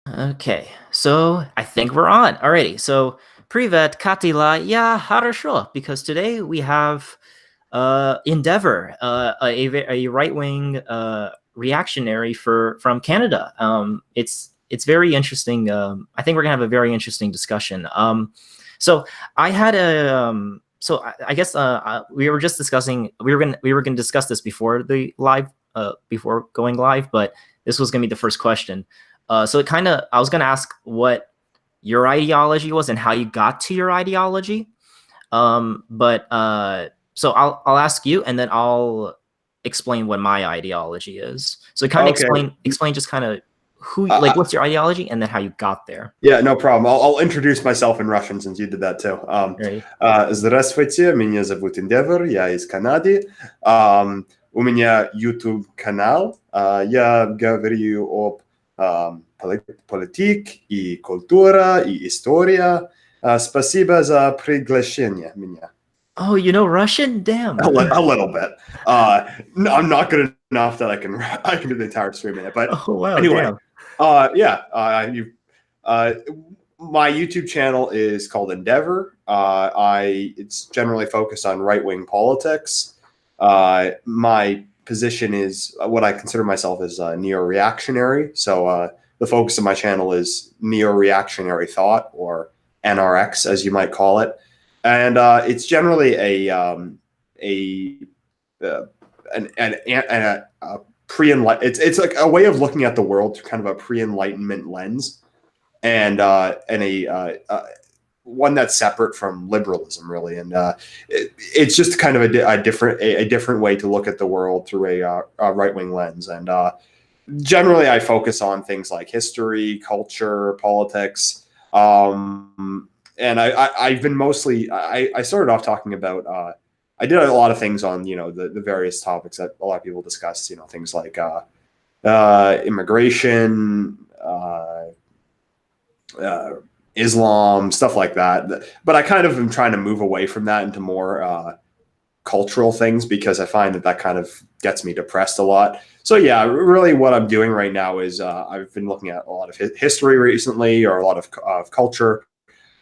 Okay, so I think we're on already. So, Privet Katila, yeah, хорошо, because today we have Endeavour, a right wing reactionary from Canada. It's very interesting. I think we're gonna have a very interesting discussion. So I had a so I guess we were just discussing we were gonna discuss this before the live before going live, but this was gonna be the first question. So it kind of I was gonna ask what your ideology was and how you got to your ideology. But so I'll ask you, and then I'll explain what my ideology is. So kind of Okay. explain just kind of who like Uh, what's your ideology, and then how you got there. yeah, no problem. I'll introduce myself in Russian since you did that too. Right? Здравствуйте, меня зовут Endeavour, я из Канады. У меня YouTube канал. Я говорю об политике и культура и история. Спасибо за приглашение меня. Oh, you know Russian? Damn. A little bit. No, I'm not good enough that I can do the entire stream in it. But Oh wow, anyway, damn. uh, my YouTube channel is called Endeavour. It's generally focused on right wing politics. My position is what I consider myself as neo-reactionary. So the focus of my channel is neo-reactionary thought, or NRX, as you might call it, and it's generally a pre-enlightenment. It's like a way of looking at the world through kind of a pre-enlightenment lens, and one that's separate from liberalism, really. And it's just kind of a different way to look at the world through a right-wing lens. And generally, I focus on things like history, culture, politics. And I've been mostly I started off talking about I did a lot of things on the various topics that a lot of people discuss, things like immigration, Islam, stuff like that. But I kind of am trying to move away from that into more cultural things, because I find that kind of gets me depressed a lot. So yeah, really what I'm doing right now is I've been looking at a lot of history recently, or a lot of culture.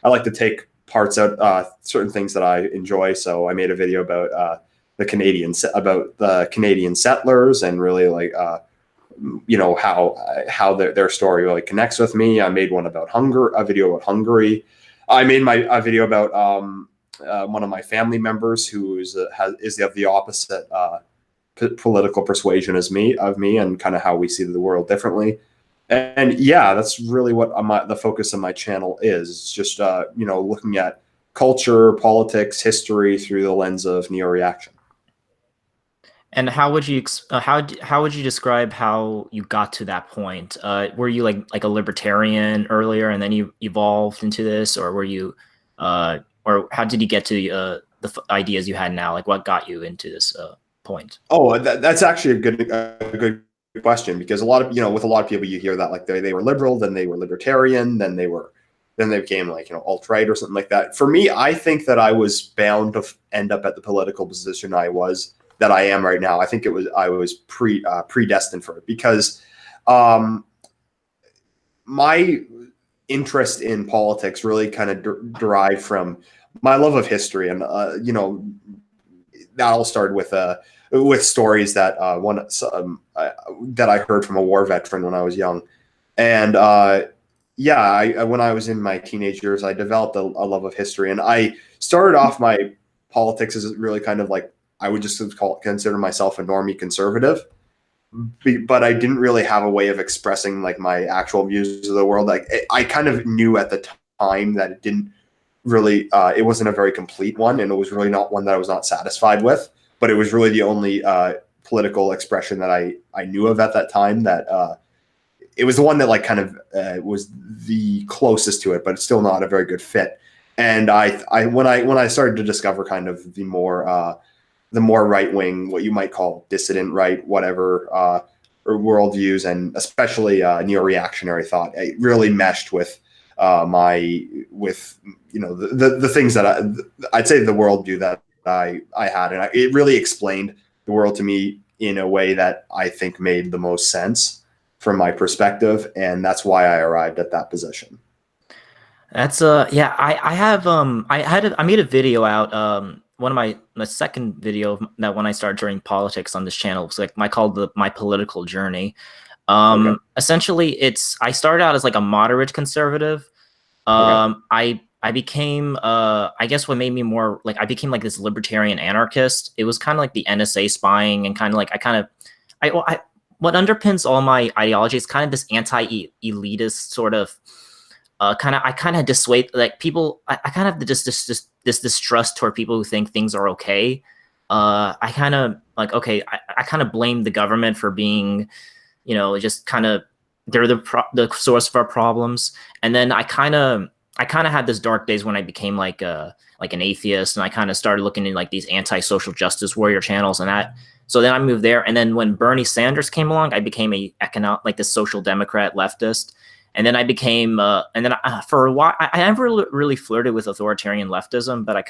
I like to take parts out certain things that I enjoy. So I made a video about the Canadian settlers, and really like how their story really connects with me. I made a video about Hungary. I made a video about one of my family members who is of the opposite political persuasion as me, and kind of how we see the world differently. And yeah, that's really what the focus of my channel is. It's just looking at culture, politics, history through the lens of neo-reaction. And how would you how would you describe how you got to that point? Were you like a libertarian earlier, and then you evolved into this, or were you, or how did you get to the ideas you had now? Like, what got you into this point? Oh, that's actually a good question, because a lot of with a lot of people you hear that like they were liberal, then they were libertarian, then they became like alt-right or something like that. For me, I think that I was bound to end up at the political position that I am right now. I think I was predestined for it, because my interest in politics really kind of derived from my love of history, and that all started with stories that that I heard from a war veteran when I was young. And when I was in my teenage years, I developed a love of history, and I started off my politics as really kind of like, I would just consider myself a normie conservative, but I didn't really have a way of expressing like my actual views of the world. Like I kind of knew at the time that it didn't really, it wasn't a very complete one, and it was really not one that I was not satisfied with. But it was really the only political expression that I knew of at that time. That it was the one that like kind of was the closest to it, but it's still not a very good fit. And when I started to discover kind of the more right wing, what you might call dissident right, whatever, or worldviews, and especially neo-reactionary thought, it really meshed with the things that I'd say the worldview that I had, and it really explained the world to me in a way that I think made the most sense from my perspective, and that's why I arrived at that position. That's yeah, I made a video out, one of my second video that when I started joining politics on this channel was like called my political journey. Okay. Essentially I started out as like a moderate conservative. Okay. I became I guess what made me more like I became like this libertarian anarchist. It was kind of like the NSA spying and kind of like I what underpins all my ideology is kind of this anti-elitist sort of I kind of dissuade like people. I kind of have this distrust toward people who think things are okay. I kind of like okay. I kind of blame the government for being, just kind of they're the source of our problems. And then I kind of had this dark days when I became like an atheist, and I kind of started looking in like these anti-social justice warrior channels and that. So then I moved there, and then when Bernie Sanders came along, I became like this social democrat leftist. And then I became, and then for a while, I never really flirted with authoritarian leftism, but I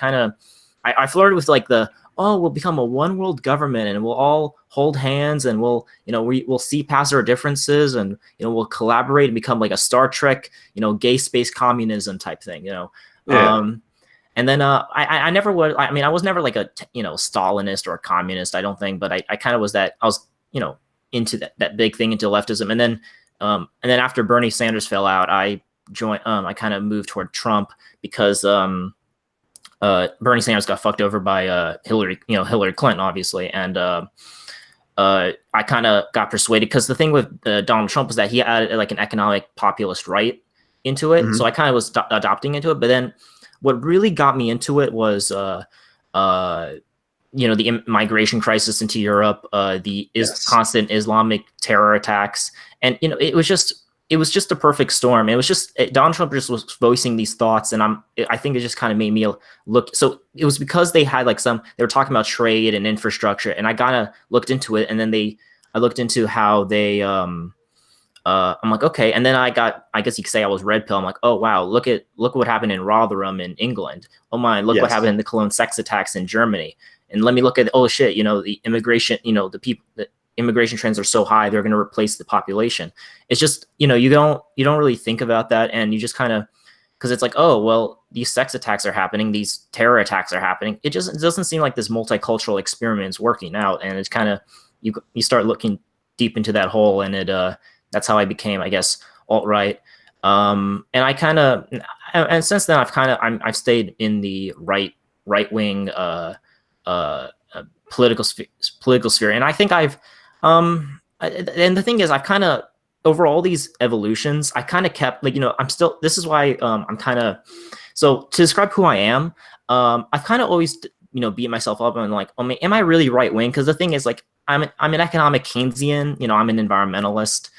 flirted with like we'll become a one world government and we'll all hold hands and we'll see past our differences and, we'll collaborate and become like a Star Trek, gay space communism type thing, Yeah. And then I never would. I mean, I was never like a Stalinist or a communist. I don't think, but I kind of was that. I was into that big thing into leftism, and then after Bernie Sanders fell out, I joined. I kind of moved toward Trump because Bernie Sanders got fucked over by Hillary Clinton, obviously, and I kind of got persuaded because the thing with Donald Trump was that he added like an economic populist right into it, so I kind of was adopting into it. But then what really got me into it was the migration crisis into Europe, the constant Islamic terror attacks, and it was just a perfect storm. It was just Donald Trump just was voicing these thoughts, and I think it just kind of made me look. So it was because they had like they were talking about trade and infrastructure, and I kind of looked into it, and then I looked into how they I'm like, okay. And then I guess you could say I was red pill. I'm like, oh, wow, look what happened in Rotherham in England. Oh my, look what happened in the Cologne sex attacks in Germany. And let me look at, oh shit, the immigration, the immigration trends are so high, they're going to replace the population. It's just, you don't really think about that. And you just kind of, because it's like, oh, well, these sex attacks are happening, these terror attacks are happening. It doesn't seem like this multicultural experiment is working out. And it's kind of, you start looking deep into that hole, and that's how I became, I guess, alt-right. And I kind of, and since then I've stayed in the right-wing political sphere. And I think and the thing is, I've kind of, over all these evolutions, I kind of kept like, this is why I'm kind of, so to describe who I am, I've kind of always, beat myself up and like, oh, am I really right-wing? Because the thing is like, I'm an economic Keynesian, I'm an environmentalist,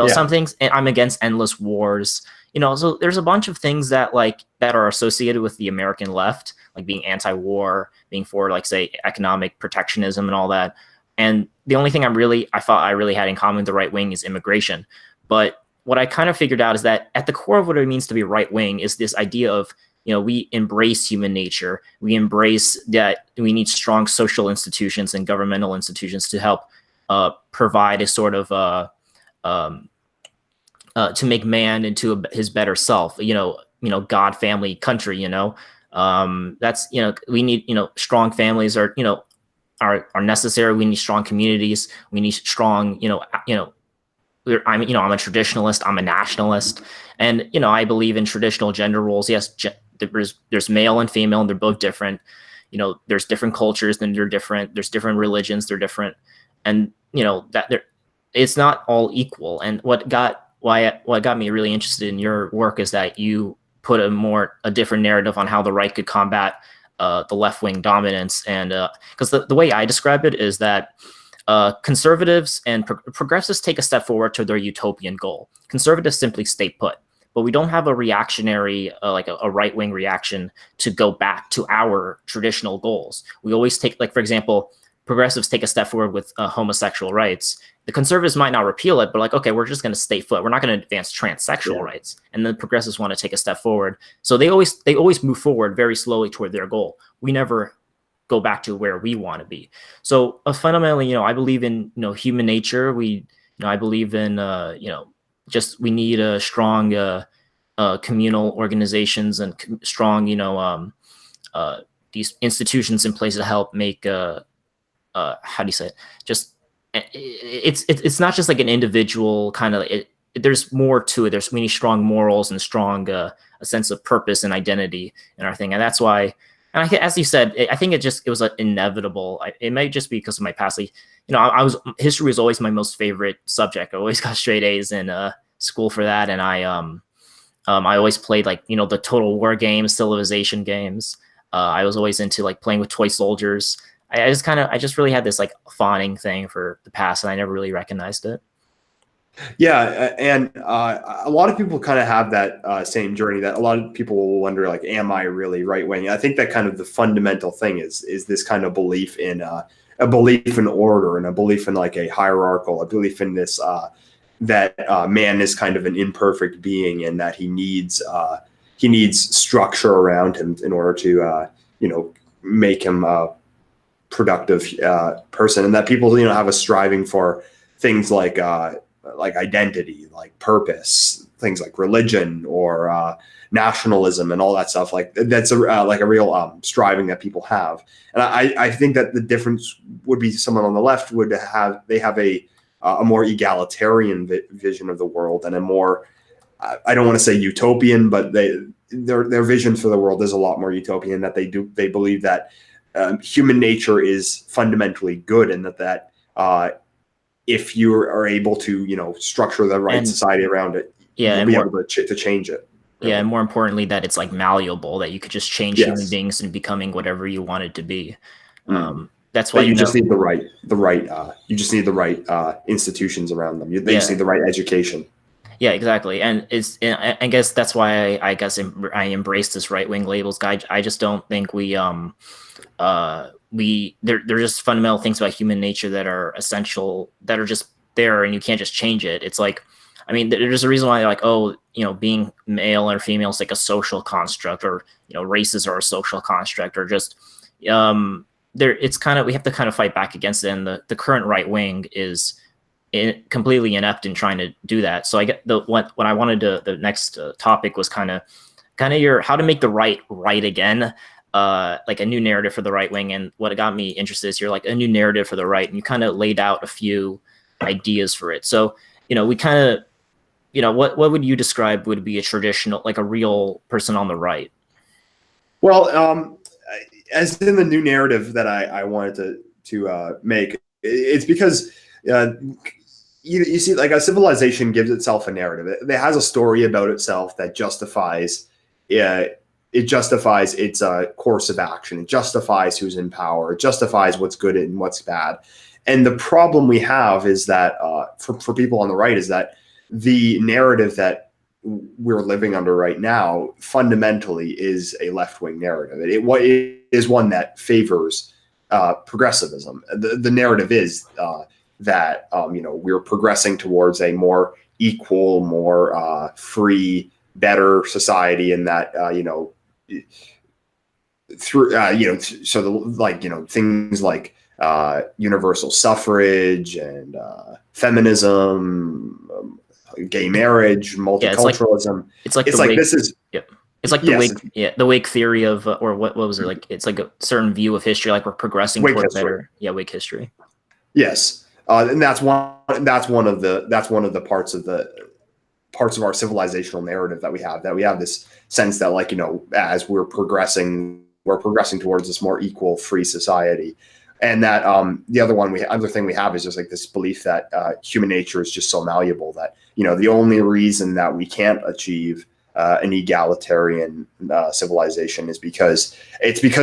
some things, and I'm against endless wars, so there's a bunch of things that are associated with the American left, like being anti-war, being for like, say, economic protectionism and all that. And the only thing I thought I really had in common with the right wing is immigration. But what I kind of figured out is that at the core of what it means to be right wing is this idea of, we embrace human nature. We embrace that we need strong social institutions and governmental institutions to help provide a sort of to make man into his better self. God, family, country. That's we need strong families are are necessary. We need strong communities. We need strong I'm a traditionalist. I'm a nationalist, and I believe in traditional gender roles. Yes, there's male and female, and they're both different. There's different cultures, and they're different. There's different religions, they're different, and it's not all equal. And what got me really interested in your work is that you put a different narrative on how the right could combat the left wing dominance, and because the way I describe it is that. Conservatives and progressives take a step forward to their utopian goal. Conservatives simply stay put, but we don't have a reactionary, like a right-wing reaction to go back to our traditional goals. We always take, like, for example, progressives take a step forward with homosexual rights. The conservatives might not repeal it, but like, okay, we're just going to stay put. We're not going to advance transsexual rights. And then progressives want to take a step forward. So they always move forward very slowly toward their goal. We never go back to where we want to be. So fundamentally, I believe in human nature. We I believe in just we need a strong communal organizations and strong these institutions in place to help make how do you say it? Just it's not just like an individual kind of there's more to it. There's many strong morals and strong a sense of purpose and identity in our thing, and that's why. And as you said, I think it was inevitable. It might just be because of my past. Like, I was history was always my most favorite subject. I always got straight A's in school for that, and I always played like the Total War games, Civilization games. I was always into like playing with toy soldiers. I just really had this like fawning thing for the past, and I never really recognized it. Yeah, and a lot of people kind of have that same journey. That a lot of people will wonder, like, am I really right wing? I think that kind of the fundamental thing is this kind of belief in a belief in order and a belief in like a hierarchical, a belief in this that man is kind of an imperfect being and that he needs structure around him in order to make him a productive person, and that people have a striving for things like identity, like purpose, things like religion or nationalism and all that stuff. Like that's like a real striving that people have. And I think that the difference would be someone on the left would have a more egalitarian vision of the world and a more I don't want to say utopian, but their vision for the world is a lot more utopian. That they believe that human nature is fundamentally good, and that if you are able to structure the right society around it, you'll be able to change it. Really. Yeah, and more importantly, that it's like malleable, that you could just change human beings and becoming whatever you want it to be. That's why you just need the right you just need the right institutions around them. They just need the right education. Yeah, exactly. And I guess that's why I embrace this right wing labels guide. I just don't think they're just fundamental things about human nature that are essential, that are just there, and you can't just change it. It's like, I mean, there's a reason why they're like, being male or female is like a social construct, or races are a social construct, or just it's kind of, we have to kind of fight back against it. And the current right wing is completely inept in trying to do that. So I get what I wanted to, the next topic was kind of your how to make the right again, like a new narrative for the right wing. And what got me interested is you're like a new narrative for the right, and you kind of laid out a few ideas for it. So we kind of what would you describe would be a traditional, like a real person on the right? Well, as in the new narrative that I wanted to make, it's because you see, like, a civilization gives itself a narrative. It has a story about itself that justifies it justifies its course of action. It justifies who's in power. It justifies what's good and what's bad. And the problem we have is that for people on the right is that the narrative that we're living under right now fundamentally is a left-wing narrative. It is one that favors progressivism. The narrative is that we're progressing towards a more equal, more free, better society, and that through things like universal suffrage and feminism, gay marriage, multiculturalism. It's like the Wake theory of, or what was it, like? It's like a certain view of history, like we're progressing towards better. Yeah, Wake history. Yes, and that's one of the parts of our civilizational narrative that we have. That we have this sense that, as we're progressing towards this more equal, free society. And that the other thing we have is just like this belief that human nature is just so malleable that the only reason that we can't achieve an egalitarian civilization is because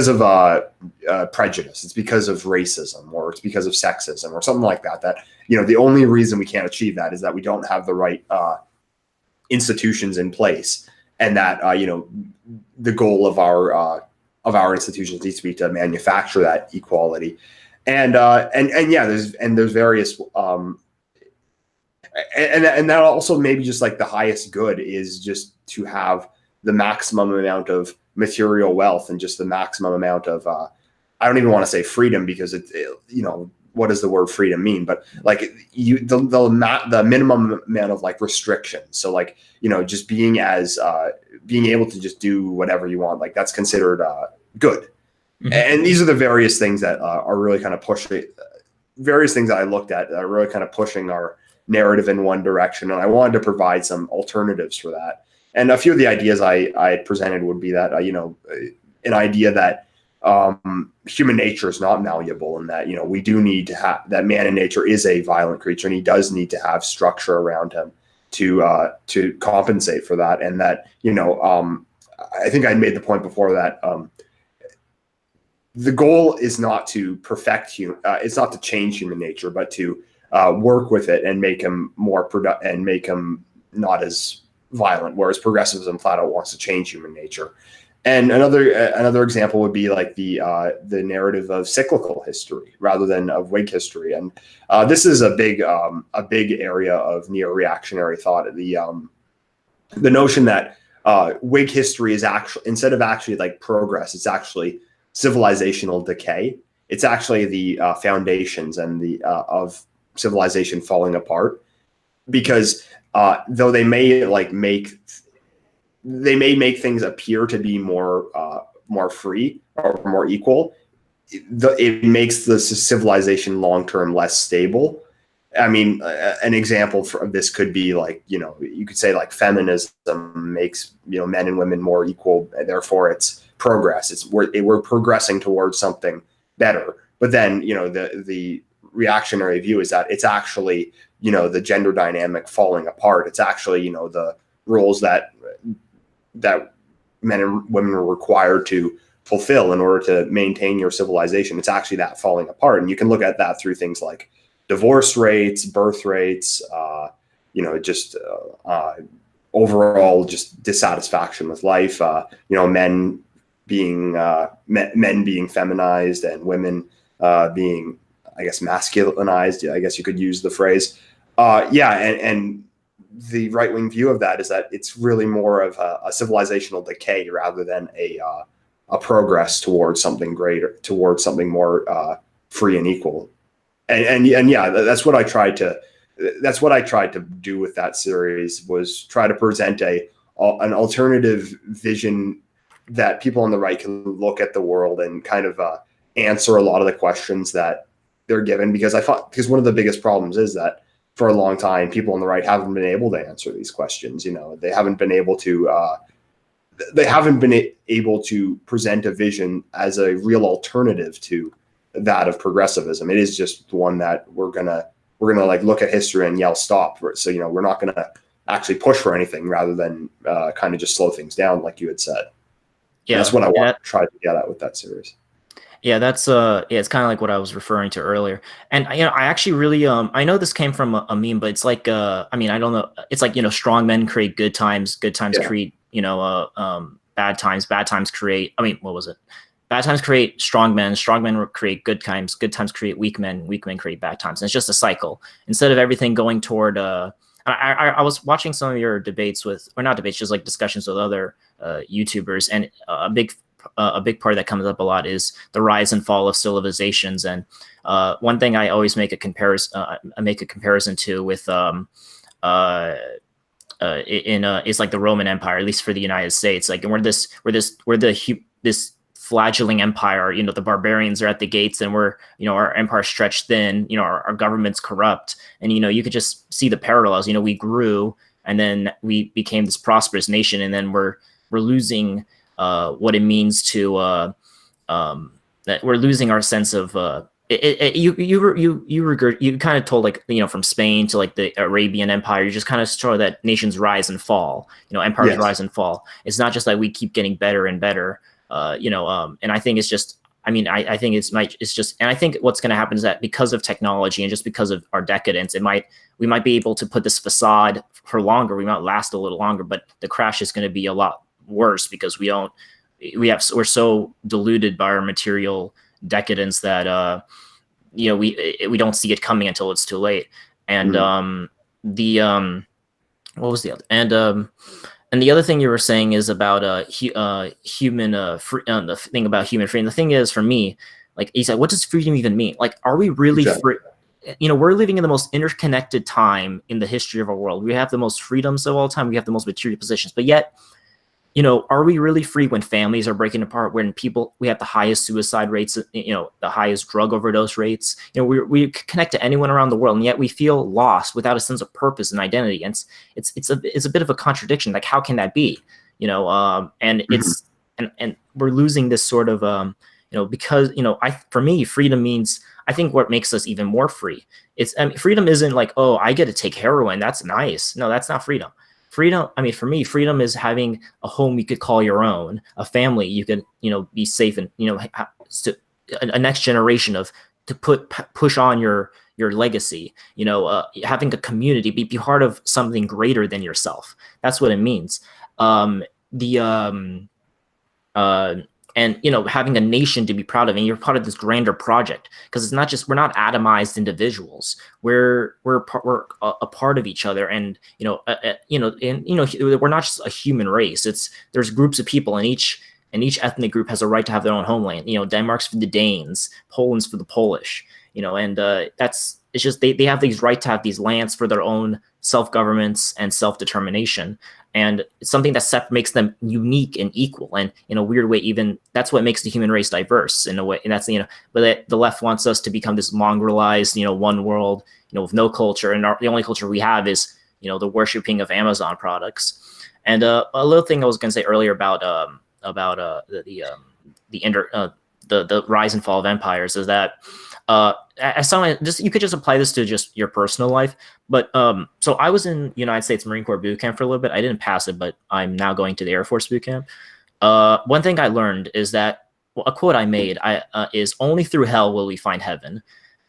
of prejudice, it's because of racism, or it's because of sexism, or something like that. That the only reason we can't achieve that is that we don't have the right institutions in place, and that the goal of our institutions needs to be to manufacture that equality. And there's various and that also maybe just like the highest good is just to have the maximum amount of material wealth and just the maximum amount of I don't even want to say freedom, because what does the word freedom mean? But like the minimum amount of like restrictions. So like, just being able to just do whatever you want, like that's considered good. Mhm. And these are the various things that are really kind of pushing, various things that I looked at that are really kind of pushing our narrative in one direction. And I wanted to provide some alternatives for that. And a few of the ideas I presented would be that, an idea that human nature is not malleable, and that, we do need to have that man in nature is a violent creature, and he does need to have structure around him to compensate for that. And that, I think I made the point before that the goal is not to perfect it's not to change human nature, but to work with it and make him more productive and make him not as violent. Whereas progressivism flat out wants to change human nature. And another example would be like the narrative of cyclical history rather than of Whig history. And this is a big area of neo-reactionary thought. The notion that Whig history is actually, instead of actually like progress, it's actually civilizational decay. It's actually the foundations and the of civilization falling apart, because though they may make things appear to be more free or more equal, it makes the civilization long term less stable. I mean, an example of this could be like, you could say like feminism makes, men and women more equal, and therefore it's progress. We're progressing towards something better. But then, the reactionary view is that it's actually, the gender dynamic falling apart. It's actually, the roles that men and women are required to fulfill in order to maintain your civilization. It's actually that falling apart. And you can look at that through things like divorce rates, birth rates, overall just dissatisfaction with life, men being feminized and women being, I guess, masculinized. Yeah, I guess you could use the phrase. And the right-wing view of that is that it's really more of a civilizational decay rather than a progress towards something greater, towards something more free and equal. And yeah, that's what I tried to do with that series, was try to present an alternative vision that people on the right can look at the world and kind of answer a lot of the questions that they're given. Because one of the biggest problems is that for a long time, people on the right haven't been able to answer these questions. They haven't been able to present a vision as a real alternative to that of progressivism. It is just one that we're gonna like look at history and yell stop. So we're not gonna actually push for anything, rather than kind of just slow things down, like you had said. Yeah, and that's what I want to try to get at with that series. Yeah, that's it's kind of like what I was referring to earlier. And I actually really I know this came from a meme, but it's like I don't know, it's like, strong men create good times create bad times create, what was it? Bad times create strong men create good times create weak men create bad times. And it's just a cycle. Instead of everything going toward I was watching some of your debates or not debates, just like discussions with other YouTubers, and a big part that comes up a lot is the rise and fall of civilizations. And one thing I always make a comparison to with is like the Roman Empire, at least for the United States. Like, and we're this flagelling empire. The barbarians are at the gates, and our empire stretched thin. Our government's corrupt, and you could just see the parallels. We grew, and then we became this prosperous nation, and then we're losing what it means to that we're losing our sense of you kind of told, like, from Spain to like the Arabian Empire, you just kind of show that nations rise and fall, empires Yes. rise and fall. It's not just like we keep getting better and better, and I think it's just, I think it's just, and I think what's going to happen is that because of technology and just because of our decadence, we might be able to put this facade for longer. We might last a little longer, but the crash is going to be a lot worse, because we're so diluted by our material decadence that we don't see it coming until it's too late. And what was the other, and the other thing you were saying is about human the thing about human freedom. The thing is, for me, Like he said, what does freedom even mean? Like, are we really Exactly. free? You know, we're living in the most interconnected time in the history of our world. We have the most freedoms of all time. We have the most material positions, but yet, you know, are we really free when families are breaking apart, when we have the highest suicide rates, you know, the highest drug overdose rates? You know, we connect to anyone around the world, and yet we feel lost without a sense of purpose and identity. And it's a bit of a contradiction. Like, how can that be? You know, and Mhm. it's and we're losing this sort of you know, because, you know, for me, freedom means, I think what makes us even more free. I mean, freedom isn't like, oh, I get to take heroin, that's nice. No, that's not freedom. Freedom, I mean, for me, freedom is having a home you could call your own, a family you could, you know, be safe and, you know, a next generation of to push on your legacy, you know, having a community, be part of something greater than yourself. That's what it means. The uh, and, you know, having a nation to be proud of, and you're part of this grander project, because it's not just, we're not atomized individuals. We're a part of each other, and, you know, we're not just a human race. There's groups of people, and each ethnic group has a right to have their own homeland. You know, Denmark's for the Danes, Poland's for the Polish. You know, and it's just they have these right to have these lands for their own self governments and self determination, and it's something that makes them unique and equal, and in a weird way, even that's what makes the human race diverse in a way. And that's, you know, but the left wants us to become this mongrelized, you know, one world, you know, with no culture, and the only culture we have is, you know, the worshiping of Amazon products. And a little thing I was going to say earlier about the inter the rise and fall of empires is that as someone, just, you could just apply this to just your personal life. But so I was in United States Marine Corps boot camp for a little bit. I didn't pass it, but I'm now going to the Air Force boot camp. One thing I learned is that, well, a quote I made is, only through hell will we find heaven.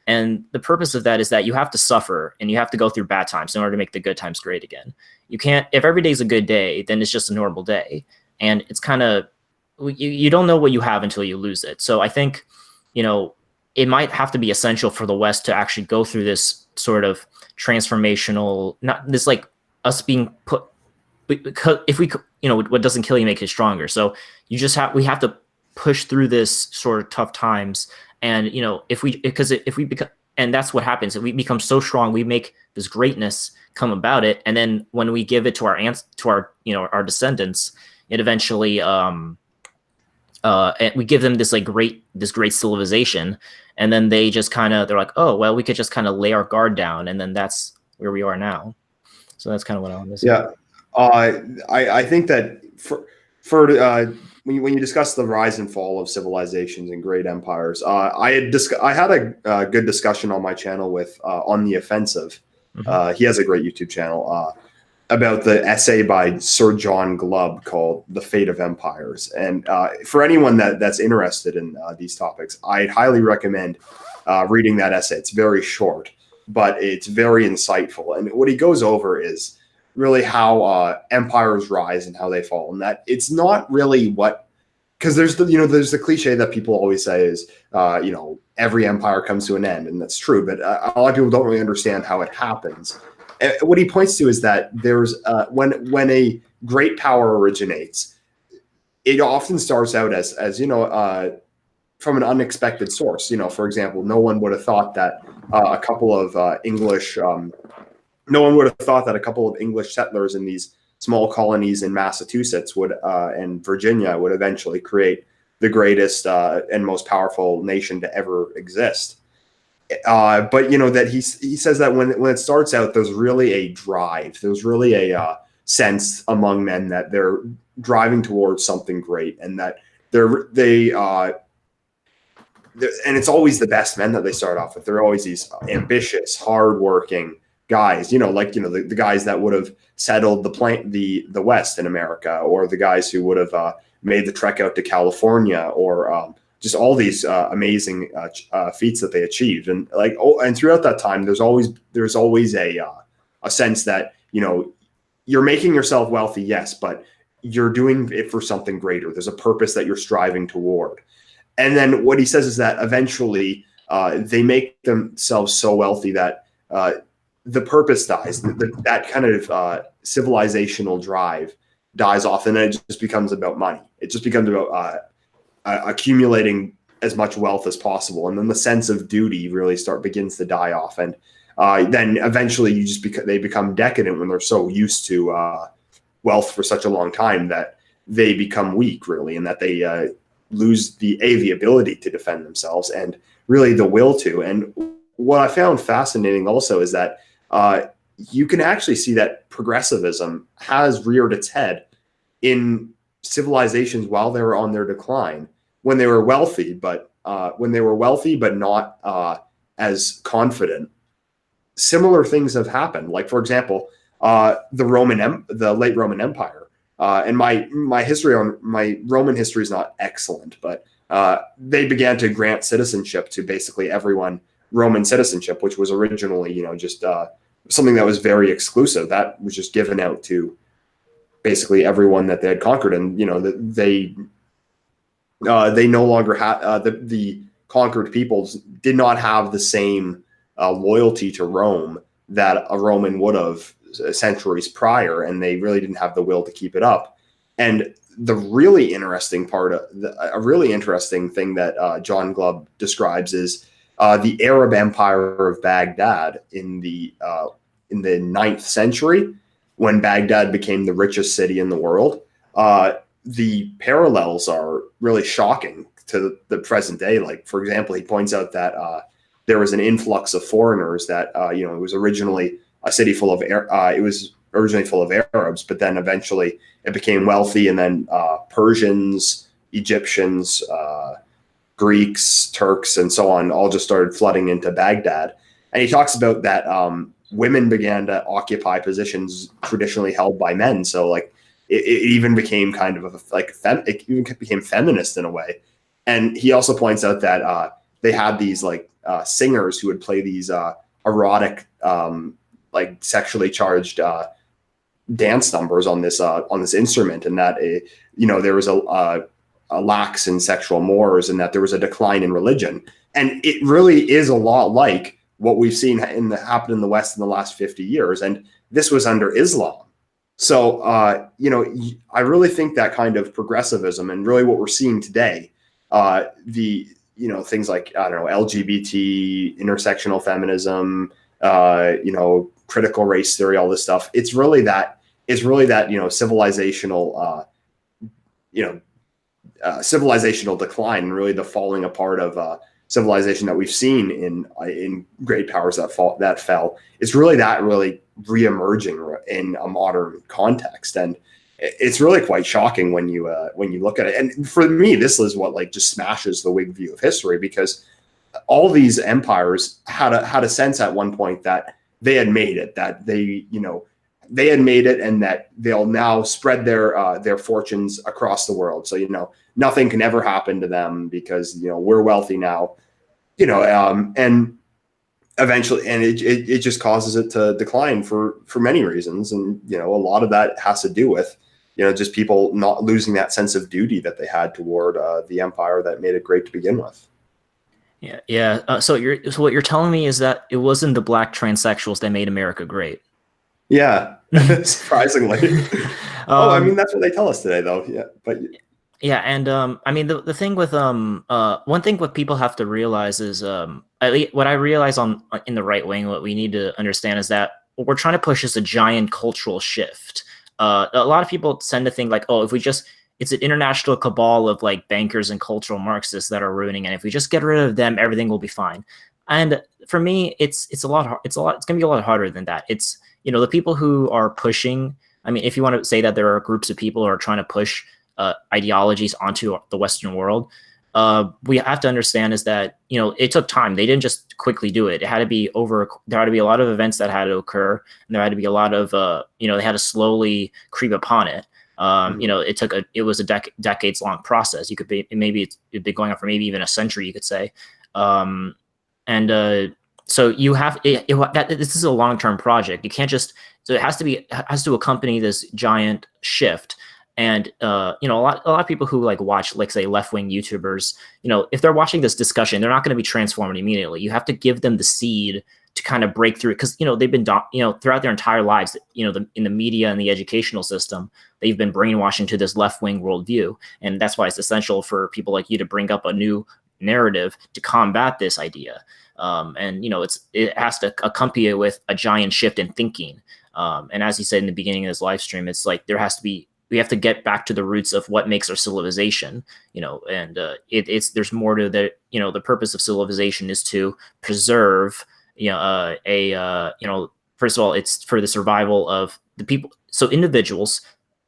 And the purpose of that is that you have to suffer and you have to go through bad times in order to make the good times great again. You can't, if every day's a good day, then it's just a normal day. And it's kind of, you don't know what you have until you lose it. So I think, you know, it might have to be essential for the West to actually go through this sort of transformational, not this like us being put, because if we, you know, what doesn't kill you makes you stronger. So we have to push through this sort of tough times. And, you know, if we become, and that's what happens, if we become so strong, we make this greatness come about it. And then when we give it to our you know, our descendants, it eventually, and we give them this great civilization, and then they're like, oh well, we could just kind of lay our guard down, and then that's where we are now. So that's kind of what I want to say. Yeah, I think that for when you discuss the rise and fall of civilizations and great empires, I had a good discussion on my channel with On the Offensive. He has a great YouTube channel about the essay by Sir John Glubb called "The Fate of Empires." And for anyone that's interested in these topics, I highly recommend reading that essay. It's very short, but it's very insightful. And what he goes over is really how empires rise and how they fall, and that it's not really what, because there's the cliche that people always say is you know, every empire comes to an end, and that's true, but a lot of people don't really understand how it happens. And what he points to is that there's when a great power originates, it often starts out as you know, from an unexpected source. You know, for example, no one would have thought that a couple of English no one would have thought that a couple of English settlers in these small colonies in Massachusetts and Virginia would eventually create the greatest and most powerful nation to ever exist. But you know that he says that when it starts out, there's really a drive. There's really a sense among men that they're driving towards something great, and that and it's always the best men that they start off with. They're always these ambitious, hardworking guys. You know, like, you know, the guys that would have settled the West in America, or the guys who would have made the trek out to California, or just all these amazing feats that they achieved. And and throughout that time, there's always a sense that, you know, you're making yourself wealthy, yes, but you're doing it for something greater. There's a purpose that you're striving toward. And then what he says is that eventually they make themselves so wealthy that the purpose dies. That kind of civilizational drive dies off, and then it just becomes about money. It just becomes about accumulating as much wealth as possible, and then the sense of duty really begins to die off, and then eventually they become decadent when they're so used to wealth for such a long time that they become weak, really, and that they lose the ability to defend themselves and really the will to. And what I found fascinating also is that you can actually see that progressivism has reared its head in civilizations while they were on their decline, when they were wealthy, but not as confident. Similar things have happened. Like, for example, the late Roman Empire. And my Roman history is not excellent, but they began to grant citizenship to basically everyone, Roman citizenship, which was originally, just something that was very exclusive. That was just given out to basically everyone that they had conquered, and they no longer had the conquered peoples did not have the same loyalty to Rome that a Roman would have centuries prior, and they really didn't have the will to keep it up. And the really interesting a really interesting thing that John Glubb describes is the Arab Empire of Baghdad in the 9th century, when Baghdad became the richest city in the world. The parallels are really shocking to the present day. Like, for example, he points out that there was an influx of foreigners that, it was originally a city full of Arabs, but then eventually it became wealthy, and then Persians, Egyptians, Greeks, Turks, and so on all just started flooding into Baghdad. And he talks about that women began to occupy positions traditionally held by men. So like it even became kind of it even became feminist in a way. And he also points out that they had these singers who would play these erotic, sexually charged dance numbers on this instrument, and that there was a lax in sexual mores, and that there was a decline in religion. And it really is a lot like what we've seen happen in the West in the last 50 years. And this was under Islam. So, I really think that kind of progressivism, and really what we're seeing today, things like, I don't know, LGBT, intersectional feminism, critical race theory, all this stuff. It's really that civilizational, civilizational decline, and really the falling apart of civilization that we've seen in great powers that fell. It's really reemerging in a modern context, and it's really quite shocking when you look at it. And for me, this is what just smashes the Whig view of history, because all these empires had a sense at one point that they had made it, that they had made it, and that they'll now spread their fortunes across the world. So nothing can ever happen to them because we're wealthy now, and eventually, and it just causes it to decline for many reasons, and a lot of that has to do with just people not losing that sense of duty that they had toward the empire that made it great to begin with. Yeah. So what you're telling me is that it wasn't the black transsexuals that made America great. Yeah, surprisingly. I mean, that's what they tell us today, though. Yeah, but yeah, and I mean, the thing with one thing what people have to realize is at least what I realize in the right wing, what we need to understand is that what we're trying to push is a giant cultural shift. A lot of people tend to think it's an international cabal of bankers and cultural Marxists that are ruining, and if we just get rid of them, everything will be fine. And for me, it's gonna be a lot harder than that. It's the people who are pushing. I mean, if you want to say that there are groups of people who are trying to push ideologies onto the Western world, we have to understand is that it took time. They didn't just quickly do it. It had to be there had to be a lot of events that had to occur, and there had to be a lot of they had to slowly creep upon it. It was a decades long process. It'd been going on for maybe even a century, you could say. So you have this is a long-term project. You can't just, so it has to accompany this giant shift. And a lot of people who watch say left-wing YouTubers, if they're watching this discussion, they're not going to be transformed immediately. You have to give them the seed to kind of break through, because they've been throughout their entire lives, in the media and the educational system, they've been brainwashed into this left-wing worldview. And that's why it's essential for people like you to bring up a new narrative to combat this idea. And it has to accompany it with a giant shift in thinking. And as he said in the beginning of his live stream, it's like we have to get back to the roots of what makes our civilization, and there's more to that. The purpose of civilization is to preserve, first of all, it's for the survival of the people. So individuals,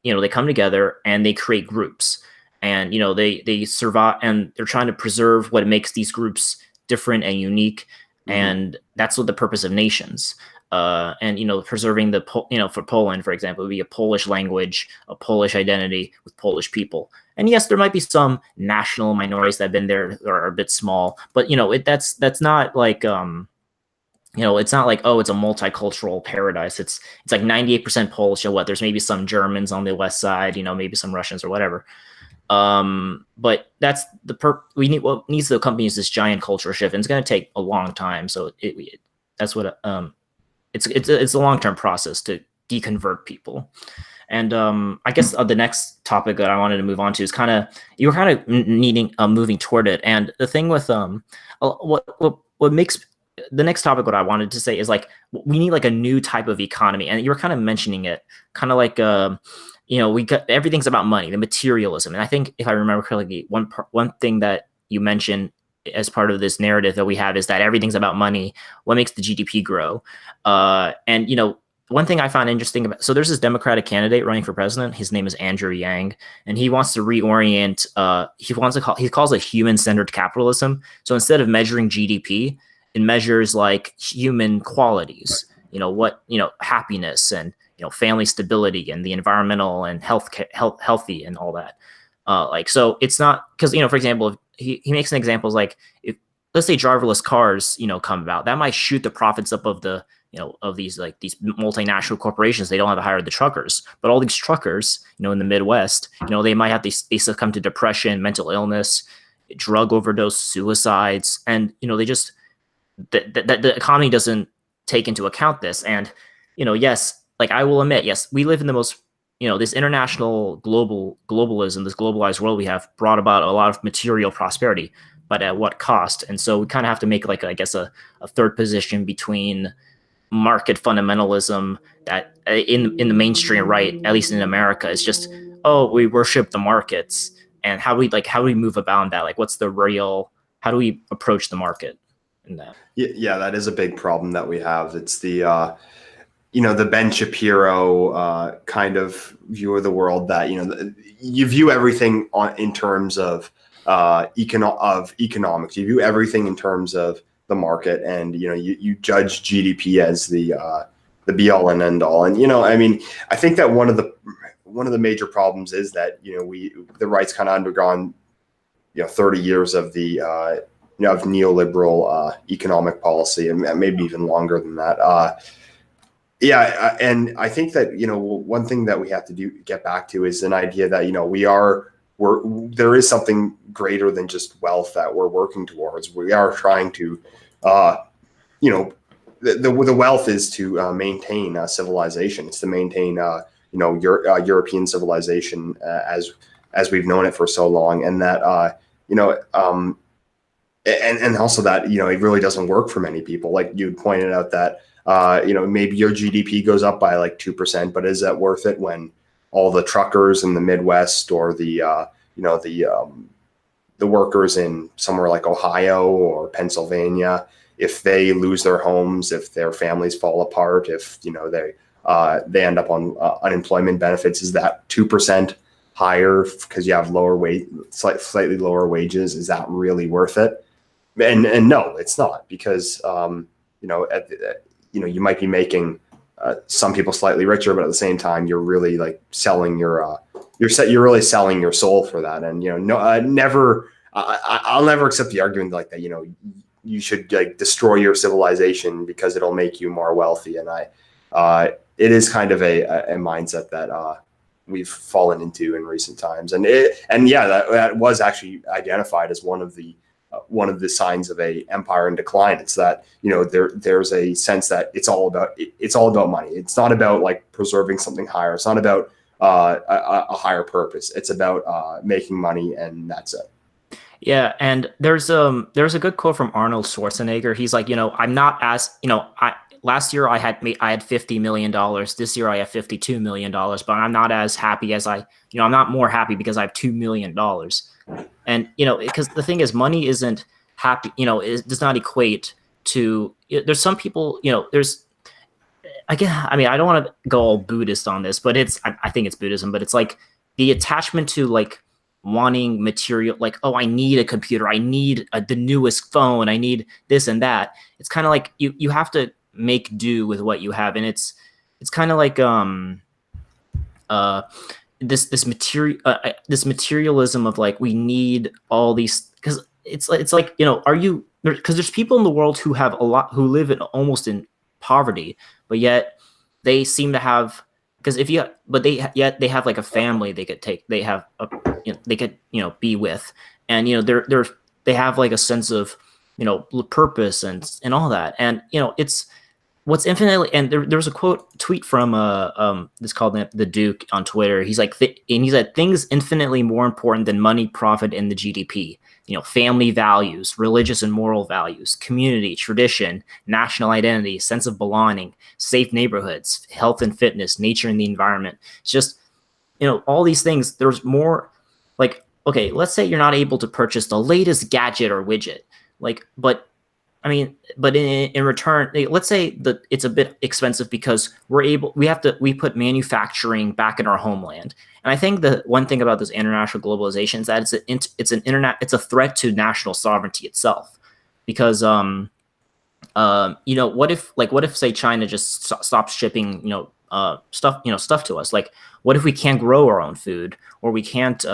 they come together and they create groups, and they survive, and they're trying to preserve what makes these groups different and unique, and that's what the purpose of nations. And preserving for Poland, for example, would be a Polish language, a Polish identity with Polish people. And yes, there might be some national minorities that have been there or are a bit small, but that's not like it's not like, oh, it's a multicultural paradise. It's like 98% Polish or what. There's maybe some Germans on the west side, maybe some Russians or whatever. But that's what needs to accompany is this giant cultural shift, and it's going to take a long time. So that's what it's a long-term process to deconvert people. And I guess the next topic that I wanted to move on to is you were kind of needing moving toward it. And the thing with what makes the next topic, what I wanted to say is like we need like a new type of economy, and you were kind of mentioning it, kind of like we got everything's about money, the materialism. And I think if I remember correctly, one thing that you mentioned as part of this narrative that we have is that everything's about money. What makes the GDP grow? And one thing I found interesting so there's this Democratic candidate running for president. His name is Andrew Yang, and he wants to reorient. He calls it human-centered capitalism. So instead of measuring GDP, it measures like human qualities. Happiness and family stability and the environmental and healthy and all that. So it's not because for example, he makes an example like if let's say driverless cars come about, that might shoot the profits up of the of these multinational corporations. They don't have to hire the truckers, but all these truckers in the Midwest, they might have they succumb to depression, mental illness, drug overdose, suicides, and they just the economy doesn't take into account this. And yes, like I will admit, yes, we live in the most this international globalism, this globalized world we have brought about a lot of material prosperity, but at what cost? And so we kind of have to make like, I guess, a third position between market fundamentalism that in the mainstream right, at least in America, is just, oh, we worship the markets, and how do we move about that? Like, how do we approach the market in that? Yeah, that is a big problem that we have. It's the the Ben Shapiro kind of view of the world that you view everything in terms of economics. You view everything in terms of the market, and you judge GDP as the be all and end all. And I think that one of the major problems is that the right's kind of undergone 30 years of the of neoliberal economic policy, and maybe even longer than that. And I think that one thing that we have to get back to is an idea that there is something greater than just wealth that we're working towards. We are trying to, the wealth is to maintain civilization. It's to maintain European civilization as we've known it for so long, and that and also that it really doesn't work for many people. Like you pointed out that. Maybe your GDP goes up by like 2%, but is that worth it when all the truckers in the Midwest or the workers in somewhere like Ohio or Pennsylvania, if they lose their homes, if their families fall apart, if they end up on unemployment benefits, is that 2% higher because you have slightly lower wages? Is that really worth it? And no, it's not, because you might be making some people slightly richer, but at the same time, you're really like selling you're really selling your soul for that. And I'll never accept the argument like that. You should like destroy your civilization because it'll make you more wealthy. And it is kind of a mindset that we've fallen into in recent times. And that was actually identified as one of the signs of a empire in decline. It's that there's a sense that it's all about money. It's not about like preserving something higher. It's not about a higher purpose. It's about making money, and that's it. Yeah, and there's a good quote from Arnold Schwarzenegger. He's like, I'm not as, I last year I had $50 million. This year I have $52 million, but I'm not as happy as I'm not more happy because I have $2 million. And because the thing is, money isn't happy. It does not equate to. There's some people. There's I mean, I don't want to go all Buddhist on this, but I think it's Buddhism, but it's like the attachment to like wanting material, like, oh, I need a computer, I need the newest phone, I need this and that. It's kind of like you have to make do with what you have, and it's kind of like uh this materialism of like we need all these because it's like are you because there's people in the world who have a lot who live in almost in poverty, but yet they seem to have because if you but they yet they have like a family they could take they have a they could be with, and they have like a sense of purpose and all that, and it's what's infinitely and there was a tweet from this called the Duke on Twitter. He's like and he said things infinitely more important than money, profit, and the GDP. Family values, religious and moral values, community, tradition, national identity, sense of belonging, safe neighborhoods, health and fitness, nature and the environment. It's just all these things. There's more like okay, let's say you're not able to purchase the latest gadget or widget, like but I mean, but in return, let's say that it's a bit expensive because we put manufacturing back in our homeland. And I think the one thing about this international globalization is that it's a threat to national sovereignty itself, because what if say China just stops shipping stuff to us? Like what if we can't grow our own food, or we can't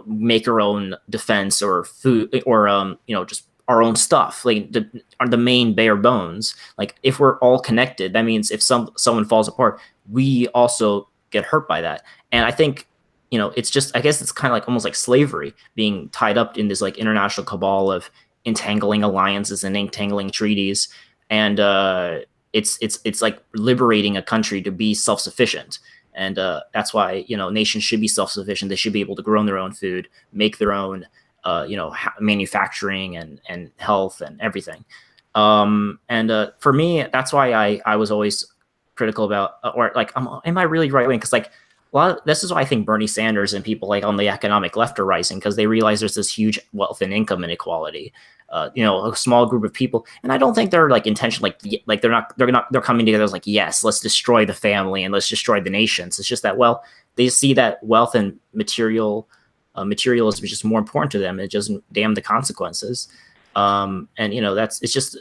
make our own defense or food, or just our own stuff, like the main bare bones. Like if we're all connected, that means if someone falls apart, we also get hurt by that. And I think it's just I guess it's kind of like almost like slavery, being tied up in this like international cabal of entangling alliances and entangling treaties, and it's like liberating a country to be self-sufficient. And that's why nations should be self-sufficient. They should be able to grow their own food, make their own manufacturing and health and everything. And for me, that's why I was always critical about or like am I really right wing? Because like this is why I think Bernie Sanders and people like on the economic left are rising, because they realize there's this huge wealth and income inequality. A small group of people, and I don't think they're like intentional, like they're coming together as like, yes, let's destroy the family and let's destroy the nations. It's just that they see that wealth and materialism is just more important to them. It doesn't damn the consequences. And it's just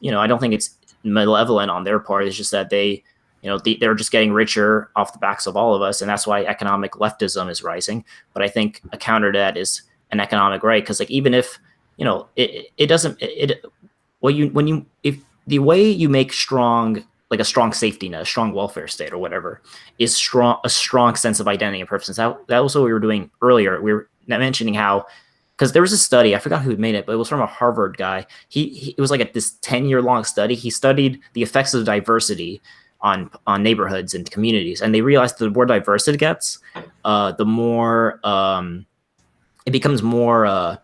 I don't think it's malevolent on their part. It's just that they're just getting richer off the backs of all of us, and that's why economic leftism is rising. But I think a counter to that is an economic right, because like even if it doesn't if the way you make strong, like a strong safety net, a strong welfare state or whatever, is a strong sense of identity and purpose. That was what we were doing earlier. We were mentioning how, because there was a study, I forgot who made it, but it was from a Harvard guy. It was like this 10-year long study. He studied the effects of diversity on neighborhoods and communities, and they realized the more diverse it gets, the more it becomes more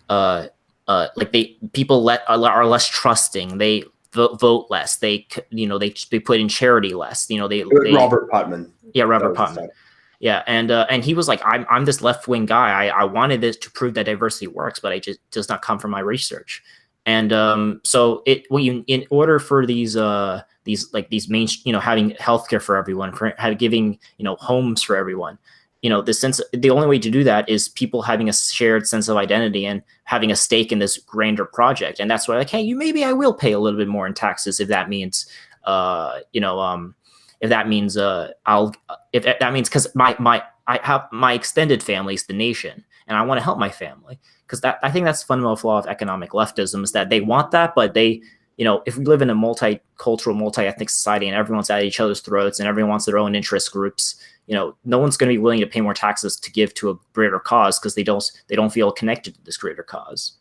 like people are less trusting. They vote less. They put in charity less. Robert Putnam. Yeah, Robert Putnam. Yeah, and he was like, I'm this left wing guy. I wanted this to prove that diversity works, but it just does not come from my research. And so in order for these main having healthcare for everyone, for giving homes for everyone, the only way to do that is people having a shared sense of identity and having a stake in this grander project. And that's why, like, hey, maybe I will pay a little bit more in taxes if that means, if that means because I have my extended family is the nation, and I want to help my family, because I think that's the fundamental flaw of economic leftism, is that they want that, but they if we live in a multicultural, multi-ethnic society and everyone's at each other's throats and everyone wants their own interest groups, no one's going to be willing to pay more taxes to give to a greater cause, because they don't feel connected to this greater cause.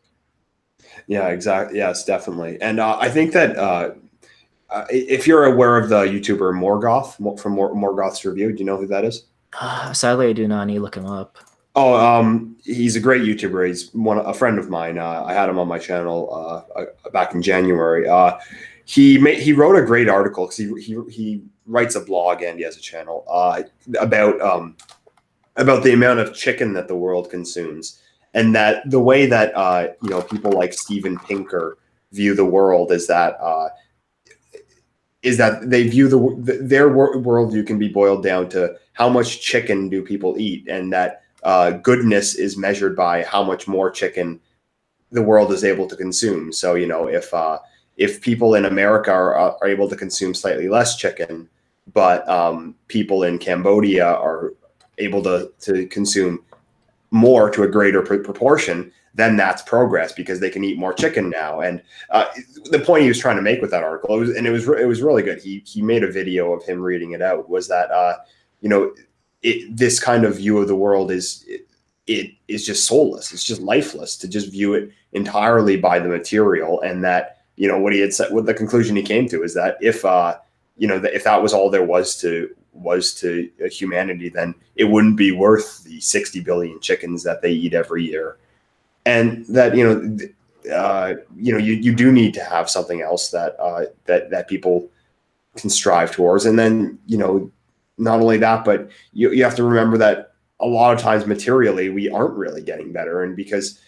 Yeah, exactly. Yes, definitely. And I think that if you're aware of the YouTuber Morgoth from Morgoth's Review, do you know who that is? Sadly, I do not. I need to look him up. Oh, he's a great YouTuber. He's a friend of mine. I had him on my channel back in January. He wrote a great article because he writes a blog and he has a channel about about the amount of chicken that the world consumes, and that the way that people like Steven Pinker view the world is that they view their worldview can be boiled down to how much chicken do people eat, and that goodness is measured by how much more chicken the world is able to consume. So if people in America are able to consume slightly less chicken, but people in Cambodia are able to consume more to a greater proportion, then that's progress because they can eat more chicken now. And the point he was trying to make with that article, it was really good. He made a video of him reading it out. Was that this kind of view of the world it is just soulless. It's just lifeless to just view it entirely by the material. And that what he had said, what the conclusion he came to is that if that was all there was to humanity, then it wouldn't be worth the 60 billion chickens that they eat every year. And that you do need to have something else that people can strive towards. And then not only that, but you have to remember that a lot of times materially we aren't really getting better. And because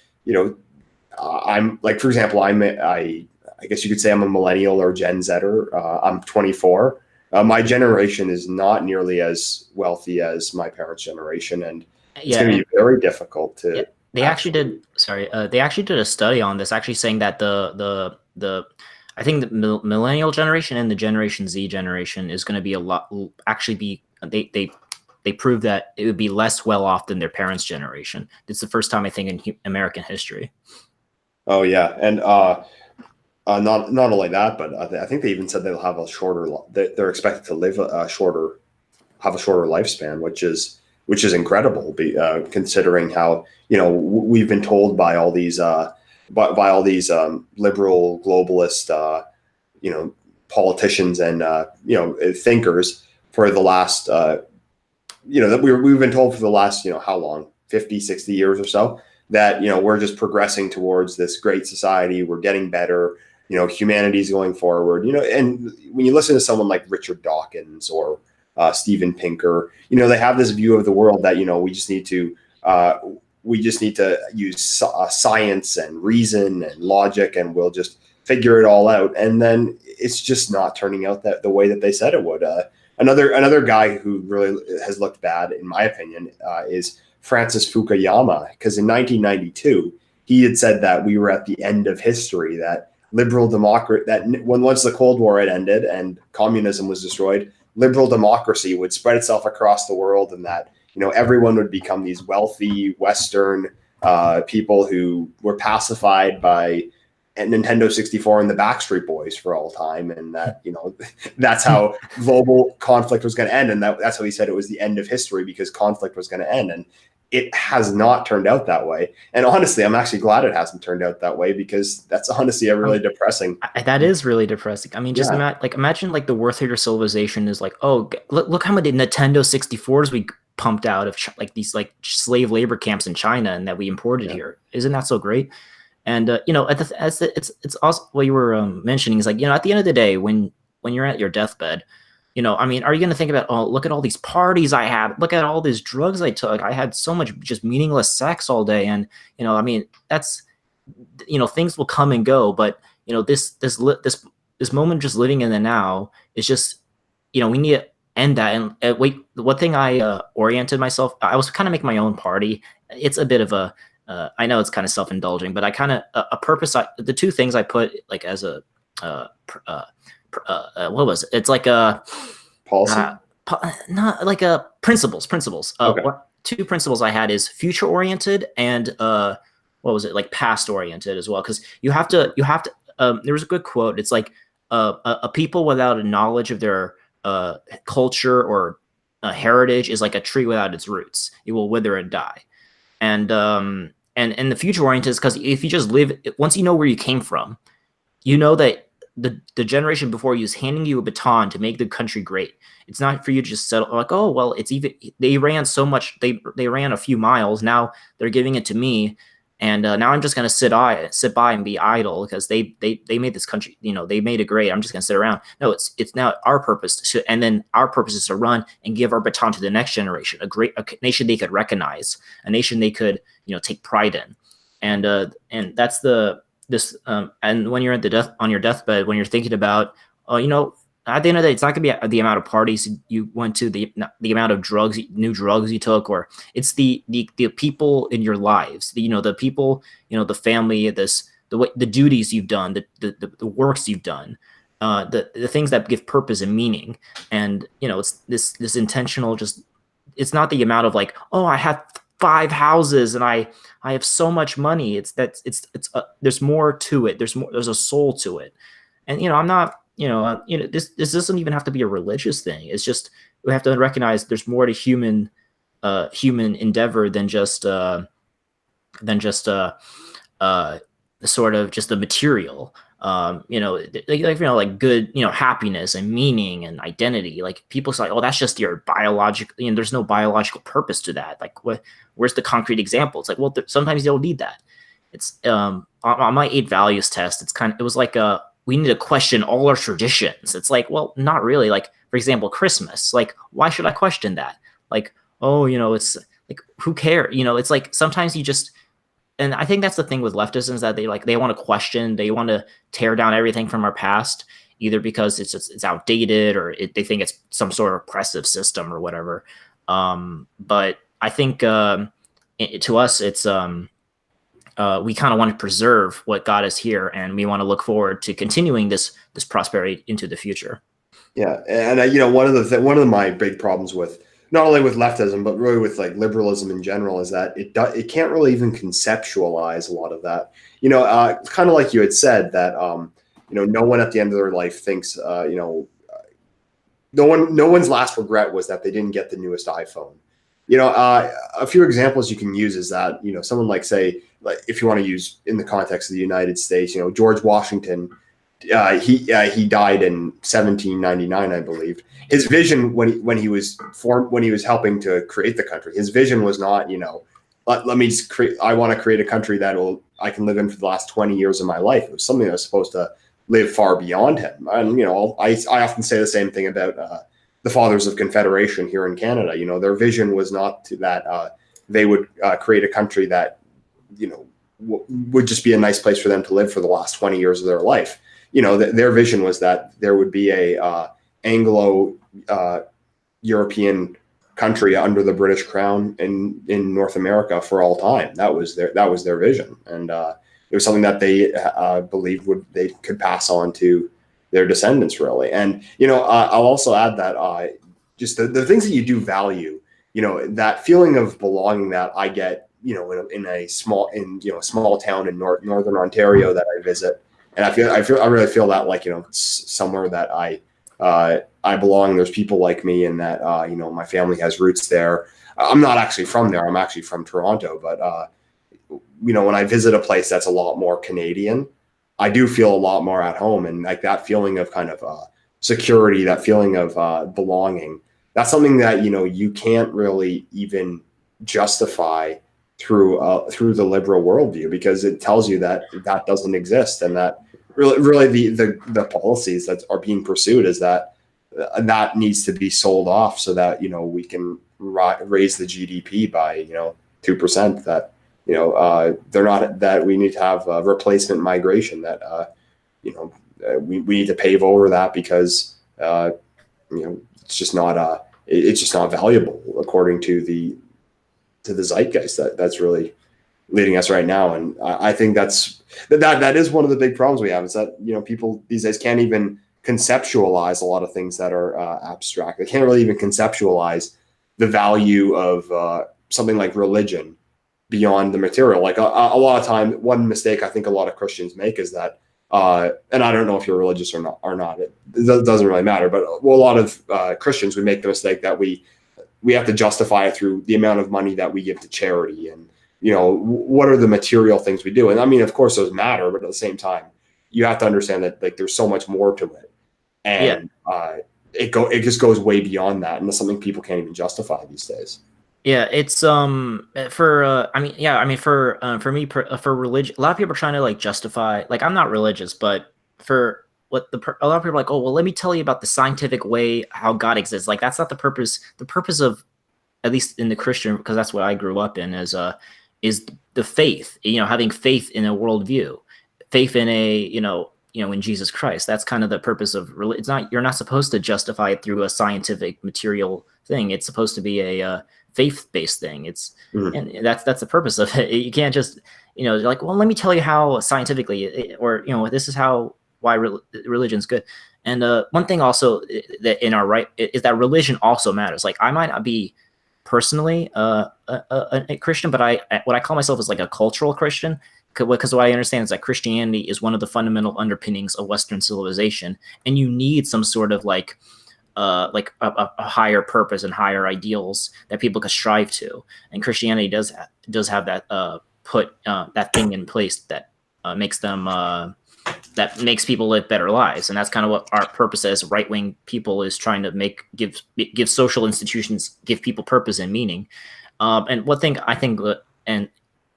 I'm like, for example, I guess you could say I'm a millennial or Gen Zer. I'm 24. My generation is not nearly as wealthy as my parents' generation, and it's going to be very difficult to. Yeah, they actually did. Sorry, they actually did a study on this, actually saying that the I think the millennial generation and the Generation Z generation is going to be a lot. Actually, they proved that it would be less well off than their parents' generation. It's the first time I think in American history. Oh yeah, and not only that, but I think they even said they'll have a shorter. They're expected to live have a shorter lifespan, which is incredible, considering how we've been told by all these liberal globalist politicians and thinkers for the last that we've been told for the last how long, 50, 60 years or so, that we're just progressing towards this great society, we're getting better, humanity's going forward, and when you listen to someone like Richard Dawkins or Steven Pinker, they have this view of the world that we just need to use science and reason and logic, and we'll just figure it all out. And then it's just not turning out that the way that they said it would. Another guy who really has looked bad, in my opinion, is Francis Fukuyama, because in 1992 he had said that we were at the end of history, that liberal democracy, that once the Cold War had ended and communism was destroyed, liberal democracy would spread itself across the world, and that everyone would become these wealthy Western people who were pacified by Nintendo 64 and the Backstreet Boys for all time, and that that's how global conflict was going to end, and that's how he said it was the end of history, because conflict was going to end. And it has not turned out that way. And honestly, I'm actually glad it hasn't turned out that way, because that's honestly a really depressing. That is really depressing. I mean, just imagine like the worth of your civilization is like, oh, look how many Nintendo 64s we pumped out of these like slave labor camps in China and that we imported here. Isn't that so great? And it's also what you were mentioning is like, at the end of the day, when you're at your deathbed, I mean, are you going to think about, oh, look at all these parties I had, look at all these drugs I took, I had so much just meaningless sex all day, and I mean, that's things will come and go, but this moment just living in the now is just we need to end that. And wait, one thing I oriented myself, I was kind of making my own party. It's a bit of a I know it's kind of self-indulging, but I kind of a purpose. The two things I put like as a what was it? It's like a policy, not like a principles. Okay. Two principles I had is future oriented and what was it, like past oriented as well, because you have to there was a good quote. It's like a people without a knowledge of their culture or heritage is like a tree without its roots. It will wither and die. And the future oriented is because if you just live, once you know where you came from, that the generation before you is handing you a baton to make the country great. It's not for you to just settle like, oh well, it's even they ran so much, they ran a few miles, now they're giving it to me, and now I'm just gonna sit by and be idle because they made this country, they made it great. I'm just gonna sit around. No, it's now our purpose to, and then our purpose is to run and give our baton to the next generation, a nation they could recognize, a nation they could take pride in, and that's this and when you're at on your deathbed, when you're thinking about, oh, at the end of the day, it's not going to be the amount of parties you went to, the amount of new drugs you took, or it's the people in your lives, the people, the family, the duties you've done, the works you've done, the things that give purpose and meaning, and it's this intentional, just, it's not the amount of like, oh, I have 5 houses and I have so much money. It's that it's there's more to it. There's a soul to it, and I'm not this doesn't even have to be a religious thing. It's just we have to recognize there's more to human endeavor than just sort of just the material. Like good, happiness and meaning and identity. Like people say, oh, that's just your biological, there's no biological purpose to that. Like where's the concrete example? It's like, well, sometimes you don't need that. It's on my 8 values test, it was like we need to question all our traditions. It's like, well, not really. Like, for example, Christmas, like, why should I question that? Like, oh, it's like, who cares? It's like, sometimes you just, and I think that's the thing with leftism, is that they want to question, they want to tear down everything from our past, either because it's outdated, or they think it's some sort of oppressive system or whatever. But I think to us, it's we kind of want to preserve what got us here, and we want to look forward to continuing this prosperity into the future. Yeah, and one of my big problems with not only with leftism but really with like liberalism in general is that it can't really even conceptualize a lot of that. Kind of like you had said that no one at the end of their life thinks no one's last regret was that they didn't get the newest iPhone. A few examples you can use is that someone like, say, like, if you want to use in the context of the United States, George Washington, he died in 1799, I believe. His vision when he was helping to create the country, his vision was not let me just create. I want to create a country that I can live in for the last 20 years of my life. It was something that was supposed to live far beyond him. And I often say the same thing about the Fathers of Confederation here in Canada. Their vision was not that they would create a country that would just be a nice place for them to live for the last 20 years of their life. Their vision was that there would be a Anglo European country under the British Crown in North America for all time. That was their vision, and it was something that they believed they could pass on to their descendants, really. And I'll also add that just the things that you do value, that feeling of belonging that I get, in a small town in northern Ontario that I visit, and I really feel that, like, somewhere that I belong. There's people like me, and that my family has roots there. I'm not actually from there. I'm actually from Toronto, but when I visit a place that's a lot more Canadian, I do feel a lot more at home, and like that feeling of kind of security, that feeling of belonging. That's something that you can't really even justify through the liberal worldview, because it tells you that doesn't exist, and that really the policies that are being pursued is that needs to be sold off so that we can raise the GDP by 2%. That they're not, that we need to have replacement migration, that we need to pave over that, because it's just not valuable according to the zeitgeist that's really leading us right now. And I think that is one of the big problems we have, is that people these days can't even conceptualize a lot of things that are abstract. They can't really even conceptualize the value of something like religion beyond the material. Like a lot of time, one mistake I think a lot of Christians make is that, and I don't know if you're religious or not, it doesn't really matter, but a lot of Christians, we make the mistake that we have to justify it through the amount of money that we give to charity, and what are the material things we do. And I mean, of course those matter, but at the same time, you have to understand that like there's so much more to it, Yeah. and it just goes way beyond that, and it's something people can't even justify these days. Yeah, it's for I mean yeah, I mean for me for religion, a lot of people are trying to like justify, like I'm not religious, but for what a lot of people are like, oh well, let me tell you about the scientific way how God exists. Like that's not the purpose. The purpose of, at least in the Christian, because that's what I grew up in, is the faith. You know, having faith in a worldview, faith in a in Jesus Christ. That's kind of the purpose of religion. It's not, you're not supposed to justify it through a scientific material thing. It's supposed to be a faith-based thing. It's Mhm. and that's the purpose of it. You can't just like, well, let me tell you how scientifically, or this is how why religion's good. And one thing also that in our right is that religion also matters. Like I might not be personally a Christian, but what I call myself is like a cultural Christian, because what I understand is that Christianity is one of the fundamental underpinnings of Western civilization, and you need some sort of like a higher purpose and higher ideals that people can strive to, and Christianity does have that put that thing in place that makes them that makes people live better lives, and that's kind of what our purpose as right wing people is trying to give social institutions, give people purpose and meaning. And one thing I think, and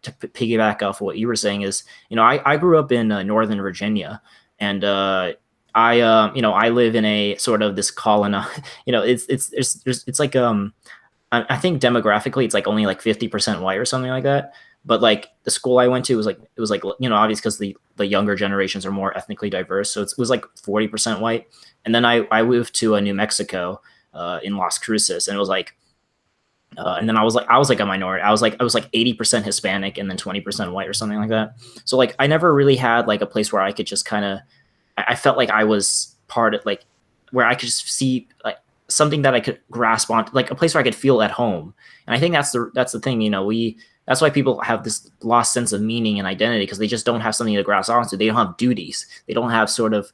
to piggyback off of what you were saying is, I grew up in Northern Virginia, and I live in a sort of this colonized, it's like I think demographically it's like only like 50% white or something like that. But like the school I went to was like obvious because the younger generations are more ethnically diverse, so it was like 40% white. And then I moved to New Mexico in Las Cruces, and it was like and then I was like a minority. I was like 80% Hispanic and then 20% white or something like that. So like I never really had like a place where I could just kind of, I felt like I was part of, like, where I could just see like something that I could grasp on, like a place where I could feel at home. And I think that's the thing, that's why people have this lost sense of meaning and identity, because they just don't have something to grasp onto. They don't have duties. They don't have sort of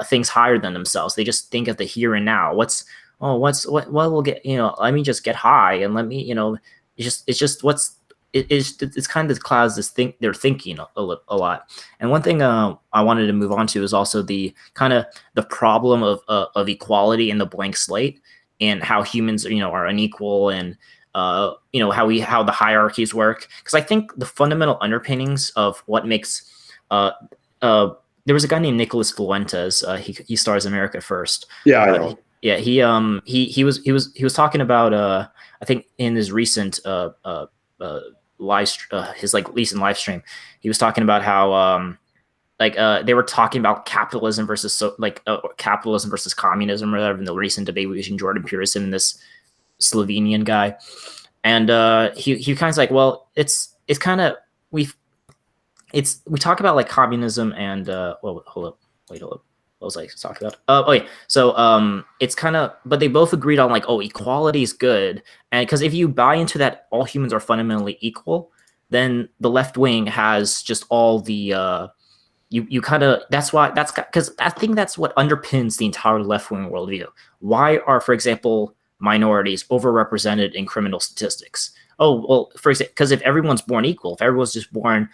things higher than themselves. They just think of the here and now. What will get, let me just get high, and let me, it's just it's kind of clouds this think they're thinking a lot. And one thing I wanted to move on to is also the kind of the problem of equality in the blank slate, and how humans are unequal, and how the hierarchies work, because I think the fundamental underpinnings of what makes uh, there was a guy named Nicholas Fuentes. He stars America First. Yeah, I know. Yeah, he was talking about I think in his recent his like recent live stream, he was talking about how they were talking about capitalism versus capitalism versus communism or whatever in the recent debate between Jordan Peterson and this Slovenian guy. And he kind of like, well, it's kind of we talk about like communism and well, hold up, what was I talking about? Oh yeah, so it's kind of, but they both agreed on like, oh, equality is good, and because if you buy into that all humans are fundamentally equal, then the left wing has just all the you kind of, that's because I think that's what underpins the entire left wing worldview. Why are, for example, minorities overrepresented in criminal statistics? Oh well, for example, because if everyone's born equal, if everyone's just born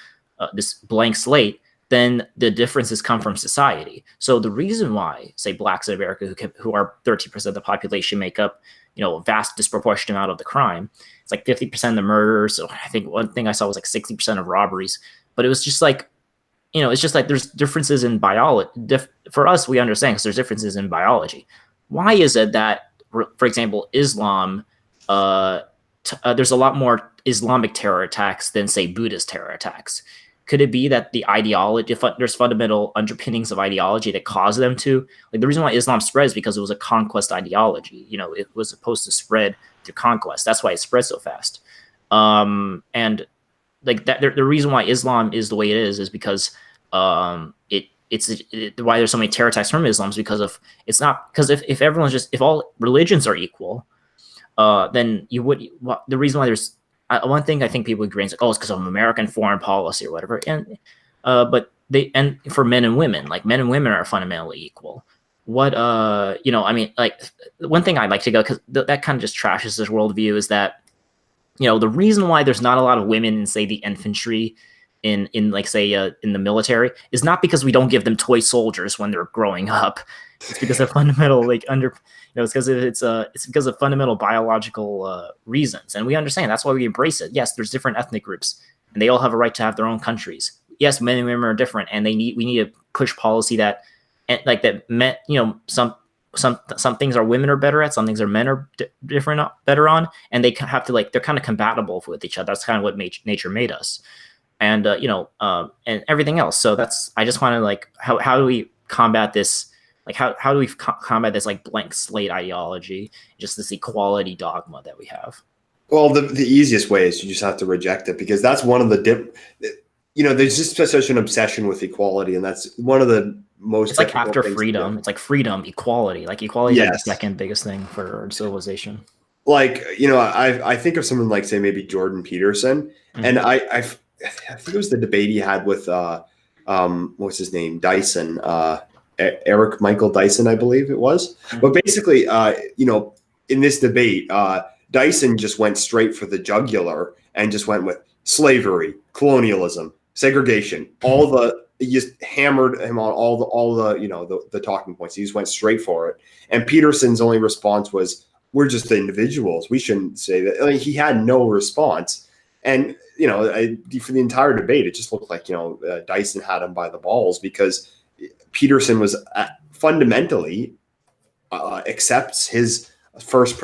this blank slate, then the differences come from society. So the reason why, say, blacks in America, who are 30% of the population, make up a vast disproportionate amount of the crime. It's like 50% of the murders. So I think one thing I saw was like 60% of robberies. But it was just like, it's just like there's differences in biology. For us, we understand because there's differences in biology. Why is it that, for example, Islam, there's a lot more Islamic terror attacks than, say, Buddhist terror attacks? Could it be that the ideology, there's fundamental underpinnings of ideology that cause them to, like, the reason why Islam spread is because it was a conquest ideology. It was supposed to spread through conquest. That's why it spread so fast. And like that, the reason why Islam is the way it is because why there's so many terror attacks from Islam is because of, it's not because if everyone's just, if all religions are equal, then you would, the reason why there's one thing I think people agree is like, oh, it's because of American foreign policy or whatever. And but and for men and women, like men and women are fundamentally equal. What I mean, like, one thing I'd like to go, because that kind of just trashes this worldview, is that the reason why there's not a lot of women in, say, the infantry in like say in the military is not because we don't give them toy soldiers when they're growing up. It's because of fundamental like it's because it's because of fundamental biological reasons, and we understand that's why we embrace it. Yes, there's different ethnic groups, and they all have a right to have their own countries. Yes, men and women are different, and we need to push policy that like that men, some things are women are better at, some things are men are different better on, and they have to like they're kind of compatible with each other. That's kind of what nature made us, and and everything else. So I just want to like how do we combat this? Like how do we combat this like blank slate ideology, just this equality dogma that we have? Well, the easiest way is you just have to reject it, because that's one of the there's just such an obsession with equality, and that's one of the most. It's like after freedom, it's like freedom, equality. Like equality is like the second biggest thing for civilization. Like I think of someone like say maybe Jordan Peterson, and I think it was the debate he had with what's his name, Dyson. Eric Michael Dyson, I believe it was. But basically, in this debate, Dyson just went straight for the jugular and just went with slavery, colonialism, segregation, he just hammered him on all the talking points. He just went straight for it. And Peterson's only response was, "We're just individuals. We shouldn't say that." I mean, he had no response. And for the entire debate, it just looked like Dyson had him by the balls, because Peterson was fundamentally accepts the first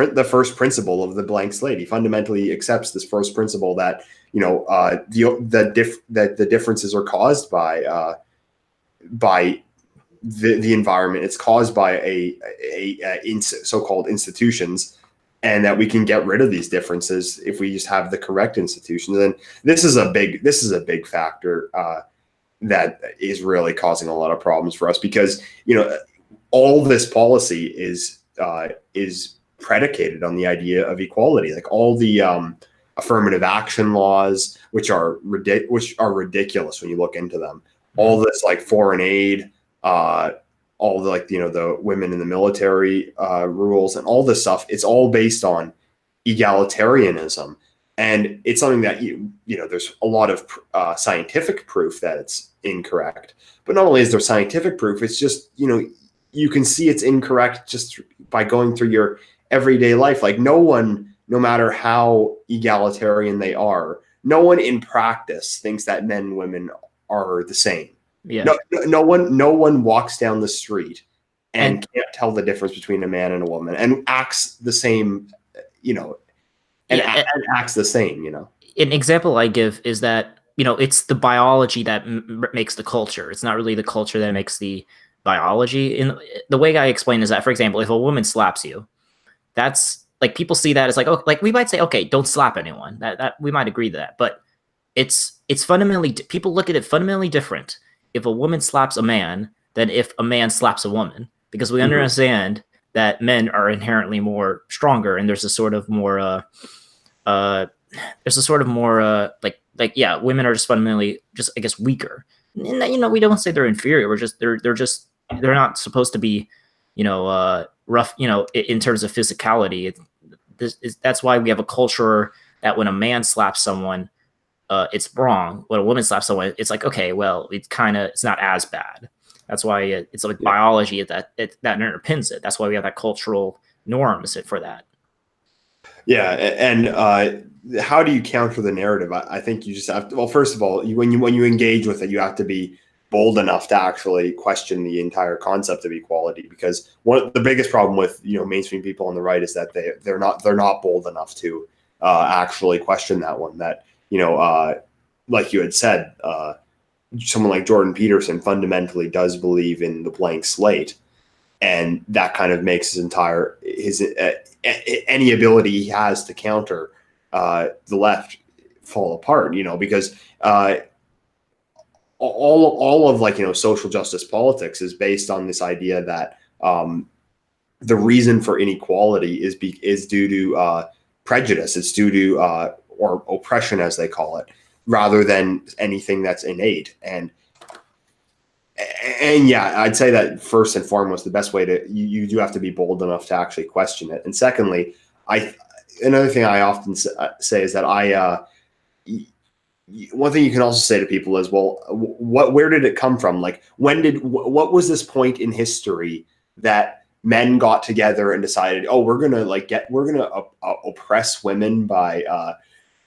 principle of the blank slate. He fundamentally accepts this first principle that the differences are caused by the environment. It's caused by so-called institutions, and that we can get rid of these differences if we just have the correct institutions. And this is a big factor that is really causing a lot of problems for us, because all this policy is predicated on the idea of equality. Like all the affirmative action laws, which are ridiculous when you look into them. All this like foreign aid, all the the women in the military rules, and all this stuff. It's all based on egalitarianism. And it's something that there's a lot of scientific proof that it's incorrect. But not only is there scientific proof, it's just you can see it's incorrect just by going through your everyday life. Like no one, no matter how egalitarian they are, no one in practice thinks that men and women are the same. Yeah. No one walks down the street and can't tell the difference between a man and a woman and acts the same. And acts the same, An example I give is that, it's the biology that makes the culture. It's not really the culture that makes the biology. In the way I explain is that, for example, if a woman slaps you, that's like people see that as like, oh, like we might say, okay, don't slap anyone. That we might agree to that, but it's fundamentally people look at it fundamentally different if a woman slaps a man than if a man slaps a woman, because we understand that men are inherently more stronger, and there's a sort of more yeah, women are just fundamentally just I guess weaker. And we don't say they're inferior. We're just they're not supposed to be rough in terms of physicality. That's why we have a culture that when a man slaps someone, it's wrong. When a woman slaps someone, it's like, okay, well, it's not as bad. That's why it's like biology that underpins it. That's why we have that cultural norms for that. Yeah, and how do you counter the narrative? I think you just have to. Well, first of all, when you engage with it, you have to be bold enough to actually question the entire concept of equality. Because the biggest problem with mainstream people on the right is that they're not bold enough to actually question that one. That like you had said, someone like Jordan Peterson fundamentally does believe in the blank slate. And that kind of makes his any ability he has to counter the left fall apart, because all of social justice politics is based on this idea that the reason for inequality is due to prejudice. It's due to or oppression, as they call it, rather than anything that's innate. And yeah, I'd say that first and foremost, the best way you do have to be bold enough to actually question it. And secondly, another thing I often say is that one thing you can also say to people is, well, where did it come from? Like, what was this point in history that men got together and decided, oh, we're gonna oppress women by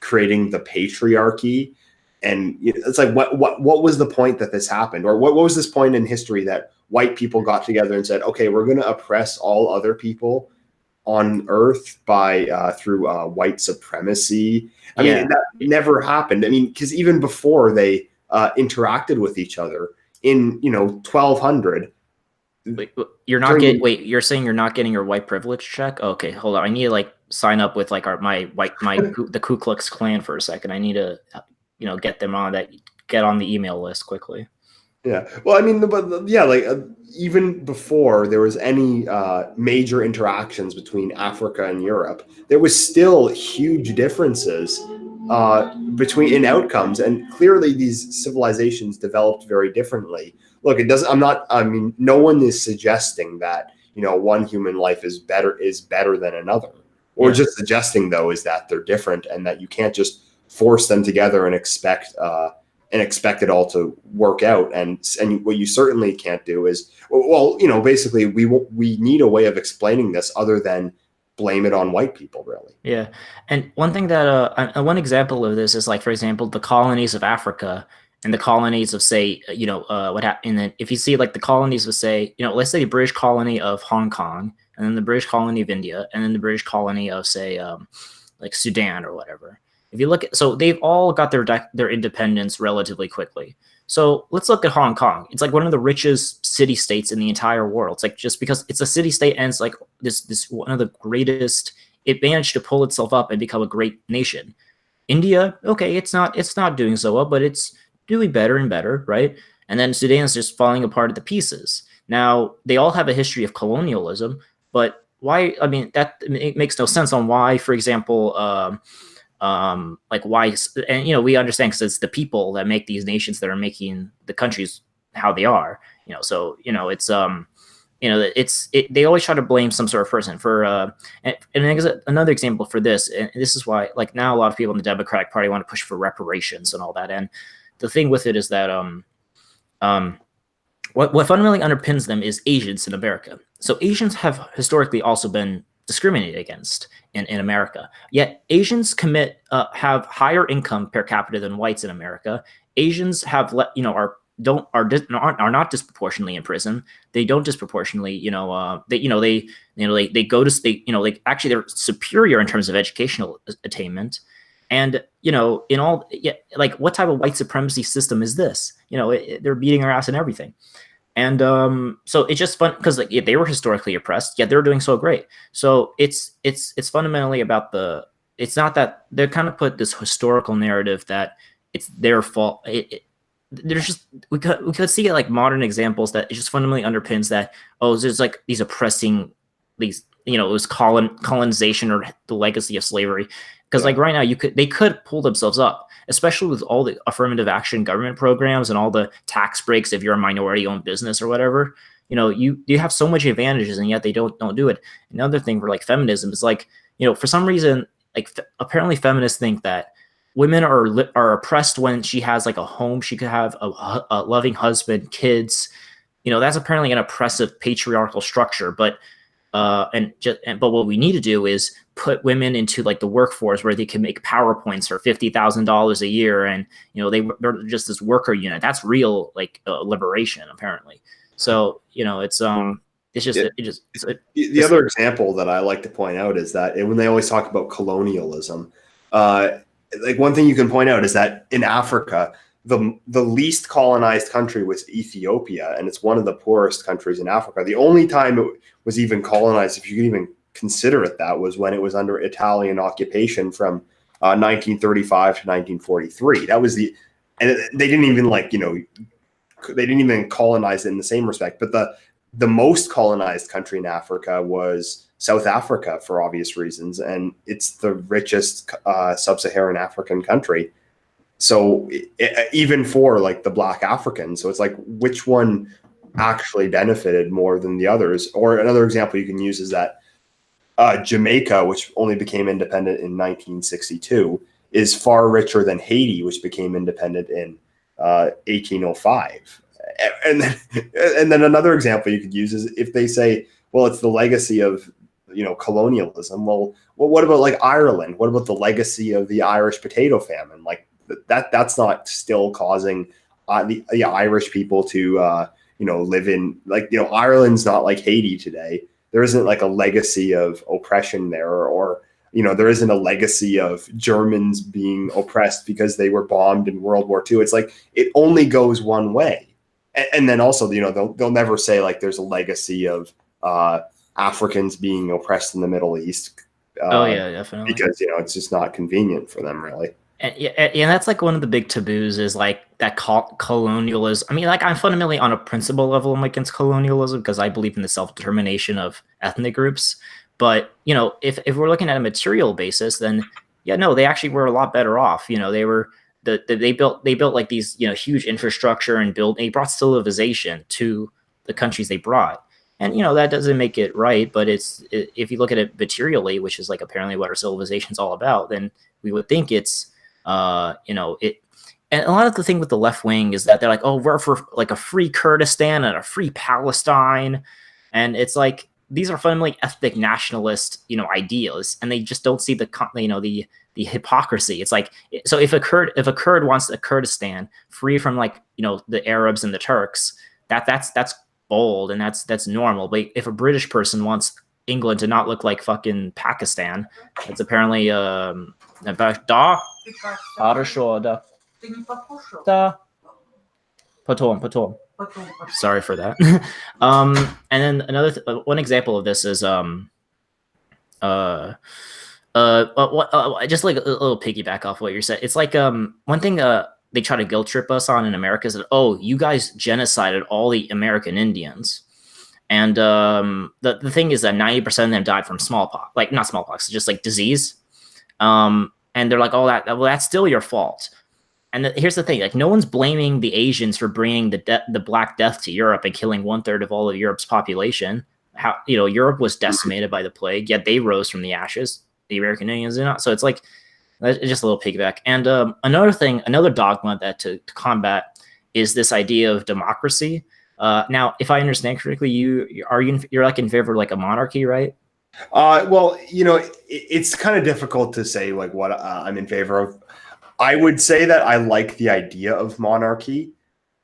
creating the patriarchy? And it's like, what was the point that this happened, or what was this point in history that white people got together and said, okay, we're gonna oppress all other people on Earth by through white supremacy? I mean, Yeah. that never happened. I mean, because even before they interacted with each other in 1200 Wait, you're not during getting. the, Wait, you're saying you're not getting your white privilege check? Okay, hold on. I need to like sign up with like the Ku Klux Klan for a second. I need to, get them on that. Get on the email list quickly. yeah. Well, I mean, but yeah, like even before there was any major interactions between Africa and Europe, there was still huge differences between in outcomes, and clearly these civilizations developed very differently. Look, it doesn't. I'm not. I mean, no one is suggesting that one human life is better than another. What we're Yeah. just suggesting though is that they're different, and that you can't just force them together and expect it all to work out. And what you certainly can't do is, well, basically we need a way of explaining this other than blame it on white people, really. Yeah, and one thing that one example of this is like, for example, the colonies of Africa and the colonies of, say, what happened. And if you see like the colonies of, say, let's say the British colony of Hong Kong, and then the British colony of India, and then the British colony of, say, like Sudan or whatever. If you look at, so they've all got their independence relatively quickly. So let's look at Hong Kong. It's like one of the richest city states in the entire world. It's like, just because it's a city state and it's like this one of the greatest, it managed to pull itself up and become a great nation. India, okay, it's not doing so well, but it's doing better and better, right? And then Sudan's just falling apart at the pieces. Now they all have a history of colonialism, but why? I mean, that it makes no sense on why, for example, like why, and we understand because it's the people that make these nations that are making the countries how they are. So it's they always try to blame some sort of person for and another example for this, and this is why, like, now a lot of people in the Democratic Party want to push for reparations and all that. And the thing with it is that um what fundamentally underpins them is Asians in America. So Asians have historically also been discriminated against in America. Yet Asians have higher income per capita than whites in America. Asians have are not disproportionately in prison. They don't disproportionately, they go to state, actually they're superior in terms of educational attainment. And in all, yeah, like, what type of white supremacy system is this? They're beating our ass and everything. And so it's just fun because, like, yeah, they were historically oppressed, yet they're doing so great. So it's fundamentally about it's not that they're kind of put this historical narrative that it's their fault. There's just, we could see like modern examples that it just fundamentally underpins that, oh, there's like these oppressing, these, it was colonization or the legacy of slavery. Because, like, right now they could pull themselves up, especially with all the affirmative action government programs and all the tax breaks if you're a minority owned business or whatever. You have so much advantages, and yet they don't do it. Another thing for like feminism is like, for some reason, like, apparently feminists think that women are oppressed when she has like a home, she could have a loving husband, kids. That's apparently an oppressive patriarchal structure. But but what we need to do is put women into like the workforce where they can make PowerPoints for $50,000 a year, and they're just this worker unit. That's real, like, liberation, apparently. So it's just Yeah. The other example that I like to point out is that when they always talk about colonialism, like, one thing you can point out is that in Africa, the least colonized country was Ethiopia, and it's one of the poorest countries in Africa. The only time it was even colonized, if you could even consider it that, was when it was under Italian occupation from 1935 to 1943. That was and they didn't even they didn't even colonize it in the same respect. But the most colonized country in Africa was South Africa, for obvious reasons, and it's the richest sub-Saharan African country. So even for like the Black Africans, so it's like, which one actually benefited more than the others? Or another example you can use is that Jamaica, which only became independent in 1962, is far richer than Haiti, which became independent in 1805. And then another example you could use is if they say, well, it's the legacy of colonialism. Well, what about like Ireland? What about the legacy of the Irish potato famine? Like that's not still causing the Irish people to live in Ireland's not like Haiti today. There isn't like a legacy of oppression there, or there isn't a legacy of Germans being oppressed because they were bombed in World War II. It's like it only goes one way. And then also, they'll never say like there's a legacy of Africans being oppressed in the Middle East. Oh yeah, definitely. Because it's just not convenient for them, really. And that's like one of the big taboos is like that colonialism. I mean, like I'm fundamentally on a principle level, I'm against colonialism because I believe in the self-determination of ethnic groups. But if we're looking at a material basis, then yeah, no, they actually were a lot better off. They were they built like these huge infrastructure and they brought civilization to the countries they brought. And that doesn't make it right, but if you look at it materially, which is like apparently what our civilization's all about, then we would think it's it. And a lot of the thing with the left wing is that they're like, oh, we're for like a free Kurdistan and a free Palestine, and it's like these are fundamentally ethnic nationalist ideas, and they just don't see the hypocrisy. It's like, so if a Kurd wants a Kurdistan free from like the Arabs and the Turks, that's bold and that's normal. But if a British person wants England to not look like fucking Pakistan, that's apparently Sorry for that. And then one example of this is just like a little piggyback off what you said. It's like one thing they try to guilt trip us on in America is that, oh, you guys genocided all the American Indians. And the thing is that 90% of them died from smallpox, like not smallpox, just like disease. And they're like, oh, that's still your fault. And here's the thing: like, no one's blaming the Asians for bringing the Black Death to Europe and killing 1/3 of all of Europe's population. Europe was decimated by the plague, yet they rose from the ashes. The American Indians did not. So it's like just a little piggyback. And another dogma that to combat is this idea of democracy. Now, if I understand correctly, you're like in favor of like a monarchy, right? Well, it's kind of difficult to say like what I'm in favor of. I would say that I like the idea of monarchy,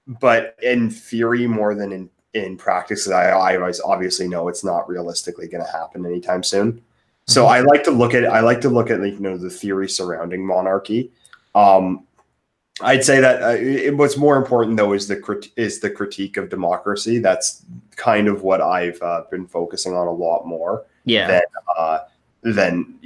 but in theory more than in practice. I obviously know it's not realistically going to happen anytime soon. So I like to look at the theory surrounding monarchy. I'd say that what's more important though is the critique of democracy. That's kind of what I've been focusing on a lot more. Yeah. Than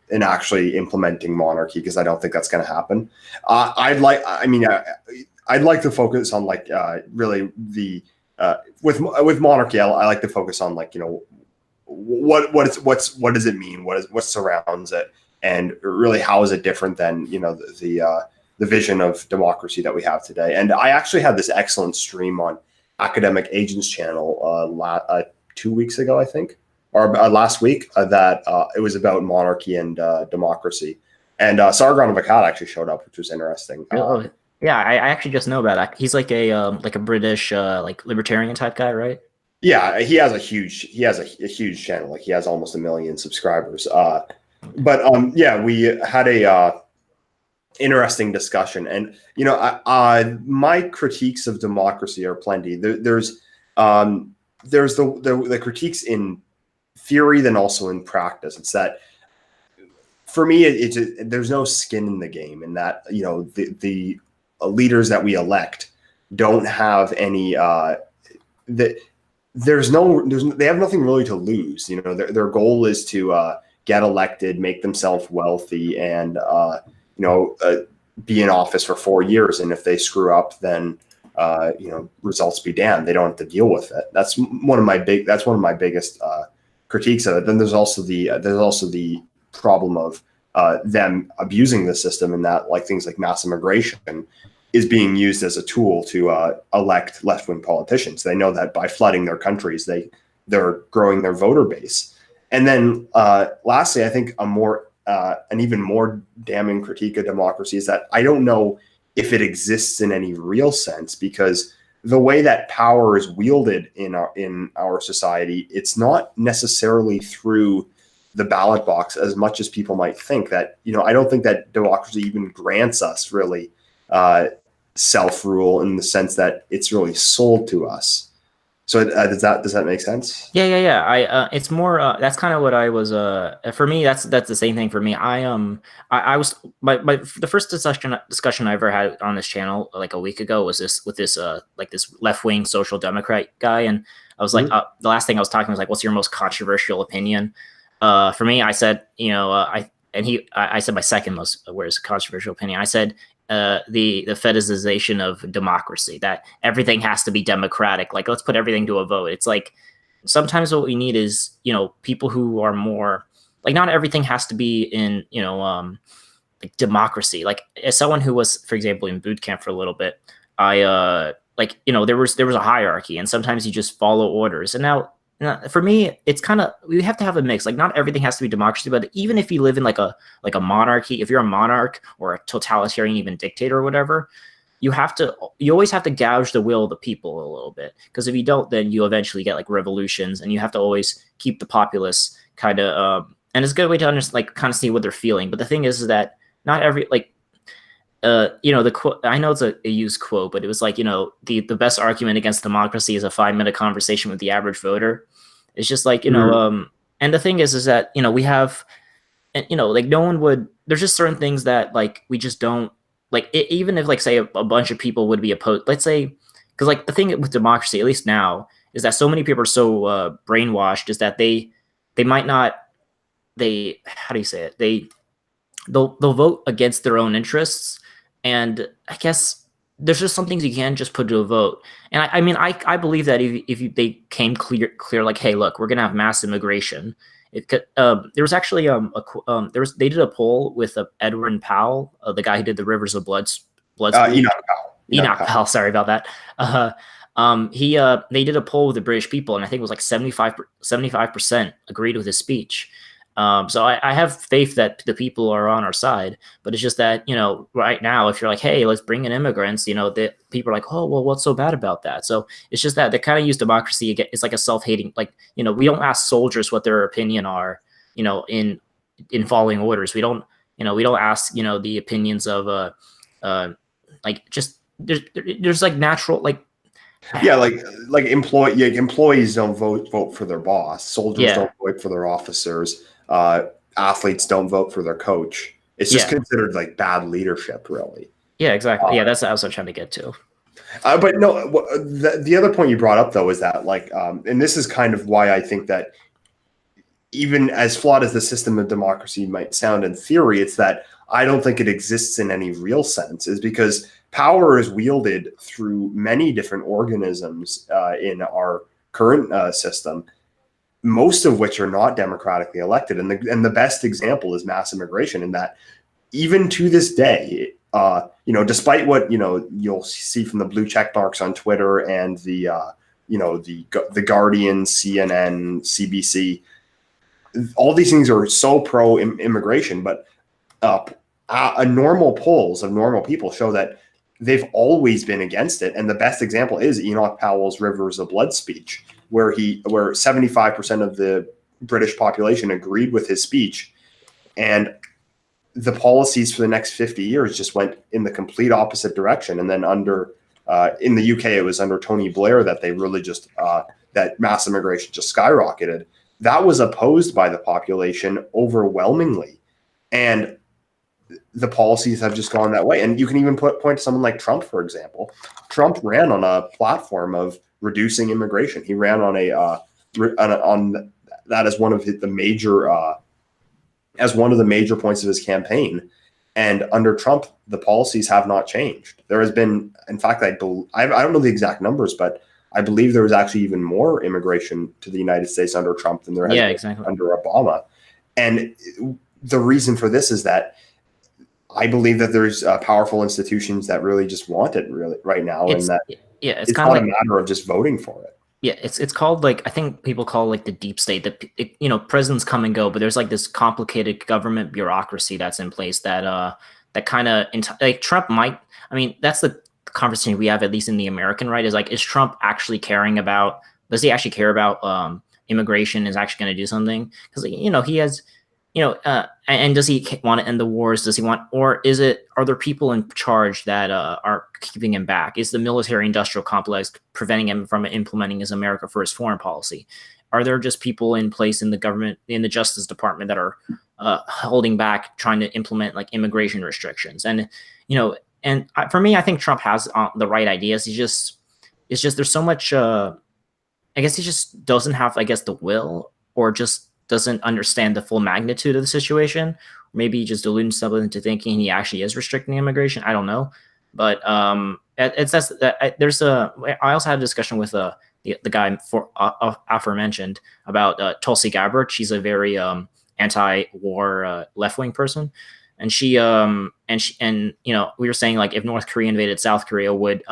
an actually implementing monarchy, because I don't think that's going to happen. I'd like to focus on like really the with monarchy. I like to focus on like what does it mean? What surrounds it, and really how is it different than the vision of democracy that we have today? And I actually had this excellent stream on Academic Agents channel 2 weeks ago, I think, or last week, that it was about monarchy and democracy. And Sargon of Akkad actually showed up, which was interesting. Yeah, I actually just know about that. He's like a British like libertarian type guy, right? Yeah, he has a huge channel. Like he has almost 1 million subscribers. Yeah, we had a interesting discussion, and my critiques of democracy are plenty. There's the critiques in theory, then also in practice. It's that for me, there's no skin in the game, in that the leaders that we elect don't have any they have nothing really to lose. Their goal is to get elected, make themselves wealthy, and be in office for 4 years. And if they screw up, then results be damned. They don't have to deal with it. That's one of my biggest critiques of it. Then there's also the problem of them abusing the system, and that like things like mass immigration is being used as a tool to elect left-wing politicians. They know that by flooding their countries, they're growing their voter base. And then lastly, I think a more an even more damning critique of democracy is that I don't know if it exists in any real sense, because the way that power is wielded in our society, it's not necessarily through the ballot box as much as people might think. That, I don't think that democracy even grants us really self-rule in the sense that it's really sold to us. So does that make sense? Yeah. It's more. That's kind of what I was. For me, that's the same thing for me. I was the first discussion I ever had on this channel like a week ago was this with this like this left wing social democrat guy, and I was like, Mhm. the last thing I was talking was like, what's your most controversial opinion? For me, I said, I said my second most, whereas controversial opinion, I said the fetishization of democracy, that everything has to be democratic. Like, let's put everything to a vote. It's like sometimes what we need is, people who are more like, not everything has to be in, like democracy. Like, as someone who was, for example, in boot camp for a little bit, I like, there was a hierarchy, and sometimes you just follow orders. And now for me, it's kind of, we have to have a mix. Like, not everything has to be democracy, but even if you live in like a monarchy, if you're a monarch or a totalitarian, even dictator or whatever, you always have to gouge the will of the people a little bit, because if you don't, then you eventually get like revolutions, and you have to always keep the populace kind of and it's a good way to understand, like, kind of see what they're feeling. But the thing is that not every, like, the quote, I know it's a used quote, but it was like, the best argument against democracy is a 5-minute conversation with the average voter. It's just like, and the thing is that, we have, and, like, no one would, there's just certain things that, like, we just don't, like, even if, like, say a bunch of people would be opposed, let's say, because, like, the thing with democracy, at least now, is that so many people are so brainwashed, is that they might not, they, how do you say it, they'll vote against their own interests. And I guess there's just some things you can't just put to a vote. And I mean, I believe that they came clear, like, hey, look, we're gonna have mass immigration. It could, there was actually they did a poll with Edwin Powell, the guy who did the Rivers of Blood speech. Enoch Powell. Enoch Powell, sorry about that. They did a poll with the British people, and I think it was like 75% agreed with his speech. So I have faith that the people are on our side, but it's just that, right now, if you're like, hey, let's bring in immigrants, the people are like, oh, well, what's so bad about that? So it's just that they kind of use democracy. It's like a self-hating, like, we don't ask soldiers what their opinion are, in following orders. We don't ask, the opinions of, like, just, there's like natural, like, Yeah, like employees don't vote for their boss. Soldiers yeah, don't vote for their officers. Athletes don't vote for their coach. It's just yeah, considered like bad leadership, really. yeah, exactly. Yeah, that's what I was trying to get to. But no, the other point you brought up though is that, like, and this is kind of why I think that even as flawed as the system of democracy might sound in theory, it's that I don't think it exists in any real sense, is because power is wielded through many different organisms in our current system, most of which are not democratically elected. And the best example is mass immigration, in that even to this day, despite what, you'll see from the blue check marks on Twitter and the Guardian, CNN, CBC, all these things are so pro immigration, but normal polls of normal people show that they've always been against it. And the best example is Enoch Powell's Rivers of Blood speech, where 75% of the British population agreed with his speech, and the policies for the next 50 years just went in the complete opposite direction. And then in the UK, it was under Tony Blair that they really just that mass immigration just skyrocketed. That was opposed by the population overwhelmingly, and the policies have just gone that way. And you can even point to someone like Trump, for example. Trump ran on a platform of reducing immigration. He ran on on that as one of the major points of his campaign. And under Trump, the policies have not changed. There has been, in fact, I don't know the exact numbers, but I believe there was actually even more immigration to the United States under Trump than there has been Exactly. under Obama. And the reason for this is that I believe that there's powerful institutions that really just want it really right now, It's and that yeah, it's it's kind of not a like, matter of just voting for it. Yeah, it's called like I think people call it like the deep state. Presidents come and go, but there's like this complicated government bureaucracy that's in place that kind of like Trump might. I mean, that's the conversation we have at least in the American right is like, is Trump actually caring about? Does he actually care about immigration? Is actually going to do something? Because he has and does he want to end the wars? Does he want, or is it, are there people in charge that are keeping him back? Is the military industrial complex preventing him from implementing his America First foreign policy? Are there just people in place in the government, in the Justice Department, that are holding back, trying to implement like immigration restrictions? And for me, I think Trump has the right ideas. It's just there's so much. I guess he just doesn't have, I guess, the will, or just doesn't understand the full magnitude of the situation. Maybe he just deluding himself into thinking he actually is restricting immigration. I don't know, but it's that there's a. I also had a discussion with the guy aforementioned about Tulsi Gabbard. She's a very anti-war left wing person, and we were saying like, if North Korea invaded South Korea, would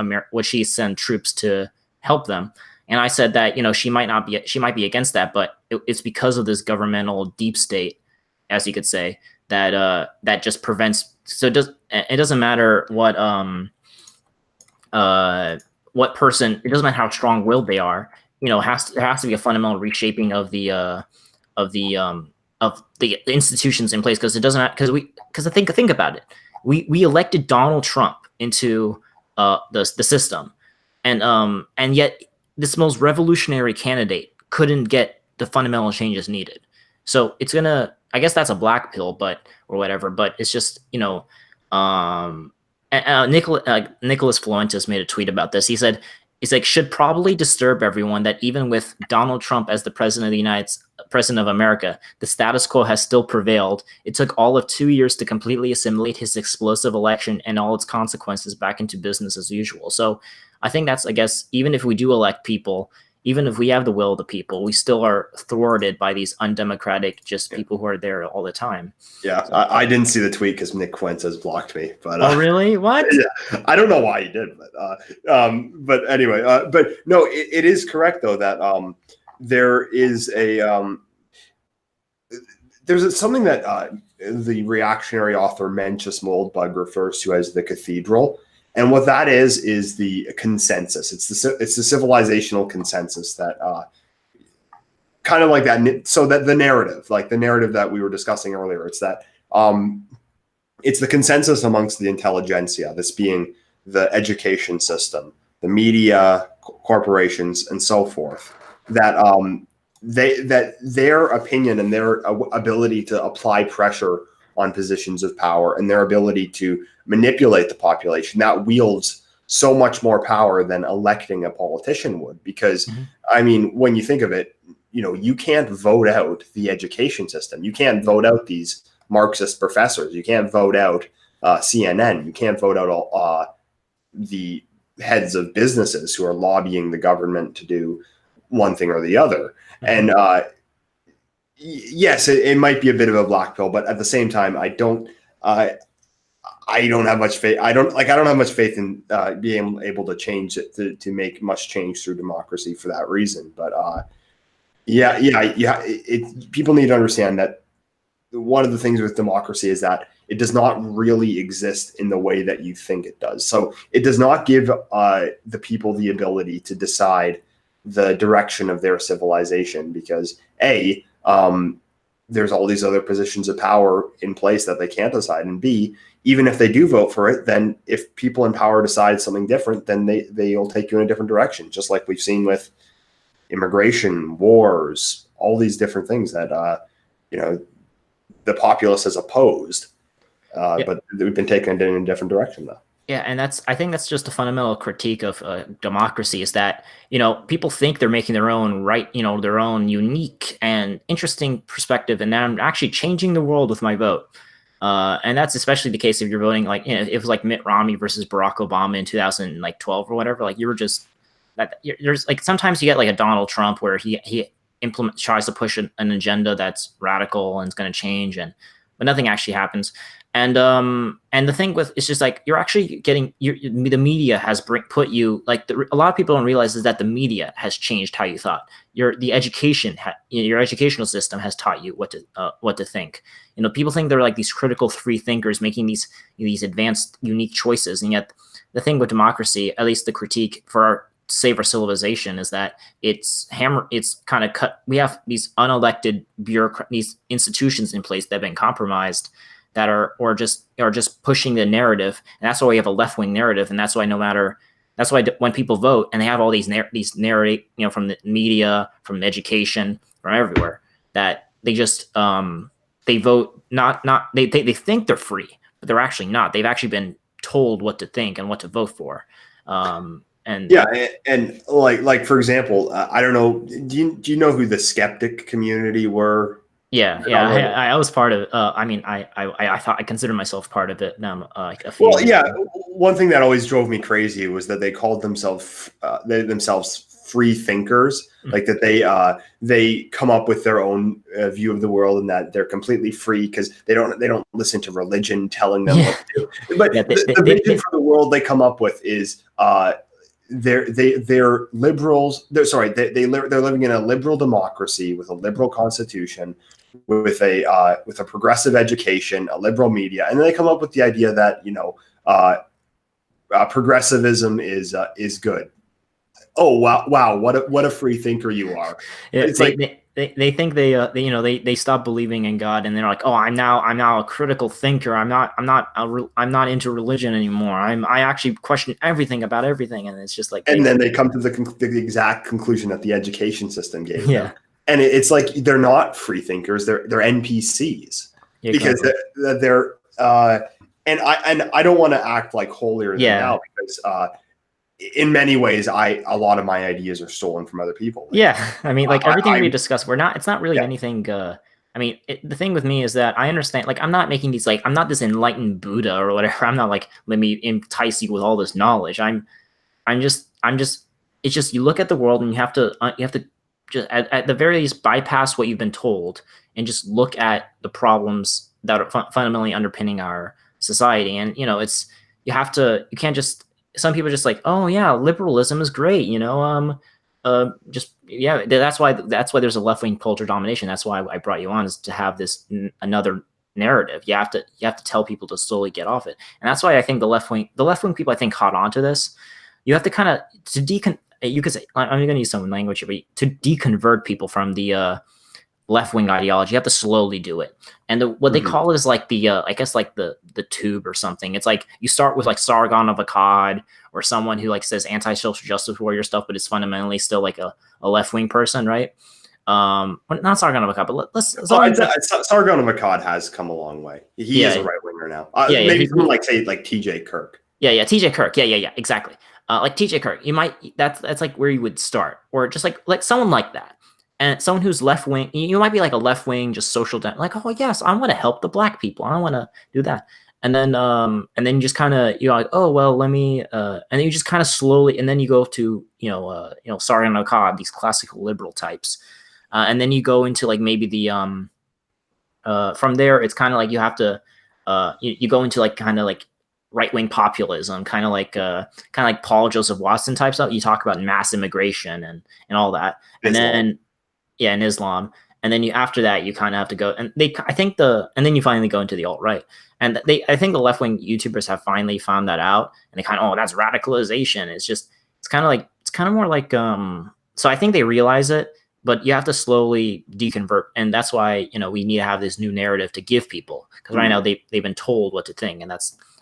she send troops to help them? And I said that she might be against that, but it's because of this governmental deep state, as you could say, that that just prevents. So it doesn't matter what person. It doesn't matter how strong willed they are. There has to be a fundamental reshaping of the institutions in place, because it doesn't, because think about it. We elected Donald Trump into the system, and yet this most revolutionary candidate couldn't get the fundamental changes needed. So it's gonna, I guess that's a black pill, or whatever. But it's just Nicholas Fluentus made a tweet about this. He said, he's like, should probably disturb everyone that even with Donald Trump as the president of America, the status quo has still prevailed. It took all of 2 years to completely assimilate his explosive election and all its consequences back into business as usual. So I think that's, I guess, even if we do elect people, even if we have the will of the people, we still are thwarted by these undemocratic people who are there all the time. Yeah, so, I didn't see the tweet because Nick Fuentes blocked me. But oh, really? What? Yeah, I don't know why he did, but anyway, but no, it is correct though that there is there's something that the reactionary author Mencius Moldbug refers to as the cathedral. And what that is the consensus. It's the civilizational consensus that kind of like that. So that the narrative that we were discussing earlier, it's that it's the consensus amongst the intelligentsia, this being the education system, the media, corporations, and so forth, that that their opinion and their ability to apply pressure on positions of power and their ability to manipulate the population, that wields so much more power than electing a politician would. Because I mean, when you think of it, you can't vote out the education system. You can't vote out these Marxist professors. You can't vote out CNN. You can't vote out all the heads of businesses who are lobbying the government to do one thing or the other. And yes, it might be a bit of a black pill, but at the same time, I don't have much faith. I don't have much faith in being able to change it, to make much change through democracy for that reason. But people need to understand that one of the things with democracy is that it does not really exist in the way that you think it does. So it does not give the people the ability to decide the direction of their civilization, because there's all these other positions of power in place that they can't decide, and B, even if they do vote for it, then if people in power decide something different, then they'll take you in a different direction, just like we've seen with immigration, wars, all these different things that the populace has opposed, but we've been taken in a different direction though. Yeah, and I think that's just a fundamental critique of democracy, is that people think they're making their own their own unique and interesting perspective, and now I'm actually changing the world with my vote. And that's especially the case if you're voting if it was like Mitt Romney versus Barack Obama in 2012 or whatever. Like, you were just there's like, sometimes you get like a Donald Trump where he tries to push an agenda that's radical and it's going to change, and but nothing actually happens. And the thing with it's just like you're actually getting the media has put you like a lot of people don't realize is that the media has changed how you thought. Your educational system has taught you what to think. People think they're like these critical free thinkers making these advanced unique choices, and yet the thing with democracy, at least the critique for our save our civilization, is that it's kind of cut. We have these unelected these institutions in place that have been compromised, that are just pushing the narrative, and that's why we have a left wing narrative, and that's why when people vote and they have all these narrative, from the media, from education, from everywhere, that they just they vote not they think they're free, but they're actually not. They've actually been told what to think and what to vote for. And yeah, and like for example, I don't know. Do you know who the skeptic community were? yeah, I was part of. I mean, I thought I considered myself part of it. Now, like a few. Well, yeah. One thing that always drove me crazy was that they called themselves free thinkers, like that they come up with their own view of the world, and that they're completely free because they don't listen to religion telling them what to do. But the vision for the world they come up with is they're liberals. They're living in a liberal democracy with a liberal constitution, with a progressive education, a liberal media, and then they come up with the idea that progressivism is good. Oh wow! What a free thinker you are! It's they think they stop believing in God, and they're like, oh, I'm now a critical thinker. I'm not into religion anymore. I actually question everything about everything, and it's just like. And then they come to the exact conclusion that the education system gave them. And it's like they're not free thinkers; they're NPCs, because they're and I don't want to act like holier than thou, because in many ways a lot of my ideas are stolen from other people. I mean, like everything we discussed, it's not really anything. I mean, the thing with me is that I understand, like, I'm not making these, like, I'm not this enlightened Buddha or whatever. I'm not like, let me entice you with all this knowledge. I'm just, it's just, you look at the world and you have to just at the very least bypass what you've been told and just look at the problems that are fundamentally underpinning our society. And, you can't just, some people are just like, oh yeah, liberalism is great. That's why there's a left-wing culture domination. That's why I brought you on, is to have this another narrative. You have to tell people to slowly get off it. And that's why I think the left-wing people, I think, caught on to this. You have to kind of, you could say, I'm going to use some language here, but to deconvert people from the left-wing ideology, you have to slowly do it. And what they call it is like I guess like the tube or something. It's like you start with like Sargon of Akkad, or someone who like says anti-social justice warrior stuff, but it's fundamentally still like a left-wing person, right? Not Sargon of Akkad, but Sargon of Akkad has come a long way. He is a right-winger now. Maybe someone like TJ Kirk. TJ Kirk. Yeah, exactly. Like TJ Kirk, you might that's like where you would start, or just like someone like that. And someone who's left wing, you might be like a left wing, just social, like, oh yes, I want to help the black people, I want to do that, and then you just kind of, you're like, oh well, let me, and then you just kind of slowly, and then you go to Sargon of Akkad, these classical liberal types, and then you go into like maybe the from there, it's kind of like you have to you go into like kind of like right-wing populism, kind of like Paul Joseph Watson type stuff. You talk about mass immigration and all that, and then. Yeah, in Islam, and then after that you kind of have to go, and and then you finally go into the alt-right, and I think the left-wing YouTubers have finally found that out, and they kind of, oh, that's radicalization. It's kind of more like so I think they realize it, but you have to slowly deconvert, and that's why we need to have this new narrative to give people, because right now they've been told what to think, and I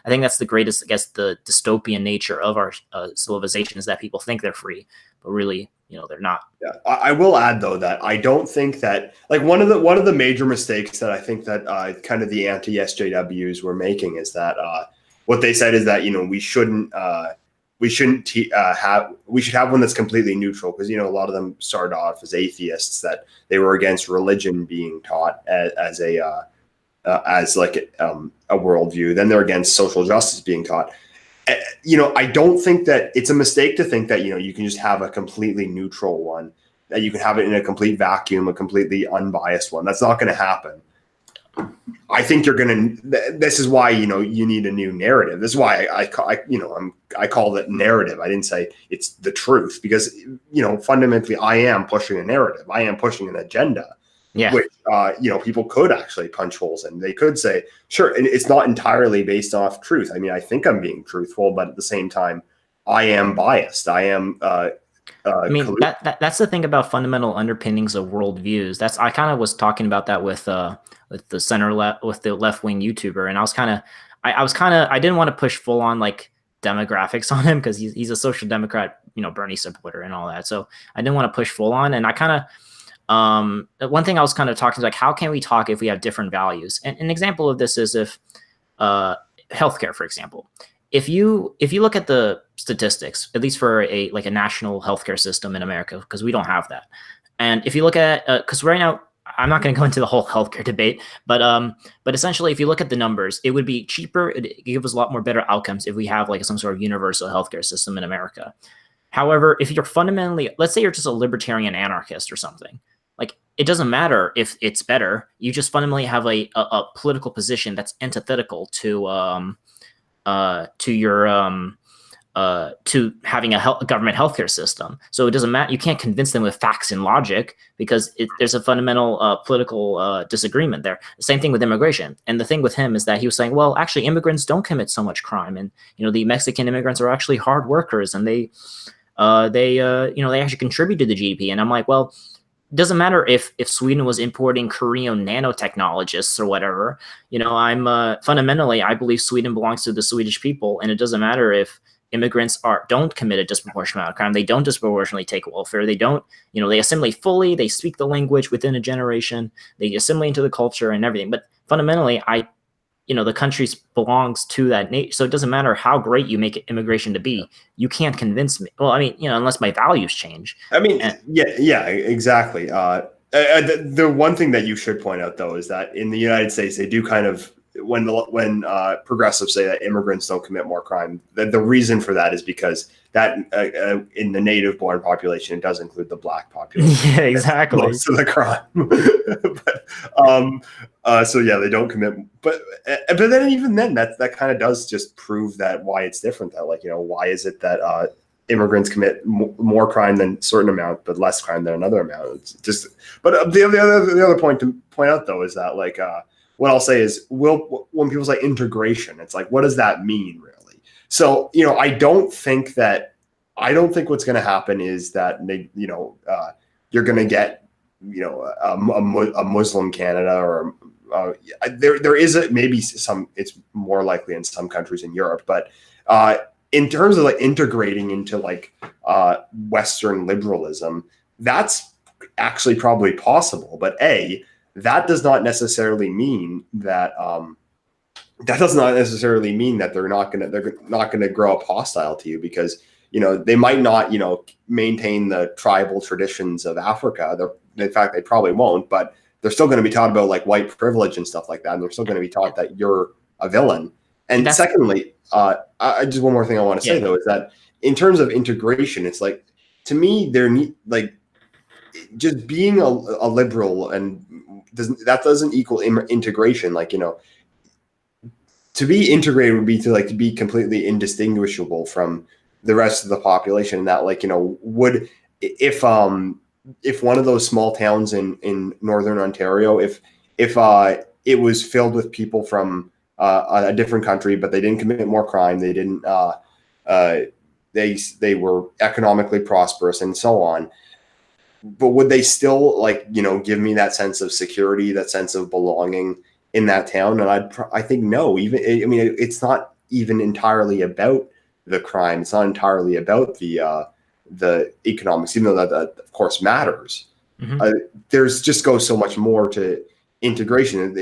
think that's the greatest, I guess, the dystopian nature of our civilization, is that people think they're free, but really, they're not. Yeah, I will add though that I don't think that, like, one of the major mistakes that I think that kind of the anti-SJWs were making is that what they said is that we should have one that's completely neutral, because a lot of them started off as atheists, that they were against religion being taught as a worldview. Then they're against social justice being taught. I don't think that it's a mistake to think that you can just have a completely neutral one, that you can have it in a complete vacuum, a completely unbiased one. That's not going to happen. I think you're going to. This is why you need a new narrative. This is why I call it narrative. I didn't say it's the truth because fundamentally I am pushing a narrative. I am pushing an agenda, Yeah. which people could actually punch holes in. They could say, sure, it's not entirely based off truth. I mean, I think I'm being truthful, but at the same time, I am biased. I am. I mean that's the thing about fundamental underpinnings of worldviews. I kind of was talking about that with the center left with the left wing YouTuber, and I didn't want to push full on like demographics on him because he's a social democrat, Bernie supporter and all that. So I didn't want to push full on, and I kind of one thing I was kind of talking is like, how can we talk if we have different values? And an example of this is if healthcare, for example. If you look at the statistics, at least for a national healthcare system in America, because we don't have that, and if you look at because right now I'm not going to go into the whole healthcare debate, but essentially if you look at the numbers, it would be cheaper. It gives us a lot more better outcomes if we have like some sort of universal healthcare system in America. However, if you're fundamentally, let's say you're just a libertarian anarchist or something, like it doesn't matter if it's better. You just fundamentally have a political position that's antithetical to your to having a government healthcare system. So it doesn't matter. You can't convince them with facts and logic because there's a fundamental political disagreement there. Same thing with immigration. And the thing with him is that he was saying, well, actually, immigrants don't commit so much crime, and the Mexican immigrants are actually hard workers, and they actually contribute to the GDP. And I'm like, well, it doesn't matter if Sweden was importing Korean nanotechnologists or whatever. I'm fundamentally, I believe Sweden belongs to the Swedish people, and it doesn't matter if immigrants don't commit a disproportionate amount of crime. They don't disproportionately take welfare. They don't, they assimilate fully. They speak the language within a generation. They assimilate into the culture and everything. But fundamentally, the country belongs to that nation. So it doesn't matter how great you make immigration to be. You can't convince me. Well, I mean, unless my values change. I mean, yeah, exactly. The one thing that you should point out, though, is that in the United States, they do kind of, when progressives say that immigrants don't commit more crime, the reason for that is because that in the native-born population, it does include the black population. Yeah, exactly. Most of the crime. So yeah, they don't commit. But then even then, that kind of does just prove that why it's different. That why is it that immigrants commit more crime than a certain amount, but less crime than another amount? It's just. But the other point to point out though is that what I'll say is, when people say integration, it's like, what does that mean really? So, I don't think what's going to happen is that you're going to get, a Muslim Canada, or there is maybe some, it's more likely in some countries in Europe, but in terms of integrating into Western liberalism, that's actually probably possible. But that does not necessarily mean that they're not going to grow up hostile to you, because they might not maintain the tribal traditions of Africa. In fact, they probably won't, but they're still going to be taught about white privilege and stuff like that, and they're still going to be taught that you're a villain. And secondly, I just one more thing I want to say though is that in terms of integration, it's to me just being a liberal and that doesn't equal integration. To be integrated would be to be completely indistinguishable from the rest of the population. And that would, if one of those small towns in northern Ontario, if it was filled with people from a different country, but they didn't commit more crime, they didn't they were economically prosperous and so on, but would they still give me that sense of security, that sense of belonging in that town? And I think no. It's not even entirely about the crime. It's not entirely about the economics, even though that of course matters. Mm-hmm. There's just goes so much more to integration.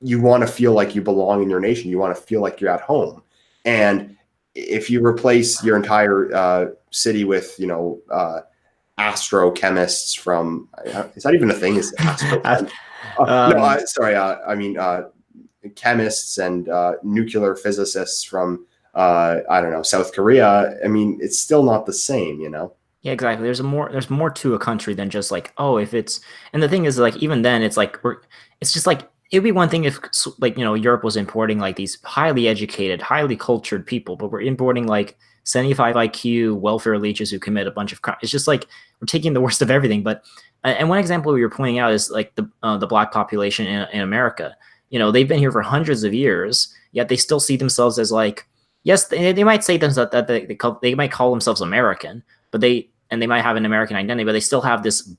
You want to feel like you belong in your nation. You want to feel like you're at home. And if you replace your entire city with astrochemists from, is that even a thing? Is chemists and nuclear physicists from I don't know, South Korea. It's still not the same, Yeah, exactly. There's more to a country than just if it's, and the thing is even then it's just it'd be one thing if, like, Europe was importing like these highly educated, highly cultured people, but we're importing like 75 IQ welfare leeches who commit a bunch of crimes. It's just like we're taking the worst of everything. But and one example you're pointing out is like the black population in America. They've been here for hundreds of years, yet they still see themselves as like, yes, they might say themselves that they might call themselves American, but they might have an American identity, but they still have this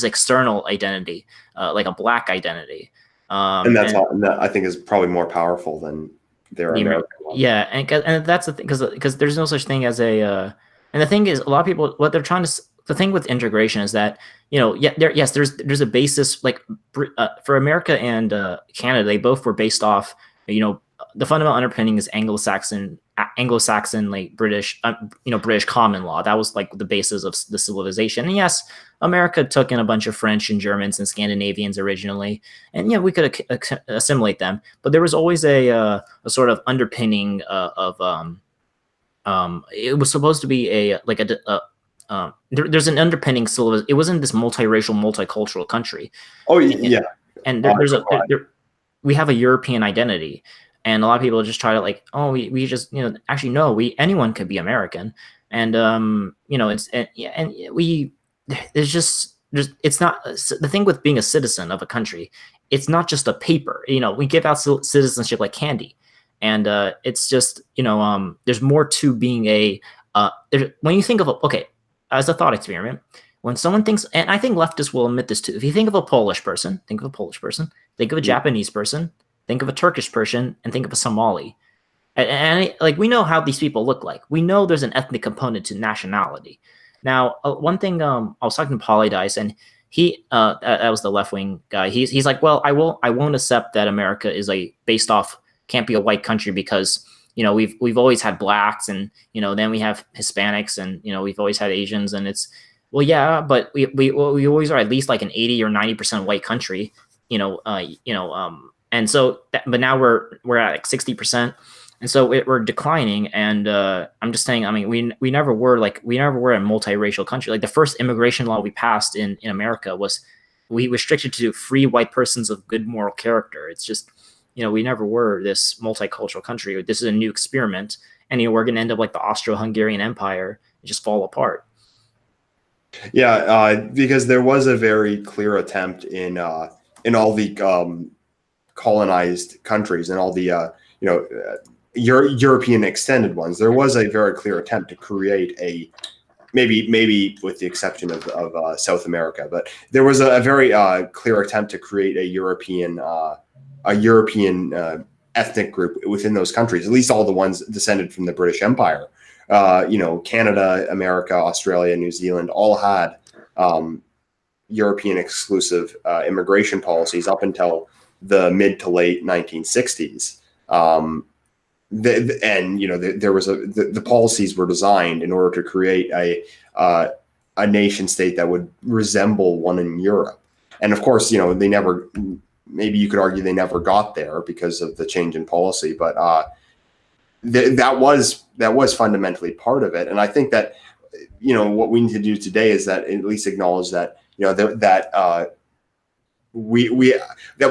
external identity, like a black identity. And that's all, and that I think is probably more powerful than their American one. Yeah, and that's the thing, because there's no such thing as and the thing is, a lot of people, what they're trying to, the thing with integration is that, there's a basis, like, for America and Canada, they both were based off, the fundamental underpinning is Anglo-Saxon, like British, British common law. That was like the basis of the civilization. And yes, America took in a bunch of French and Germans and Scandinavians originally, and yeah, we could assimilate them. But there was always a sort of underpinning of it was supposed to be there's an underpinning still. It wasn't this multiracial, multicultural country. Oh yeah, and we have a European identity. And a lot of people just try to like, oh, we just, actually, no, anyone could be American. And, it's not the thing with being a citizen of a country. It's not just a paper, we give out citizenship like candy. And it's just, there's more to being when you think of okay, as a thought experiment, when someone thinks, and I think leftists will admit this too, if you think of a Polish person, think of a Japanese person, think of a Turkish person, and think of a Somali. And like, we know how these people look like. We know there's an ethnic component to nationality. Now, one thing, I was talking to Polydice, and he, that was the left-wing guy. He's like, well, I won't accept that America is can't be a white country because, we've always had blacks, and, then we have Hispanics, and, we've always had Asians, and it's, well, yeah, but we always are at least like an 80 or 90% white country, and so, but now we're at like 60%, and so we're declining. And I'm just saying, I mean, we never were a multiracial country. Like, the first immigration law we passed in America was, we restricted to free white persons of good moral character. It's just, we never were this multicultural country. This is a new experiment, and we're going to end up like the Austro-Hungarian Empire and just fall apart. Yeah, because there was a very clear attempt in all the colonized countries and all the European extended ones. There was a very clear attempt to create maybe with the exception of South America, but there was a very clear attempt to create a European ethnic group within those countries, at least all the ones descended from the British Empire. Canada, America, Australia, New Zealand all had European exclusive immigration policies up until the mid to late 1960s. There was the policies were designed in order to create a nation state that would resemble one in Europe. And of course, they never, maybe you could argue they never got there because of the change in policy, but that was fundamentally part of it. And I think that, what we need to do today is that at least acknowledge that, we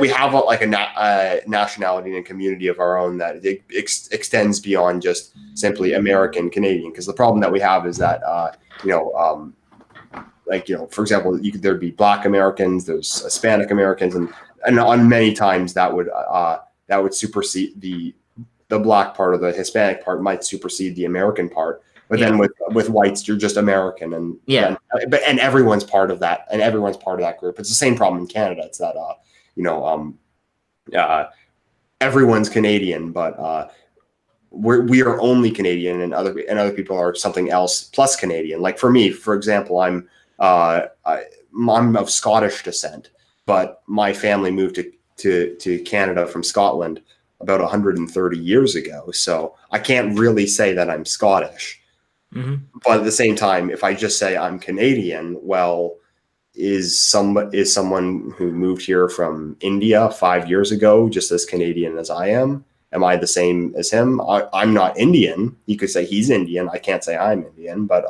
have a nationality and a community of our own that extends beyond just simply American Canadian. Because the problem that we have is that for example, there'd be Black Americans, there's Hispanic Americans, and on many times that would supersede the Black part, or the Hispanic part might supersede the American part. But then with whites, you're just American, and and everyone's part of that, and everyone's part of that group. It's the same problem in Canada. It's that everyone's Canadian, but we are only Canadian, and other people are something else plus Canadian. Like for me, for example, I'm of Scottish descent, but my family moved to Canada from Scotland about 130 years ago. So I can't really say that I'm Scottish. Mm-hmm. But at the same time, if I just say I'm Canadian, well, is someone who moved here from India 5 years ago just as Canadian as I am? Am I the same as him? I'm not Indian. You could say he's Indian. I can't say I'm Indian. But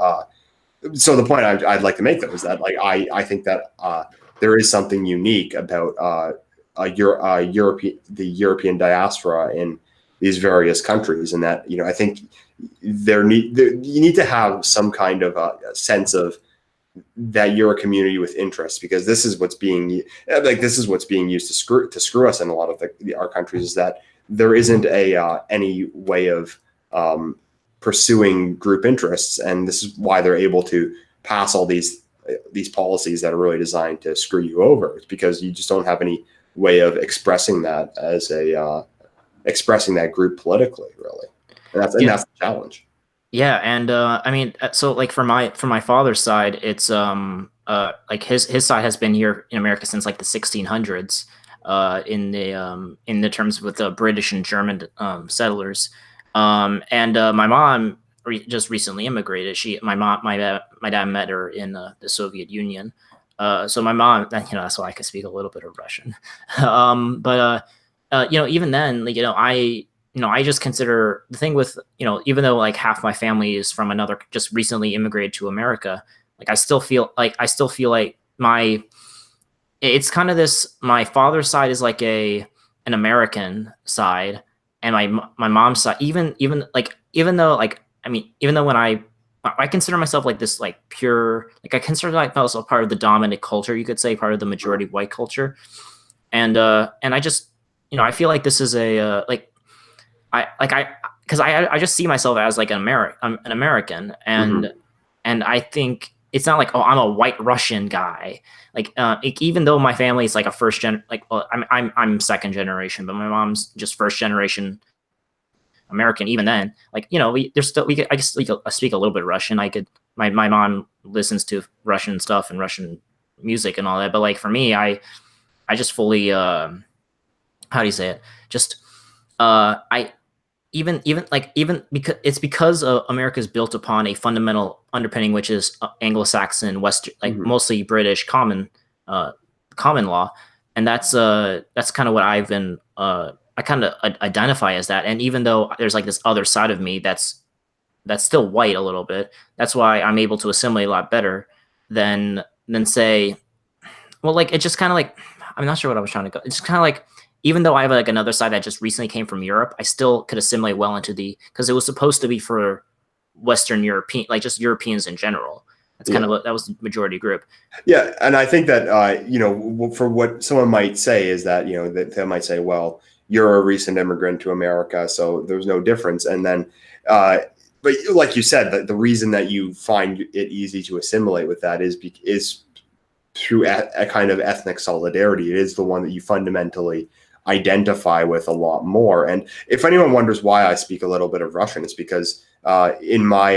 so the point I'd like to make, though, is that I think that there is something unique about the European diaspora in these various countries, and that I think you need to have some kind of a sense of that you're a community with interests, because this is what's being used to screw us in a lot of our countries, is that there isn't any way of pursuing group interests, and this is why they're able to pass all these policies that are really designed to screw you over. It's because you just don't have any way of expressing that as expressing that group politically, really, and that's the challenge. Yeah, and I mean, so like for my father's side, it's like his side has been here in America since like the 1600s, in the terms with the British and German settlers, and my mom just recently immigrated. My dad met her in the Soviet Union, so my mom, that's why I could speak a little bit of Russian, but even then, like I just consider the thing with, even though like half my family is from another, just recently immigrated to America, like I still feel like it's kind of this, my father's side is like an American side, and my mom's side, even though like, I mean, even though when I consider myself like this, like pure, like I consider myself part of the dominant culture, you could say part of the majority white culture. And I just, I feel like this is a, because I just see myself as like an American, and Mm-hmm. and I think it's not like, oh, I'm a white Russian guy. Like, even though my family is like a first gen, like, well, I'm second generation, but my mom's just first generation American. Even then, like, there's still, I guess I speak a little bit Russian. My mom listens to Russian stuff and Russian music and all that. But like for me, I just fully, how do you say it? Just I even because it's because America is built upon a fundamental underpinning, which is Anglo-Saxon, Western, like Mm-hmm. mostly British common law, and that's kind of what I've been, I kind of identify as that. And even though there's like this other side of me that's still white a little bit, that's why I'm able to assimilate a lot better than say, well, like it's just kind of like, I'm not sure what I was trying to go. It's kind of like, even though I have like another side that just recently came from Europe, I still could assimilate well into because it was supposed to be for Western European, like just Europeans in general. That's kind Yeah. of that was the majority group. Yeah, and I think that for what someone might say is that that they might say, well, you're a recent immigrant to America, so there's no difference. And then, but like you said, the reason that you find it easy to assimilate with that is through a kind of ethnic solidarity. It is the one that you fundamentally identify with a lot more. And if anyone wonders why I speak a little bit of Russian, it's because in my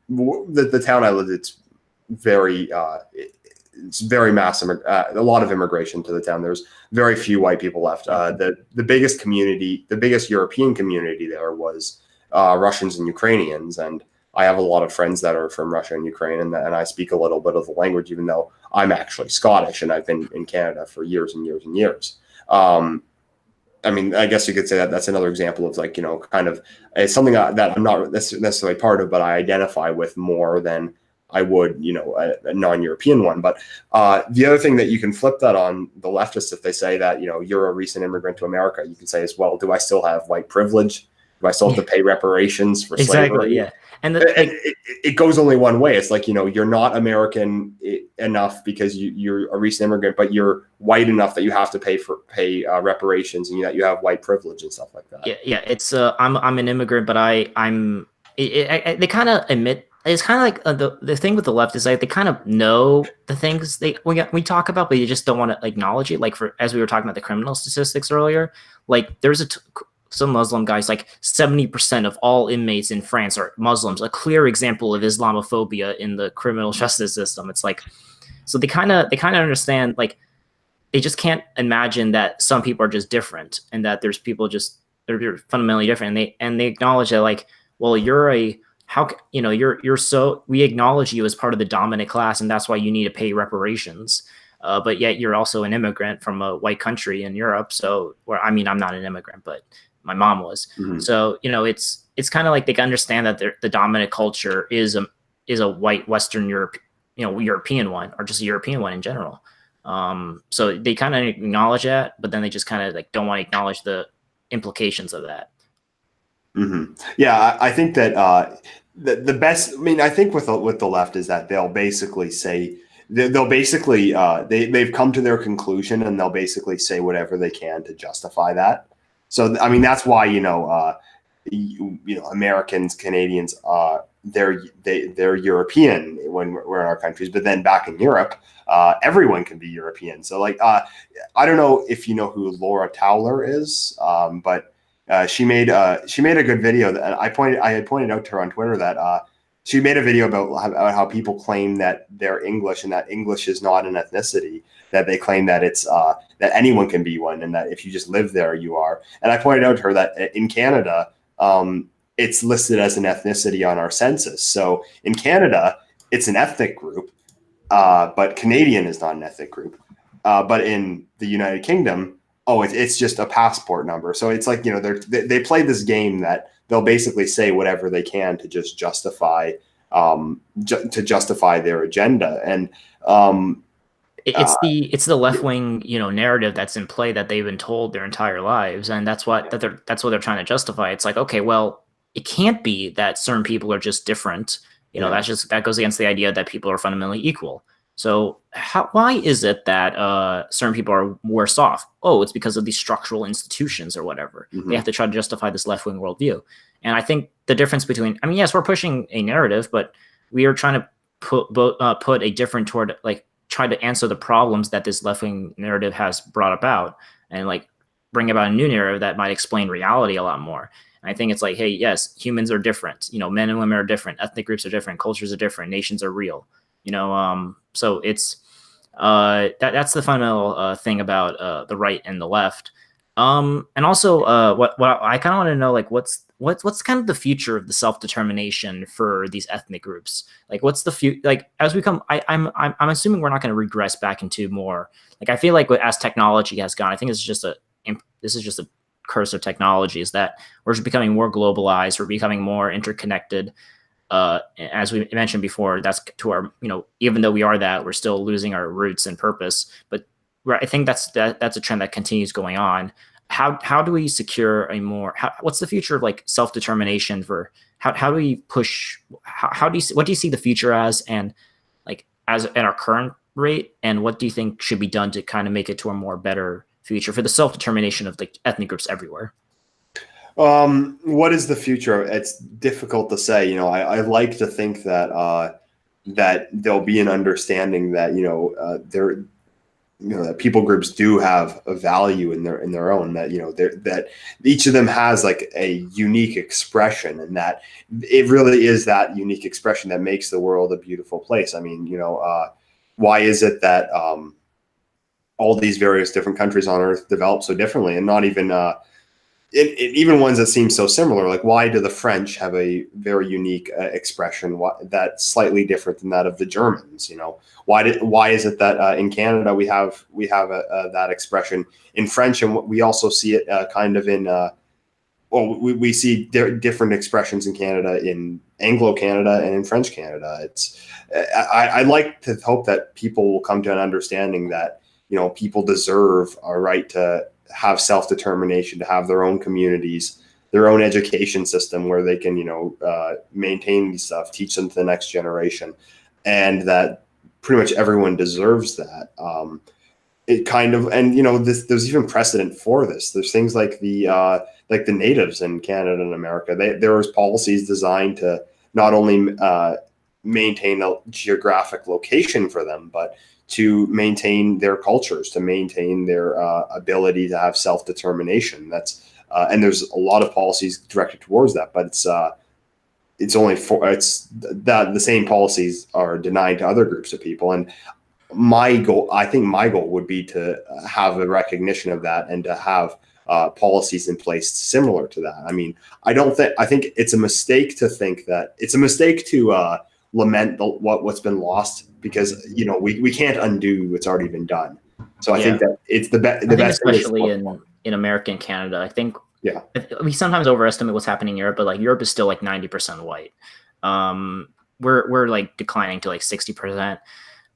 the town I live, very massive, a lot of immigration to the town. There's very few white people left. The biggest European community there was Russians and Ukrainians, and I have a lot of friends that are from Russia and Ukraine, and I speak a little bit of the language, even though I'm actually Scottish and I've been in Canada for years and years and years. I mean, I guess you could say that that's another example of like, kind of something that I'm not necessarily part of, but I identify with more than I would, a non-European one. But the other thing that you can flip that on the leftists, if they say that, you're a recent immigrant to America, you can say as well, do I still have white privilege? Do I still have to pay reparations for Exactly, slavery? yeah. And It goes only one way. It's like, you're not American enough because you're a recent immigrant, but you're white enough that you have to pay reparations, and that you have white privilege and stuff like that. yeah, it's I'm an immigrant, but they kind of admit, it's kind of like the thing with the left is like they kind of know the things we talk about, but you just don't want to acknowledge it. Like as we were talking about the criminal statistics earlier, like there's some Muslim guys, like 70% of all inmates in France are Muslims, a clear example of Islamophobia in the criminal justice system. It's like, so they kind of understand, like they just can't imagine that some people are just different, and that there's people just they're fundamentally different, and they acknowledge that, like, well, we acknowledge you as part of the dominant class, and that's why you need to pay reparations. But yet you're also an immigrant from a white country in Europe. So, I mean, I'm not an immigrant, but my mom was. Mm-hmm. So, it's kind of like they can understand that the dominant culture is a white Western Europe, European one, or just a European one in general. So they kind of acknowledge that, but then they just kind of like don't want to acknowledge the implications of that. Yeah, I think that the best. I mean, I think with the left is that they'll basically say they'll basically they've come to their conclusion and they'll basically say whatever they can to justify that. So I mean, that's why Americans, Canadians, they're European when we're in our countries, but then back in Europe, everyone can be European. So like, I don't know if you know who Laura Towler is, but she made a good video that I had pointed out to her on Twitter that she made a video about how people claim that they're English and that English is not an ethnicity, that they claim that it's that anyone can be one and that if you just live there you are. And I pointed out to her that in Canada, it's listed as an ethnicity on our census. So in Canada, it's an ethnic group, but Canadian is not an ethnic group. But in the United Kingdom, it's just a passport number. So it's like, they play this game that they'll basically say whatever they can to just justify their agenda. And It's the left wing narrative that's in play that they've been told their entire lives, and that's what they're trying to justify. It's like, okay, well, it can't be that certain people are just different. That goes against the idea that people are fundamentally equal. So why is it that certain people are worse off? Oh, it's because of these structural institutions or whatever. They have to try to justify this left wing worldview. And I think the difference between, I mean, yes, we're pushing a narrative, but we are trying to put a different toward like try to answer the problems that this left wing narrative has brought about, and like bring about a new narrative that might explain reality a lot more. And I think it's like, hey, yes, humans are different. Men and women are different. Ethnic groups are different. Cultures are different. Nations are real. So it's that's the fundamental thing about the right and the left. And also, what I kind of want to know, like, what's kind of the future of the self-determination for these ethnic groups? Like, what's the future? Like, as we come, I'm assuming we're not going to regress back into more. Like, I feel like as technology has gone, I think this is just a curse of technology, is that we're just becoming more globalized, we're becoming more interconnected. As we mentioned before, that's to our, even though we are that, we're still losing our roots and purpose. But I think that's a trend that continues going on. How do we secure what's the future of like self-determination for how do we push, what do you see the future as, and like as at our current rate, and what do you think should be done to kind of make it to a more better future for the self-determination of the ethnic groups everywhere? What is the future? It's difficult to say. I like to think that that there'll be an understanding that that people groups do have a value in their own, that that each of them has like a unique expression, and that it really is that unique expression that makes the world a beautiful place. I mean, why is it that all these various different countries on Earth develop so differently, and not even even ones that seem so similar? Like, why do the French have a very unique expression that's slightly different than that of the Germans? Why is it that in Canada we have that expression in French, and we also see it kind of in we see different expressions in Canada, in Anglo Canada and in French Canada. I like to hope that people will come to an understanding that people deserve a right to have self-determination, to have their own communities, their own education system where they can, maintain these stuff, teach them to the next generation, and that pretty much everyone deserves that. It kind of, and there's even precedent for this. There's things like the natives in Canada and America. There was policies designed to not only maintain a geographic location for them, but to maintain their cultures, to maintain their ability to have self-determination. And there's a lot of policies directed towards that, but the same policies are denied to other groups of people. And I think my goal would be to have a recognition of that, and to have policies in place similar to that. I mean, I think it's a mistake to think that it's a mistake to lament what's been lost, because we can't undo what's already been done. So I think that it's the best, especially in America and Canada. I think we sometimes overestimate what's happening in Europe, but like Europe is still like 90% white. We're like declining to like 60%.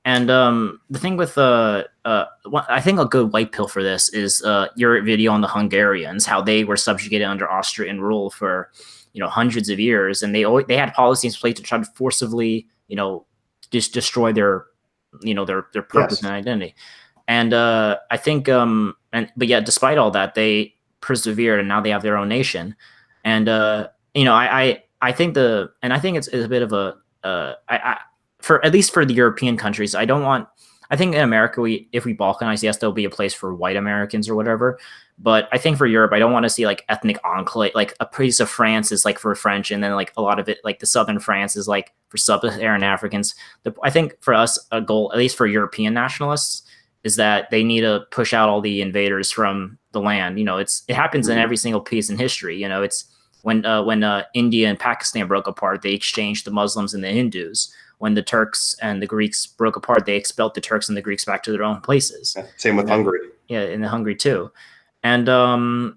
And the thing with I think a good white pill for this is your video on the Hungarians, how they were subjugated under Austrian rule for hundreds of years, and they had policies in place to try to forcibly just destroy their purpose Yes. and identity. And I think but yeah, despite all that, they persevered, and now they have their own nation. And I think I think it's a bit of a for at least for the European countries, I don't want. I think in America, if we balkanize, yes, there'll be a place for white Americans or whatever. But I think for Europe, I don't want to see like ethnic enclave, like a piece of France is like for French, and then like a lot of it, like the southern France is like for sub-Saharan Africans. I think for us, a goal, at least for European nationalists, is that they need to push out all the invaders from the land. It happens in every single piece in history. It's when India and Pakistan broke apart, they exchanged the Muslims and the Hindus. When the Turks and the Greeks broke apart, they expelled the Turks and the Greeks back to their own places. Yeah, same with Hungary. Yeah, in the Hungary too. And I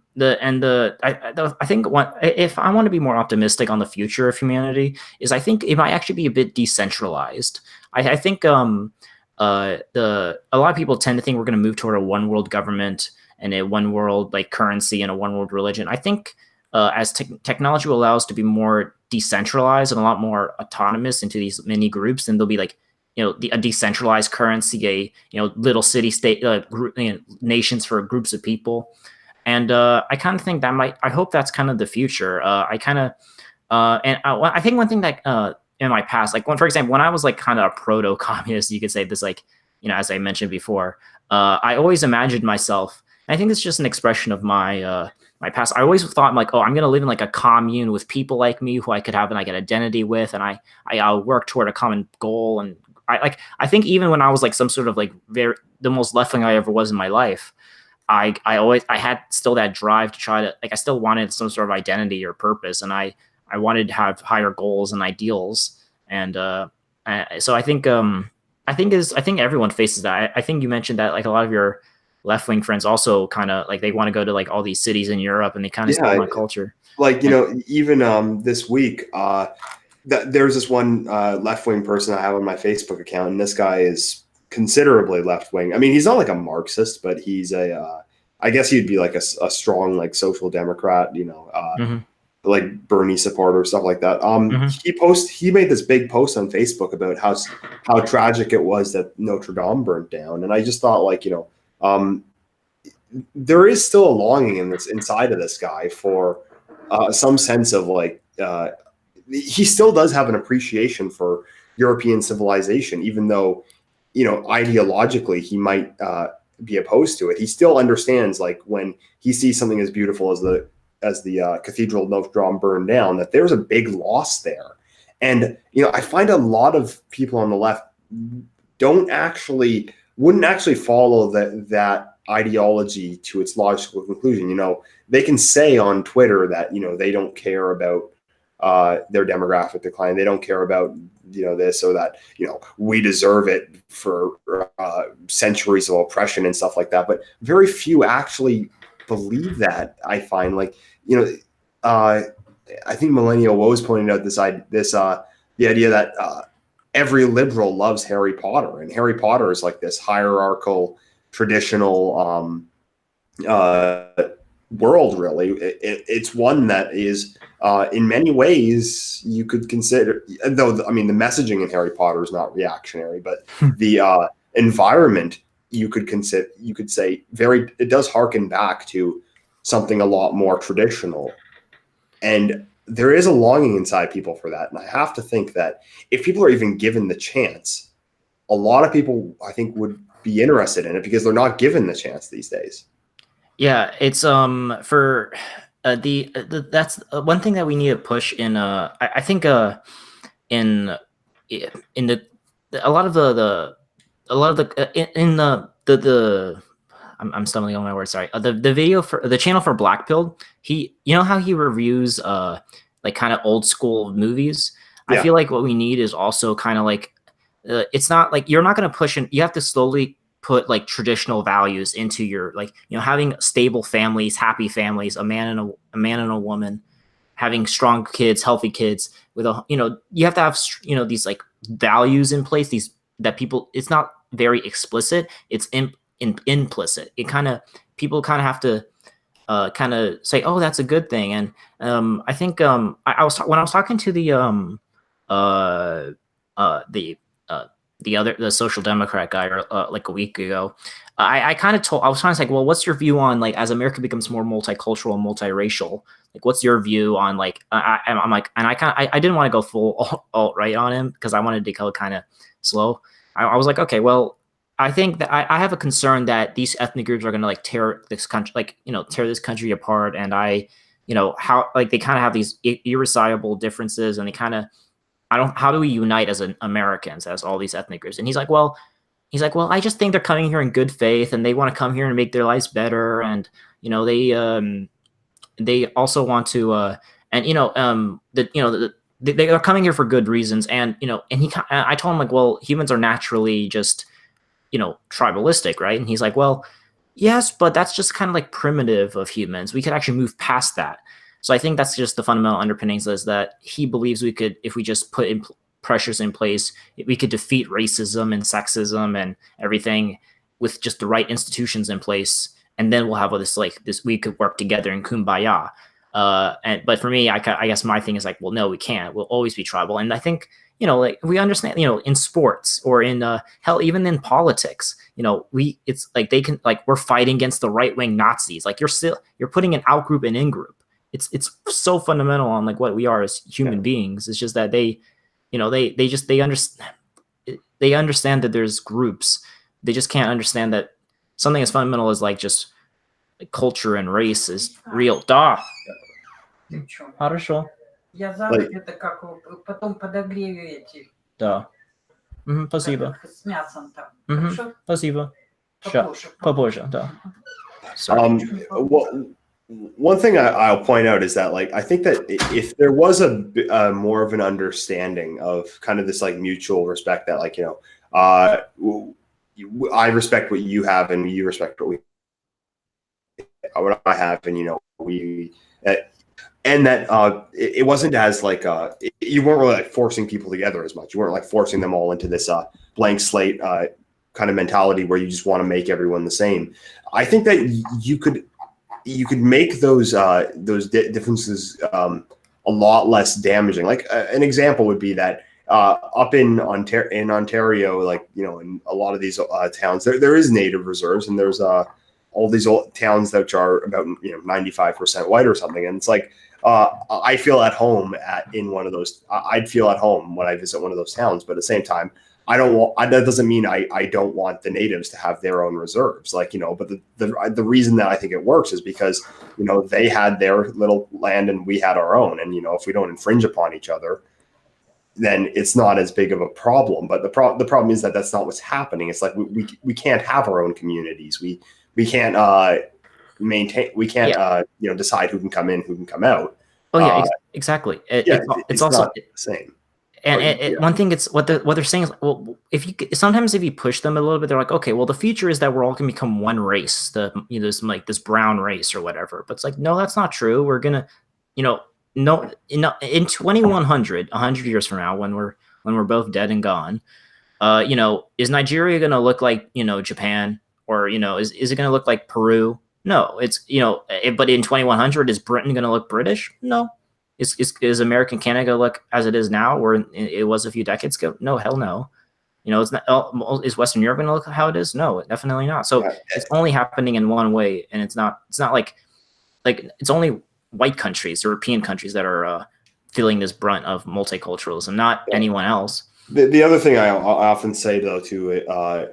think if I want to be more optimistic on the future of humanity, is I think it might actually be a bit decentralized. I think a lot of people tend to think we're going to move toward a one world government and a one world like currency and a one world religion. I think as technology will allow us to be more decentralized and a lot more autonomous into these mini groups, then there'll be like a decentralized currency, a little city state nations for groups of people. And I kind of think I hope that's kind of the future. I think one thing that in my past, like for example, when I was like kind of a proto-communist, you could say this, like, as I mentioned before, I always imagined myself, and I think it's just an expression of my past. I always thought like, oh, I'm going to live in like a commune with people like me who I could have like an identity with. And I'll work toward a common goal. And I think even when I was like some sort of like the most left wing I ever was in my life, I had still that drive to try to, like, I still wanted some sort of identity or purpose. And I wanted to have higher goals and ideals. And so I think everyone faces that. I think you mentioned that like a lot of your left wing friends also kind of like they want to go to like all these cities in Europe and they kind of steal my culture. Like, even this week, there's this one left wing person I have on my Facebook account, and this guy is considerably left wing. I mean, he's not like a Marxist, but he's I guess he'd be like a strong like social democrat, like Bernie supporter, stuff like that. He made this big post on Facebook about how tragic it was that Notre Dame burnt down, and I just thought like, there is still a longing inside of this guy for some sense of like he still does have an appreciation for European civilization, even though ideologically he might be opposed to it. He still understands, like, when he sees something as beautiful as the Cathedral of Notre Dame burned down, that there's a big loss there. And I find a lot of people on the left wouldn't actually follow that ideology to its logical conclusion. They can say on Twitter that they don't care about their demographic decline. They don't care about this or that. We deserve it for centuries of oppression and stuff like that. But very few actually believe that. I find, like, I think Millennial Woes pointed out the idea that every liberal loves Harry Potter, and Harry Potter is like this hierarchical, traditional world. Really, it's one that is in many ways you could consider, though I mean the messaging in Harry Potter is not reactionary, but the environment you could say it does harken back to something a lot more traditional. And there is a longing inside people for that. And I have to think that if people are even given the chance, a lot of people, I think, would be interested in it because they're not given the chance these days. Yeah, it's for that's one thing that we need to push in. I think in the a lot of the I'm stumbling on my words. Sorry. The video for the channel for Blackpilled, how he reviews like kind of old school movies. Yeah. I feel like what we need is also kind of like it's not like you're not going to push in. You have to slowly put like traditional values into your, like, having stable families, happy families, a man and a woman, having strong kids, healthy kids with you have to have these like values in place, these that people, it's not very explicit, it's implicit. It kind of, people kind of have to kind of say, oh, that's a good thing. And I think I was when I was talking to uh, uh, the uh, the social democrat guy like a week ago, I kind of told, I was trying to say, well, what's your view on, like, as America becomes more multicultural and multiracial, like, what's your view on, like, I'm like, and I didn't want to go full alt right on him because I wanted to go kind of slow. I was like, okay, well, I think that I have a concern that these ethnic groups are going to, like, tear this country, like, tear this country apart. And how, like, they kind of have these irreconcilable differences, and they kind of, I don't, how do we unite as Americans, as all these ethnic groups? And he's like, well, I just think they're coming here in good faith, and they want to come here and make their lives better. And, they also want to, and, they are coming here for good reasons. And, I told him, like, well, humans are naturally just, tribalistic, right? And he's like, well, yes, but that's just kind of like primitive of humans. We could actually move past that. So I think that's just the fundamental underpinnings, is that he believes we could, if we just put in pressures in place, we could defeat racism and sexism and everything with just the right institutions in place. And then we'll have all this, like, this, we could work together in kumbaya. But for me, I guess my thing is like, well, no, we can't. We'll always be tribal. And I think, like, we understand, in sports, or in hell, even in politics, it's like, they can, like, we're fighting against the right wing Nazis. Like, you're putting an out group and in group. It's so fundamental on, like, what we are as human beings. It's just that they understand that there's groups. They just can't understand that something as fundamental as, like, just, like, culture and race is real. Да. Хорошо. Я завтра это как потом подогрею эти. Да. Спасибо. С мясом там. Хорошо? Спасибо. Попозже, да. Well, one thing I'll point out is that, like, I think that if there was a more of an understanding of kind of this, like, mutual respect, that, like, I respect what you have and you respect what I have, and we and that it wasn't as, like, you weren't really, like, forcing people together as much. You weren't, like, forcing them all into this blank slate kind of mentality where you just want to make everyone the same. I think that you could make those differences a lot less damaging. Like, an example would be that up in Ontario, like, in a lot of these towns, there is native reserves, and there's all these old towns that are about 95% white or something, and it's like, I feel at home in one of those. I'd feel at home when I visit one of those towns, but at the same time, I don't want. That doesn't mean I don't want the natives to have their own reserves, like, But the reason that I think it works is because they had their little land and we had our own, and if we don't infringe upon each other, then it's not as big of a problem. But the problem is that that's not what's happening. It's like we can't have our own communities. We can't maintain. We can't decide who can come in, who can come out. Oh yeah, exactly. It's also not the same. And one thing, it's what they're saying is, well, if you push them a little bit, they're like, okay, well, the future is that we're all gonna become one race, this brown race or whatever. But it's like, no, that's not true. We're gonna, no, in 2100, 100 years from now, when we're both dead and gone, is Nigeria gonna look like Japan, or is it gonna look like Peru? No, it's but in 2100, is Britain gonna look British? No. Is American Canada look as it is now, where it was a few decades ago? No, hell no. It's not. Is Western Europe going to look how it is? No, definitely not. So it's only happening in one way, and it's not like it's only white countries, European countries, that are feeling this brunt of multiculturalism, not anyone else. The other thing I often say, though, to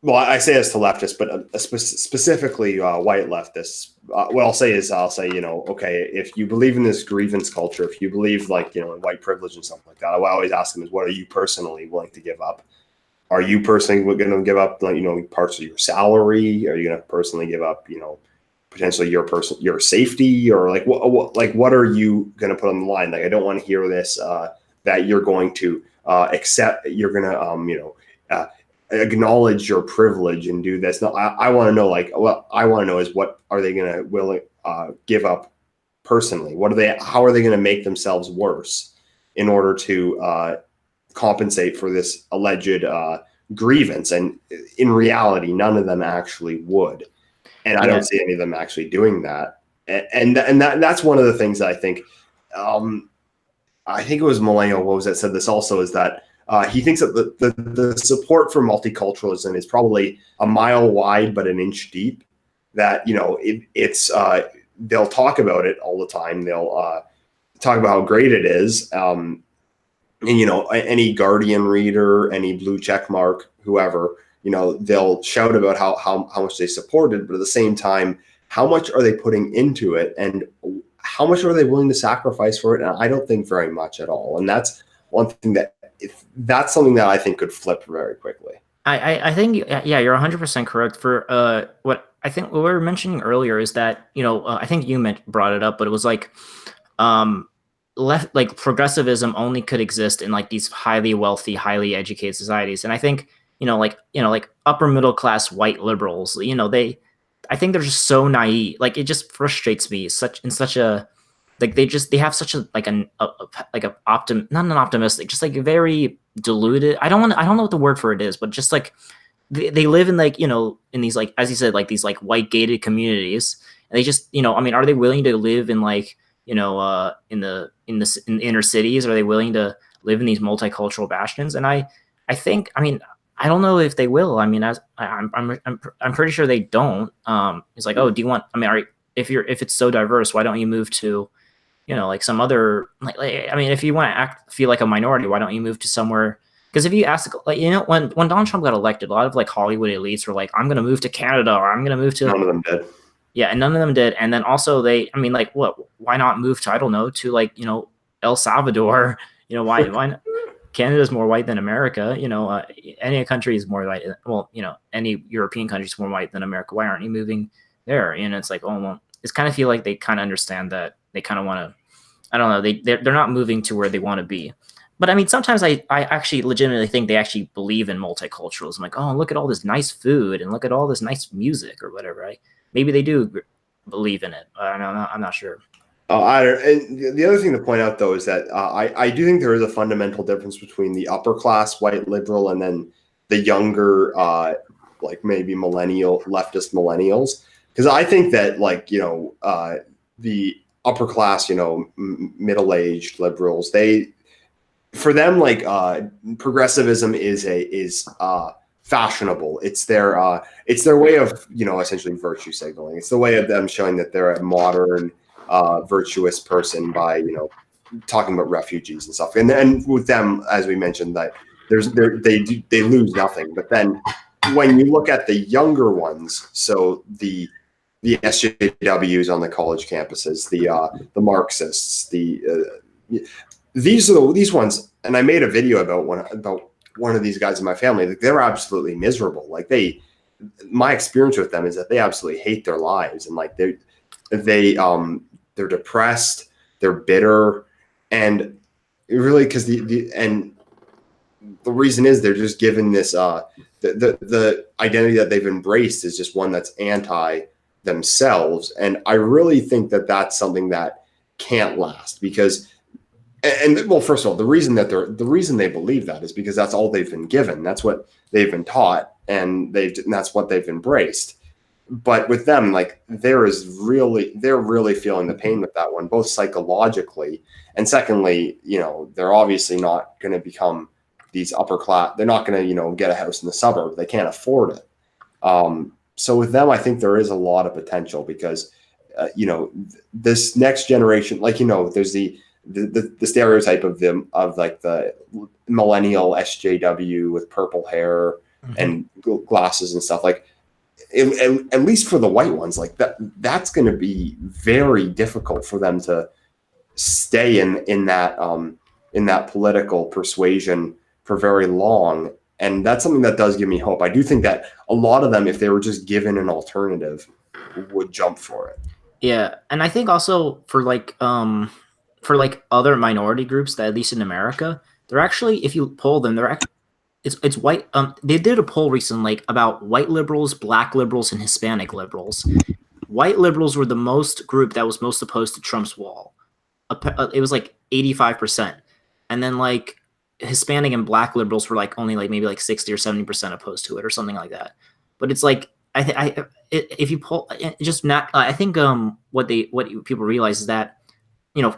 well, I say this to leftists, but specifically white leftists. What I'll say, okay, if you believe in this grievance culture, if you believe, like, in white privilege and something like that, I always ask them is, what are you personally willing to give up? Are you personally going to give up, like, parts of your salary? Are you going to personally give up, potentially your safety, or what are you going to put on the line? Like, I don't want to hear this that you're going to accept, you're going to acknowledge your privilege and do this. No, I want to know, like, what I want to know is, what are they going to give up personally? How are they going to make themselves worse in order to compensate for this alleged grievance. And in reality, none of them actually would. And I don't see any of them actually doing that. And that's one of the things that I think it was Millennial Woes that said this also, is that he thinks that the support for multiculturalism is probably a mile wide but an inch deep. That, you know, it's they'll talk about it all the time. They'll talk about how great it is. And, you know, any Guardian reader, any blue check mark, whoever, you know, they'll shout about how much they supported, but at the same time, how much are they putting into it, and how much are they willing to sacrifice for it? And I don't think very much at all. And that's one thing that's something that I think could flip very quickly. I think, yeah, you're 100% correct. For what I think what we were mentioning earlier is that, you know, I think you brought it up, but it was like, left, like progressivism only could exist in like these highly wealthy, highly educated societies. And I think, like upper middle class white liberals, I think they're just so naive. Like, it just frustrates me such a, like, they have such a, like not an optimistic, just like a very diluted. I don't know what the word for it is, but just like they live in, like, in these, like, as you said, like these like white gated communities, and they just, I mean, are they willing to live in like, in the inner cities? Are they willing to live in these multicultural bastions? And I think, I mean, I don't know if they will. I mean, I'm pretty sure they don't. It's like, oh, do you want? I mean, if it's so diverse, why don't you move to, like some other, like I mean, if you want to feel like a minority, why don't you move to somewhere? Because if you ask, like, when Donald Trump got elected, a lot of like Hollywood elites were like, I'm going to move to Canada, or I'm going to move to. None of them did. Yeah, and none of them did. And then also I mean, like, what? Why not move to, I don't know, to like, El Salvador? Why not? Canada's more white than America. Any country is more white. Well, any European country is more white than America. Why aren't you moving there? And it's like, oh, well, it's kind of feel like they kind of understand that they kind of want to, I don't know, they're not moving to where they want to be. But I mean, sometimes I actually legitimately think they actually believe in multiculturalism. Like, oh, look at all this nice food and look at all this nice music or whatever. Right? Maybe they do believe in it. I'm not sure. And the other thing to point out, though, is that I do think there is a fundamental difference between the upper class white liberal and then the younger, like maybe leftist millennials. Because I think that, like, the upper class, middle-aged liberals, for them, like, progressivism is fashionable. It's their way of, essentially virtue signaling. It's the way of them showing that they're a modern, virtuous person by, talking about refugees and stuff. And with them, as we mentioned, that they lose nothing. But then when you look at the younger ones, so the SJWs on the college campuses, the Marxists, these ones, and I made a video about one of these guys in my family. Like, they're absolutely miserable. Like, my experience with them is that they absolutely hate their lives, and like they're depressed, they're bitter, and really, because the reason is they're just given this the identity that they've embraced is just one that's anti themselves. And I really think that that's something that can't last, because well, first of all, the reason they believe that is because that's all they've been given. That's what they've been taught, and that's what they've embraced. But with them, like, they're really feeling the pain with that one, both psychologically, and secondly, they're obviously not going to become these upper class. They're not going to, get a house in the suburb. They can't afford it. So with them, I think there is a lot of potential, because, this next generation, like, there's the stereotype of like the millennial SJW with purple hair and glasses and stuff. Like, at least for the white ones, like that's going to be very difficult for them to stay in that political persuasion for very long. And that's something that does give me hope. I do think that a lot of them, if they were just given an alternative, would jump for it. Yeah, and I think also for other minority groups, that at least in America, they're actually, if you poll them, they're actually, it's white. They did a poll recently, like, about white liberals, black liberals, and Hispanic liberals. White liberals were the group that was most opposed to Trump's wall. It was like 85%, and then like Hispanic and Black liberals were like only like maybe like 60 or 70% opposed to it or something like that. But it's like if you pull just not, I think what people realize is that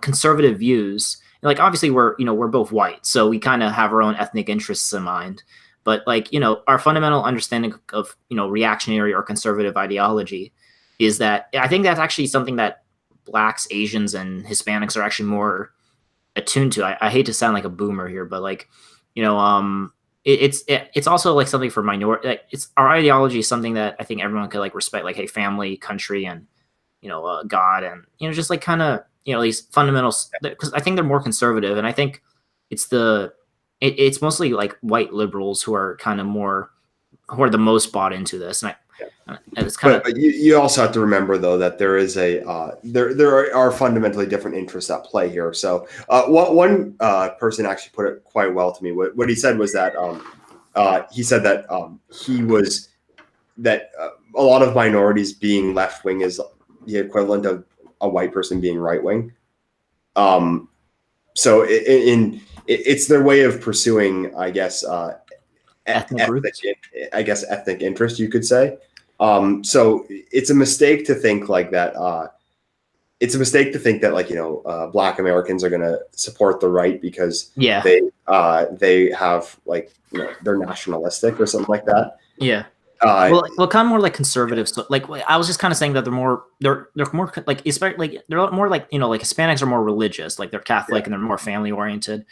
conservative views, like obviously we're both white, so we kind of have our own ethnic interests in mind. But like our fundamental understanding of reactionary or conservative ideology is that I think that's actually something that Blacks, Asians, and Hispanics are actually more attuned to. I hate to sound like a boomer here, but like you know it's also like something for minority. Like, it's our ideology is something that I think everyone could like respect, like hey, family, country, and God, and just like kind of these fundamentals, because I think they're more conservative, and I think it's mostly like white liberals who are kind of more who are the most bought into this, and it's kind of. But you also have to remember though that there is there are fundamentally different interests at play here. So one person actually put it quite well to me. What he said was that he said that he was that a lot of minorities being left wing is the equivalent of a white person being right wing. So it's their way of pursuing, I guess, ethnic interest, you could say. So it's a mistake to think like that. It's a mistake to think that like Black Americans are going to support the right because they have like they're nationalistic or something like that. Yeah. Well, kind of more like conservative. So, like, I was just kind of saying that they're more like, especially like they're more like like Hispanics are more religious, like they're Catholic and they're more family oriented.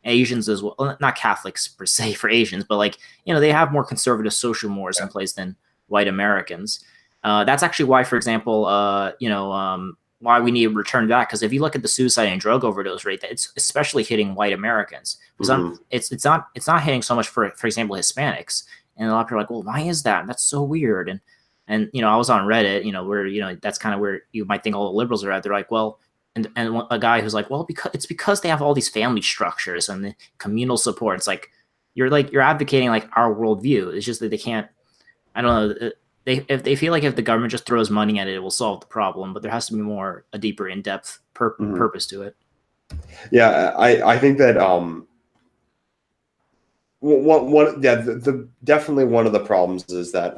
Asians as well, not Catholics per se for Asians, but like they have more conservative social mores in place than white Americans. That's actually why, for example, why we need to return back, because if you look at the suicide and drug overdose rate, it's especially hitting white Americans. It's not hitting so much for example Hispanics. And a lot of people are like, well, why is that? That's so weird. And I was on Reddit, where that's kind of where you might think all the liberals are at. They're like, well, and a guy who's like, well, because they have all these family structures and the communal support. It's like you're advocating like our worldview. It's just that they can't. I don't know. They feel like if the government just throws money at it, it will solve the problem. But there has to be a deeper, in depth purpose to it. Yeah, I think that definitely one of the problems is that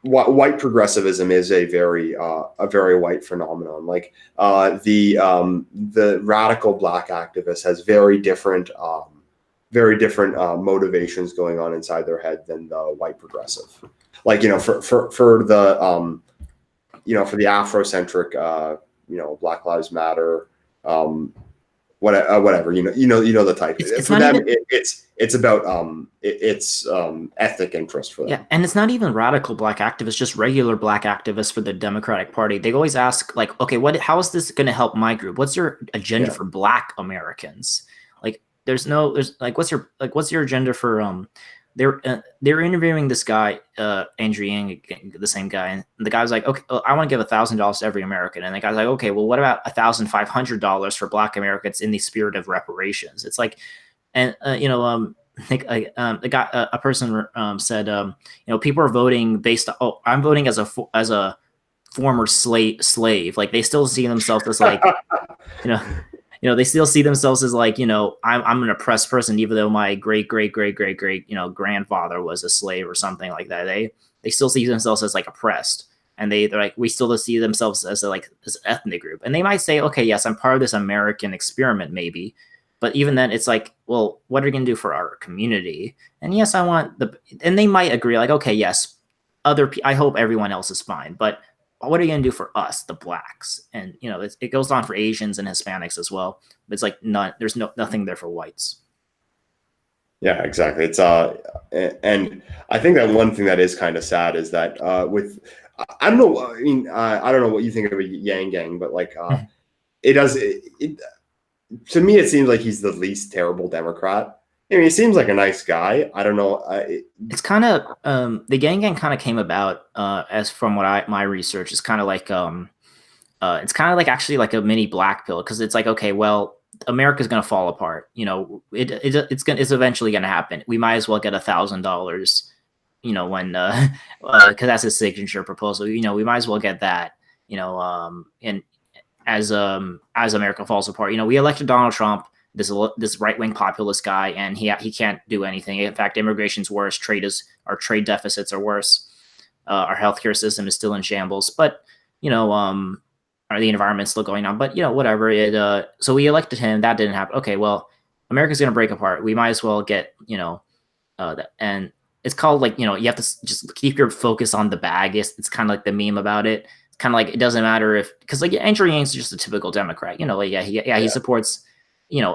white progressivism is a very white phenomenon. Like the radical Black activist has very different motivations going on inside their head than the white progressive. Like for the for the Afrocentric Black Lives Matter. Whatever the type. For them, it's about ethnic interest for them. Yeah, and it's not even radical Black activists, just regular Black activists for the Democratic Party. They always ask like, okay, how is this going to help my group? What's your agenda for Black Americans? Like, there's what's your agenda for they're interviewing this guy, Andrew Yang, the same guy, and the guy was like, okay, I want to give $1,000 to every American, and the guy's like, okay, well, what about $1,500 for Black Americans in the spirit of reparations? It's like, and a person said, people are voting based on, I'm voting as a former slave, like they still see themselves as like, they still see themselves as like, I'm an oppressed person, even though my great grandfather was a slave or something like that. They still see themselves as like oppressed, and they're like, we still see themselves as this ethnic group, and they might say, okay, yes, I'm part of this American experiment, maybe, but even then, it's like, well, what are you gonna do for our community? And yes, and they might agree, like, okay, yes, I hope everyone else is fine, but what are you going to do for us, the Blacks? And it goes on for Asians and Hispanics as well. But it's like there's nothing there for whites. Yeah, exactly. It's and I think that one thing that is kind of sad is that with I don't know. I mean, I don't know what you think of a Yang Gang, but like to me, it seems like he's the least terrible Democrat. I mean, he seems like a nice guy. I don't know. It's kind of the Gang kind of came about as from my research. It's kind of like it's kind of like actually like a mini black pill, because it's like, okay, well, America's gonna fall apart. It's eventually gonna happen. We might as well get $1,000. When because that's his signature proposal. We might as well get that. And as America falls apart, we elected Donald Trump. this right wing populist guy, and he can't do anything. In fact, immigration's worse. Our trade deficits are worse. Our healthcare system is still in shambles. But the environment's still going on. But whatever. So we elected him. That didn't happen. Okay, well, America's gonna break apart. We might as well get and it's called you have to just keep your focus on the bag. It's kind of like the meme about it. It's kind of like it doesn't matter because Andrew Yang's just a typical Democrat. He supports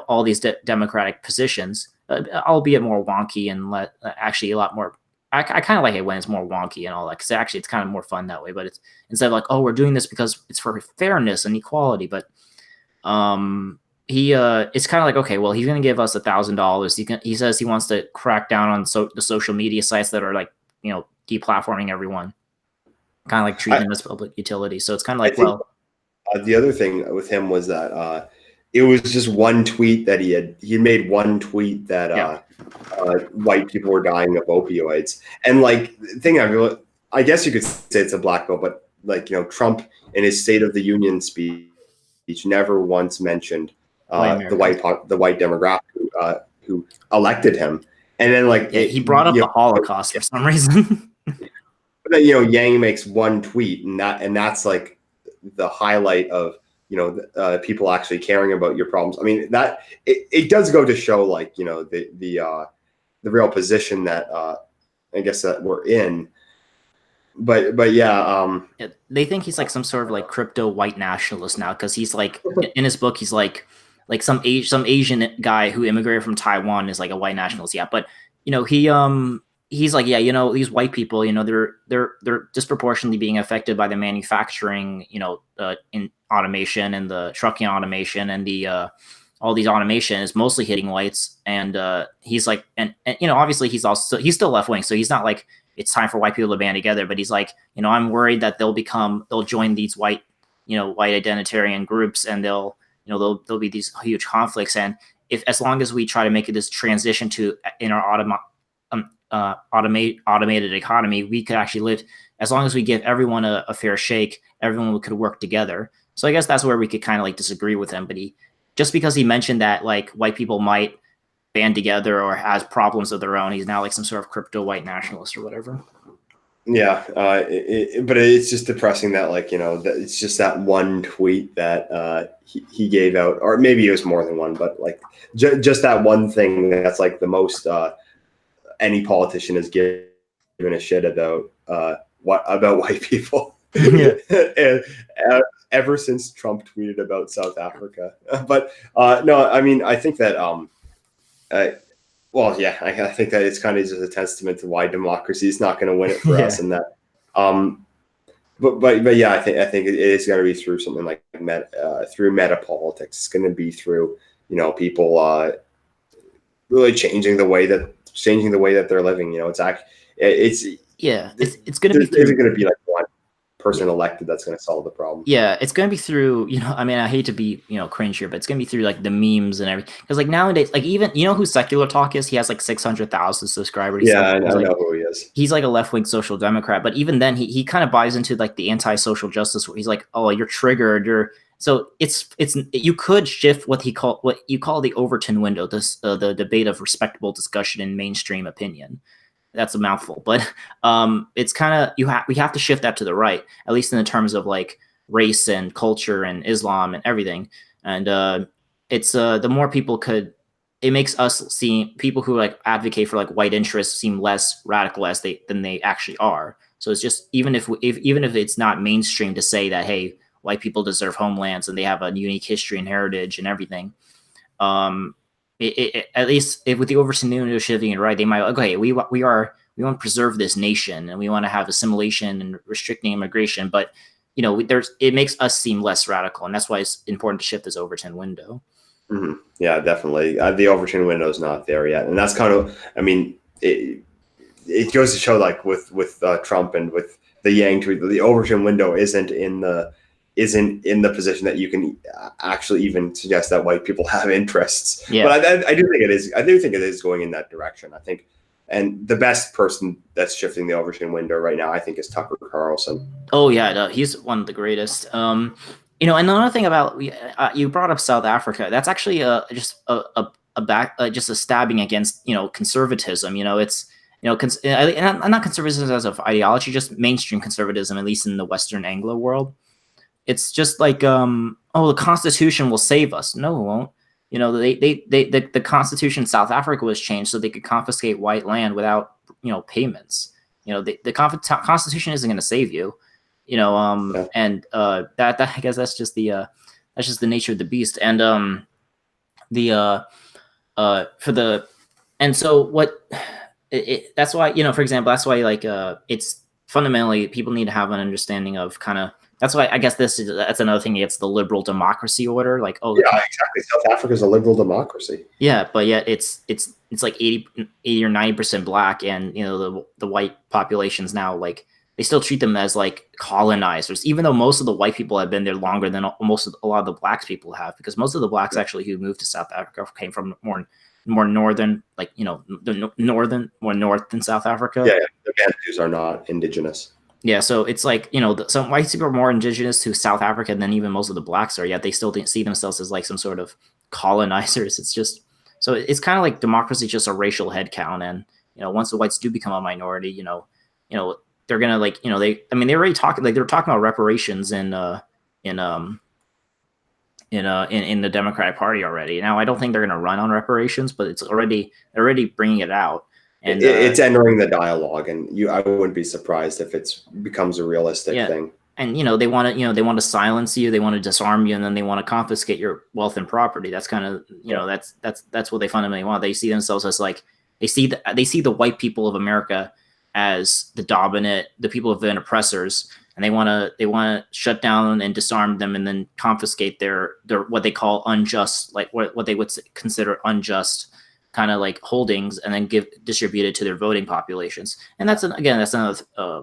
all these democratic positions, albeit more wonky and actually a lot more. I kind of like it when it's more wonky and all that because actually it's kind of more fun that way. But it's instead of like, oh, we're doing this because it's for fairness and equality. But it's kind of like, okay, well, he's going to give us $1,000. He says he wants to crack down on the social media sites that are like deplatforming everyone, kind of like treating them as public utility. So it's kind of like, the other thing with him was that it was just one tweet that he made one tweet that white people were dying of opioids, and like the thing I guess you could say it's a black vote, but Trump in his State of the Union speech never once mentioned the white demographic who elected him, and then he brought up the Holocaust for some reason. But then Yang makes one tweet, and that's like the highlight of people actually caring about your problems. I mean, that it does go to show the real position that I guess that we're in. But yeah, they think he's like some sort of like crypto white nationalist now because he's like in his book he's like some Asian guy who immigrated from Taiwan is like a white nationalist. Yeah, but he's like, these white people, they're disproportionately being affected by the manufacturing, in automation and the trucking automation and the all these automation is mostly hitting whites. And he's like, and obviously he's still left wing, so he's not like it's time for white people to band together. But he's like, I'm worried that they'll join these white identitarian groups, and there'll be these huge conflicts. And as long as we try to make this transition to in our automated economy, we could actually live as long as we give everyone a fair shake. Everyone could work together. So I guess that's where we could kind of like disagree with him. But just because he mentioned that like white people might band together or has problems of their own, he's now like some sort of crypto white nationalist or whatever. Yeah, but it's just depressing that that it's just that one tweet that he gave out, or maybe it was more than one, but like just that one thing that's like the most any politician has given a shit about white people. Yeah. and, ever since Trump tweeted about South Africa. But no, I mean, I think that I think that it's kind of just a testament to why democracy is not going to win it for us, and that but yeah, I think it is going to be through something like through meta politics. It's going to be through people really changing the way that they're living. It's going to be through, going to be like one person elected that's going to solve the problem. Yeah, it's going to be through, I mean, I hate to be, cringe here, but it's going to be through like the memes and everything. Because like nowadays, like even, who Secular Talk is? He has like 600,000 subscribers. Yeah, I know who he is. He's like a left-wing social democrat, but even then he kind of buys into like the anti-social justice where he's like, oh, you're triggered. So you could shift what you call the Overton window, the debate of respectable discussion in mainstream opinion. That's a mouthful, but it's kind of we have to shift that to the right, at least in the terms of like race and culture and Islam and everything. And it's the more people it makes us see people who like advocate for like white interests seem less radical than they actually are. So it's just even if it's not mainstream to say that, hey, white people deserve homelands and they have a unique history and heritage and everything. At least with the Overton window shifting it right, they might okay, we want to preserve this nation and we want to have assimilation and restricting immigration, but it makes us seem less radical, and that's why it's important to shift this Overton window. Mm-hmm. Yeah, definitely. The Overton window is not there yet, and that's kind of, I mean, it goes to show like with Trump and with the Yang tweet, the Overton window isn't in the position that you can actually even suggest that white people have interests. Yeah. But I do think it is. I do think it is going in that direction. I think, and the best person that's shifting the Overton window right now, I think, is Tucker Carlson. Oh yeah, no, he's one of the greatest. You know, another thing about you brought up South Africa. That's actually just a back just a stabbing against conservatism. You know, it's and not conservatism as of ideology, just mainstream conservatism, at least in the Western Anglo world. It's just like oh, the Constitution will save us. No, it won't. You know, the Constitution in South Africa was changed so they could confiscate white land without payments. You know, the Constitution isn't going to save you. You know, Yeah. and that I guess that's just the nature of the beast. And the for the and so what that's why, for example, that's why like it's fundamentally people need to have an understanding of kind of, that's why I guess that's another thing. It's the liberal democracy order, like, oh Yeah, exactly. South Africa is a liberal democracy. yeah, but yet it's like 80 or 90% black, and the white populations now, like, they still treat them as like colonizers, even though most of the white people have been there longer than a lot of the blacks people have, because most of the blacks actually who moved to South Africa came from more northern, like the northern, more north than South Africa. Yeah, the Bantus are not indigenous. Yeah, so it's like some white people are more indigenous to South Africa than even most of the blacks are. Yet they still didn't see themselves as like some sort of colonizers. It's just, so it's kind of like democracy is just a racial headcount, and once the whites do become a minority, they're gonna like they already talking, like they were talking about reparations in the Democratic Party already. Now I don't think they're gonna run on reparations, but they're already bringing it out. And it's entering the dialogue, and I wouldn't be surprised if it becomes a realistic thing. And they want to silence you, they want to disarm you, and then they want to confiscate your wealth and property. That's kind of that's what they fundamentally want. They see themselves as like they see the white people of America as the dominant, the people who have been oppressors, and they want to shut down and disarm them, and then confiscate their what they call unjust, like what they would consider unjust kind of like holdings, and then distribute it to their voting populations. And that's another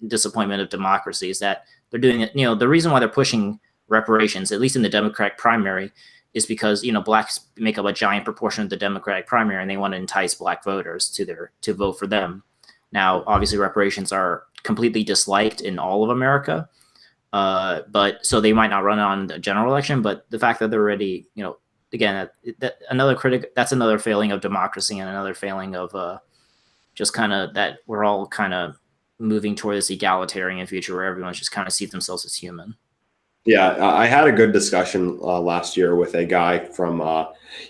disappointment of democracy, is that they're doing it. The reason why they're pushing reparations, at least in the Democratic primary, is because blacks make up a giant proportion of the Democratic primary, and they want to entice black voters to vote for them. Now, obviously, reparations are completely disliked in all of America, but so they might not run on the general election. But the fact that they're already, again, that's another failing of democracy, and another failing of just kind of that we're all kind of moving toward this egalitarian future where everyone just kind of sees themselves as human. Yeah, I had a good discussion last year with a guy from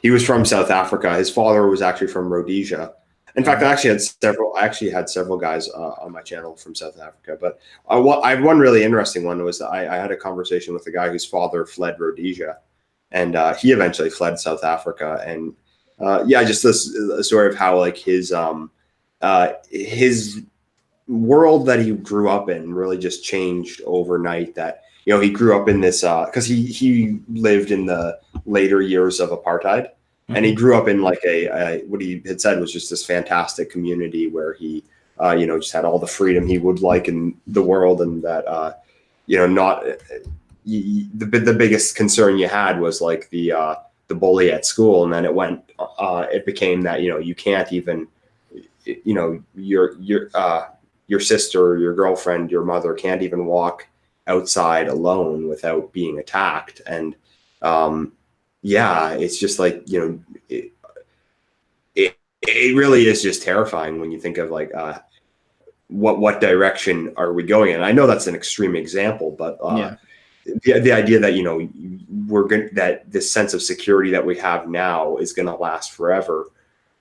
he was from South Africa. His father was actually from Rhodesia. In fact, I actually had several guys on my channel from South Africa. But I had one really interesting one. Was I had a conversation with a guy whose father fled Rhodesia, and he eventually fled South Africa. And just this story of how like his world that he grew up in really just changed overnight. That he grew up in this because he lived in the later years of apartheid. And he grew up in like what he had said was just this fantastic community where he, just had all the freedom he would like in the world, and that, the biggest concern you had was like the bully at school, and then it became that you can't even, your sister, your girlfriend, your mother can't even walk outside alone without being attacked, and it's just like it really is just terrifying when you think of like what direction are we going in. I know that's an extreme example, but the idea that that this sense of security that we have now is going to last forever,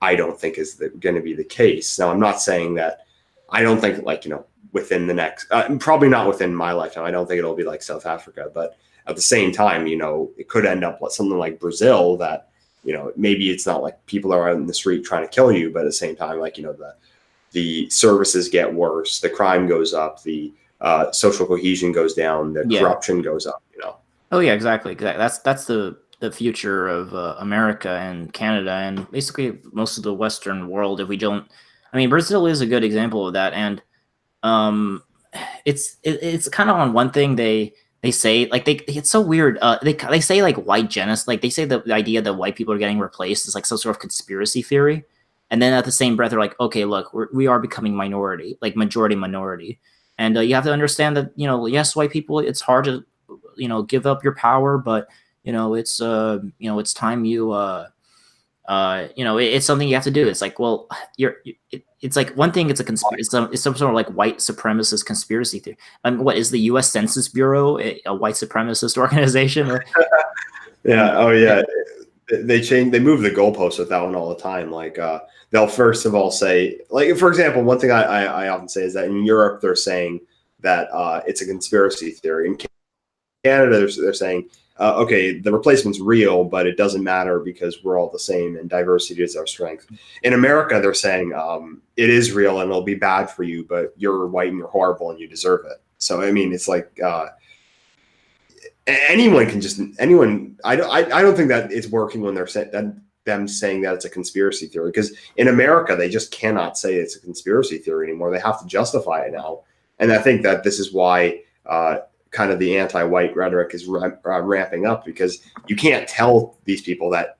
I don't think is going to be the case. Now, I'm not saying that. I don't think within the next, probably not within my lifetime. I don't think it'll be like South Africa, but at the same time, it could end up like something like Brazil that, maybe it's not like people are out in the street trying to kill you, but at the same time, like, the services get worse, the crime goes up, the social cohesion goes down, the corruption goes up, Oh yeah, exactly. That's the future of America and Canada, and basically most of the Western world. If we don't, I mean, Brazil is a good example of that. And it's kind of on one thing they say, like it's so weird. They say like white genocide, like they say the idea that white people are getting replaced is like some sort of conspiracy theory, and then at the same breath they're like, okay, look, we are becoming minority, like majority minority, and you have to understand that yes, white people, it's hard to give up your power, but it's it's time you it's something you have to do. It's like, well, it's like one thing. It's it's some sort of like white supremacist conspiracy theory. What is the U.S. Census Bureau a white supremacist organization? Yeah. Oh, yeah. They move the goalposts with that one all the time. Like they'll first of all say, like, for example, one thing I often say is that in Europe they're saying that it's a conspiracy theory. In Canada they're saying, okay, the replacement's real, but it doesn't matter because we're all the same and diversity is our strength. In America they're saying it is real and it'll be bad for you, but you're white and you're horrible and you deserve it. So I mean, it's like anyone. I don't think that it's working when they're saying that it's a conspiracy theory, because in America they just cannot say it's a conspiracy theory anymore. They have to justify it now, and I think that this is why kind of the anti-white rhetoric is ramping up, because you can't tell these people that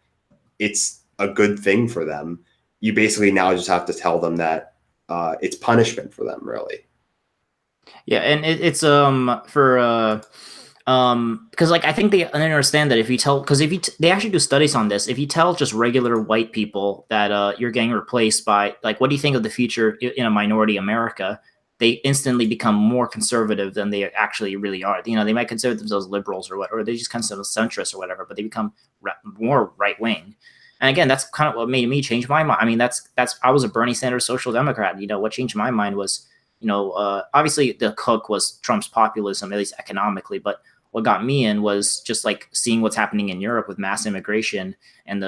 it's a good thing for them. You basically now just have to tell them that it's punishment for them, really. Yeah, and it's for because like I think they understand that if you tell, because they actually do studies on this, if you tell just regular white people that you're getting replaced by, like, what do you think of the future in a minority America, they instantly become more conservative than they actually really are. They might consider themselves liberals or what, or they just consider centrists or whatever, but they become more right wing. And again, that's kind of what made me change my mind. I mean, that's I was a Bernie Sanders social democrat. What changed my mind was, obviously the hook was Trump's populism, at least economically, but what got me in was just like seeing what's happening in Europe with mass immigration and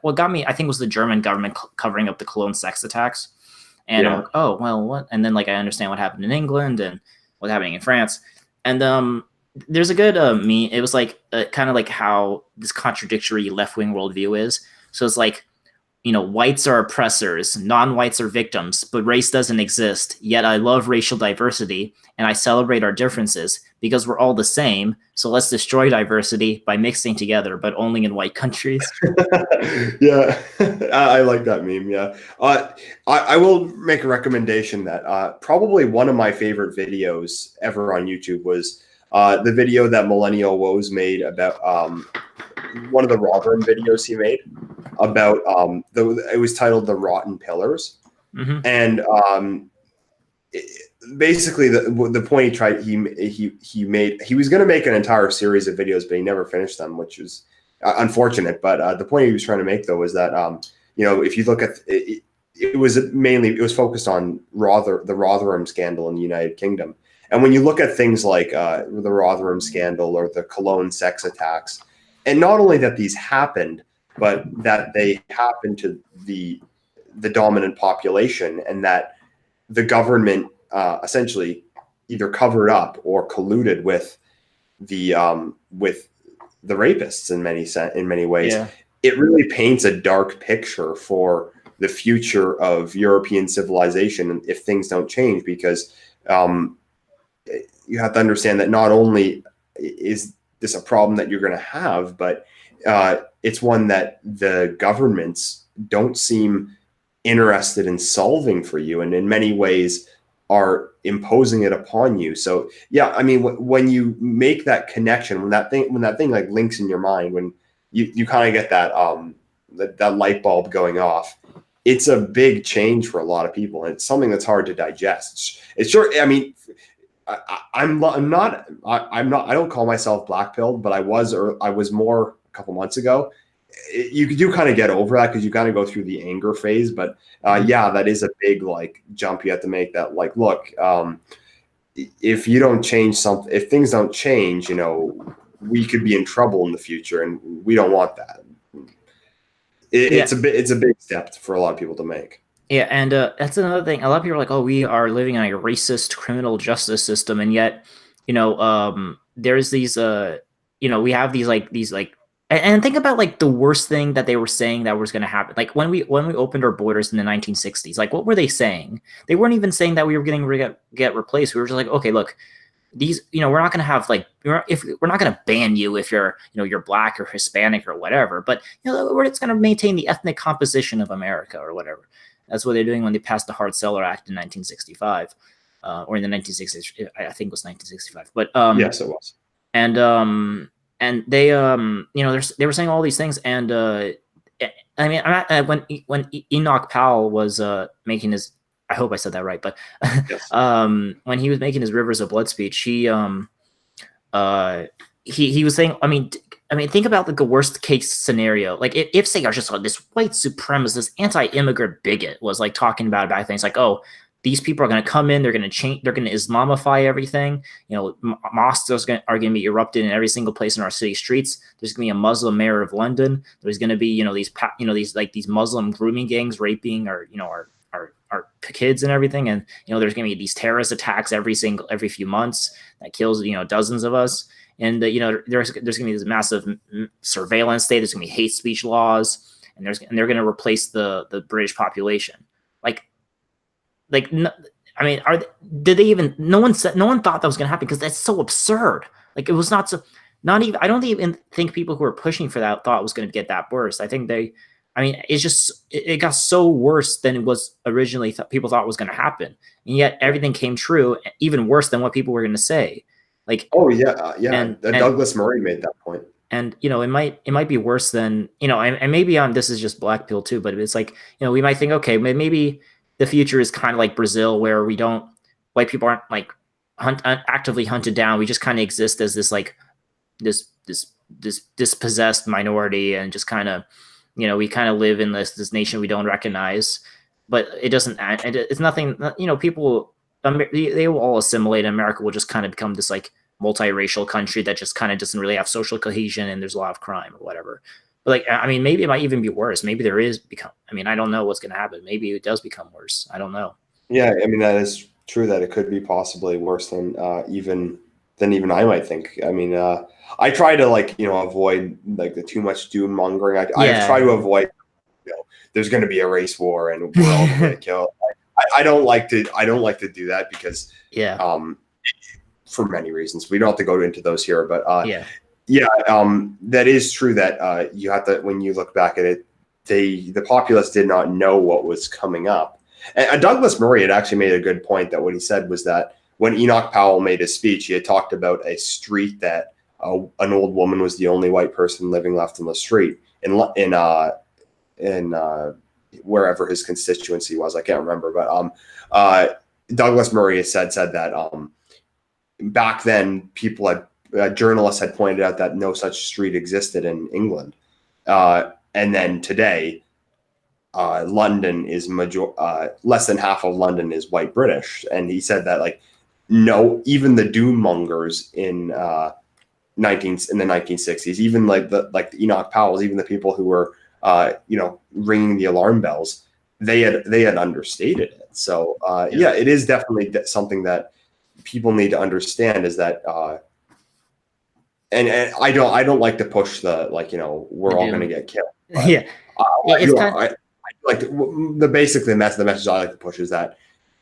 what got me, I think, was the German government covering up the Cologne sex attacks. And I'm like, oh, well, what? And then like I understand what happened in England and what's happening in France. And there's a good meme. It was like kind of like how this contradictory left-wing worldview is. So it's like, whites are oppressors, non-whites are victims, but race doesn't exist. Yet I love racial diversity and I celebrate our differences because we're all the same. So let's destroy diversity by mixing together, but only in white countries. Yeah, I like that meme. Yeah, I will make a recommendation that probably one of my favorite videos ever on YouTube was the video that Millennial Woes made about one of the Rotherham videos he made about it was titled "The Rotten Pillars," and basically the point he was going to make an entire series of videos, but he never finished them, which is unfortunate. But the point he was trying to make, though, was that if you look at it, it was focused on the Rotherham scandal in the United Kingdom, and when you look at things like the Rotherham scandal or the Cologne sex attacks, and not only that these happened, but that they happened to the dominant population, and that the government essentially either covered up or colluded with the rapists in many ways. Yeah. It really paints a dark picture for the future of European civilization if things don't change, because you have to understand that not only is this a problem that you're going to have, but it's one that the governments don't seem interested in solving for you, and in many ways are imposing it upon you. So yeah, I mean, when you make that connection, when that thing like links in your mind, when you kind of get that that light bulb going off, it's a big change for a lot of people, and it's something that's hard to digest. It's sure. I mean, I don't call myself black-pilled, but I was more a couple months ago. You do kind of get over that because you kind of go through the anger phase, but yeah, that is a big like jump you have to make. That like, look, if you don't change something, if things don't change, we could be in trouble in the future, and we don't want that. It's a big step for a lot of people to make. Yeah, and that's another thing. A lot of people are like, "Oh, we are living in a racist criminal justice system," and yet, there's these, we have these and think about like the worst thing that they were saying that was going to happen. Like when we opened our borders in the 1960s, like what were they saying? They weren't even saying that we were getting get replaced. We were just like, okay, look, these, we're not going to have like, we're not going to ban you if you're, you're black or Hispanic or whatever, but it's going to maintain the ethnic composition of America or whatever. That's what they're doing when they passed the Hart-Celler Act in 1965, or in the 1960s. I think it was 1965. But yes, it was. and they they were saying all these things, and I mean, when Enoch Powell was making his, I hope I said that right, but Yes. when he was making his Rivers of Blood speech, uh he was saying, I mean, think about like the worst case scenario. Like if say, just this white supremacist, anti-immigrant bigot was like talking about bad things, like, oh, these people are going to come in, they're going to change, they're going to Islamify everything. Mosques are going to be erupted in every single place in our city streets. There's going to be a Muslim mayor of London. There's going to be these Muslim grooming gangs raping our kids and everything, and there's going to be these terrorist attacks every few months that kills dozens of us. And there's going to be this massive surveillance state. There's going to be hate speech laws, and they're going to replace the British population. I mean, did they even? No one thought that was going to happen, because that's so absurd. Like, it was not so. Not even. I don't even think people who were pushing for that thought it was going to get that worse. I think it's just it got so worse than it was originally people thought was going to happen, and yet everything came true, even worse than what people were going to say. Like, oh yeah, and Douglas Murray made that point. And it might be worse than and maybe this is just black pill too, but it's like we might think, okay, maybe the future is kind of like Brazil, where white people aren't like actively hunted down. We just kind of exist as this like this dispossessed minority, and just kind of we kind of live in this nation we don't recognize. But it doesn't. It's nothing. People they will all assimilate. And America will just kind of become this like multiracial country that just kind of doesn't really have social cohesion, and there's a lot of crime or whatever. But like, I mean, maybe it might even be worse. Maybe there is become. I mean, I don't know what's going to happen. Maybe it does become worse. I don't know. Yeah, I mean, that is true, that it could be possibly worse than even I might think. I mean, I try to avoid like the too much doom mongering. I try to avoid there's going to be a race war and we're all going to get killed. I don't like to do that, because for many reasons we don't have to go into those here. But that is true, that you have to, when you look back at it, the populace did not know what was coming up. And Douglas Murray had actually made a good point, that what he said was that when Enoch Powell made his speech, he had talked about a street that an old woman was the only white person living left on the street in wherever his constituency was. I can't remember, but Douglas Murray said that back then journalists had pointed out that no such street existed in England, and then today, London is less than half of London is white British. And he said that no, even the doom mongers in the 1960s, even the Enoch Powell's, even the people who were ringing the alarm bells, they had understated it. So it is definitely something that people need to understand, is that and I don't like to push the we're all going to get killed. But, the message I like to push is that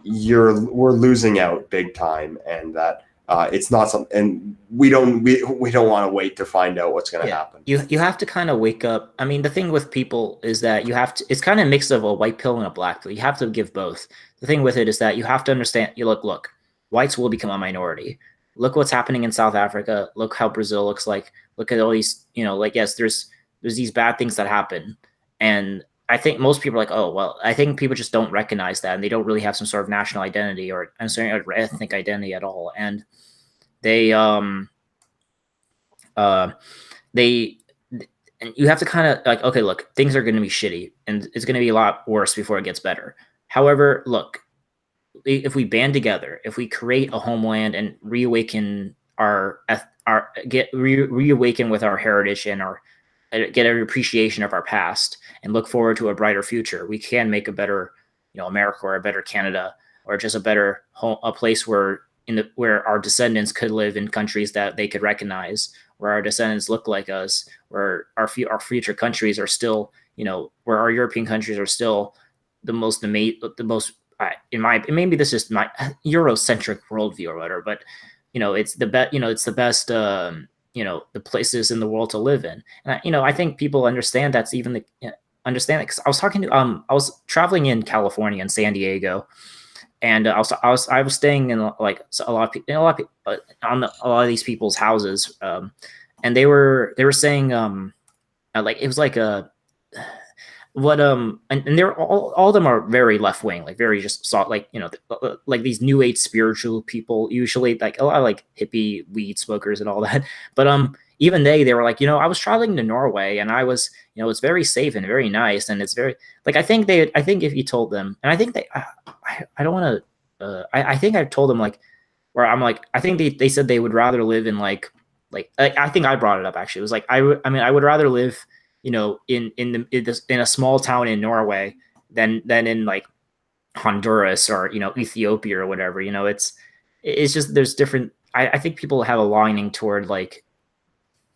we're losing out big time, and that it's not something, and we don't want to wait to find out what's going to happen. You have to kind of wake up. I mean, the thing with people is that it's kind of a mix of a white pill and a black pill. You have to give both. The thing with it is that you have to understand, look, whites will become a minority. Look what's happening in South Africa. Look how Brazil looks like. Look at all these, yes, there's these bad things that happen. And I think most people are like, oh, well, I think people just don't recognize that, and they don't really have some sort of national identity or ethnic identity at all. And and you have to kind of okay, look, things are going to be shitty, and it's going to be a lot worse before it gets better. However, look, if we band together, if we create a homeland and reawaken reawaken with our heritage and get an appreciation of our past, and look forward to a brighter future, we can make a better, America, or a better Canada, or just a better home, a place where our descendants could live in countries that they could recognize, where our descendants look like us, where our future countries are still, where our European countries are still the most maybe this is my Eurocentric worldview or whatever, but it's the best, it's the best, the places in the world to live in. And I think people understand that's even understand it. 'Cause I was traveling in California and San Diego, and I was staying in like a lot of people, a lot of these people's houses, and they were saying like it was like a what and they're all of them are very left wing, like very just saw like like these new age spiritual people, usually like a lot of like hippie weed smokers and all that. But even they were like, I was traveling to Norway and I was, it's very safe and very nice, and it's very like I think if you told them, and I think I don't want to I think I've told them like where I'm like, I think they said they would rather live in like I think I brought it up actually. It was like I mean I would rather live in a small town in Norway than in like Honduras or Ethiopia or whatever. It's just there's different. I think people have a longing toward like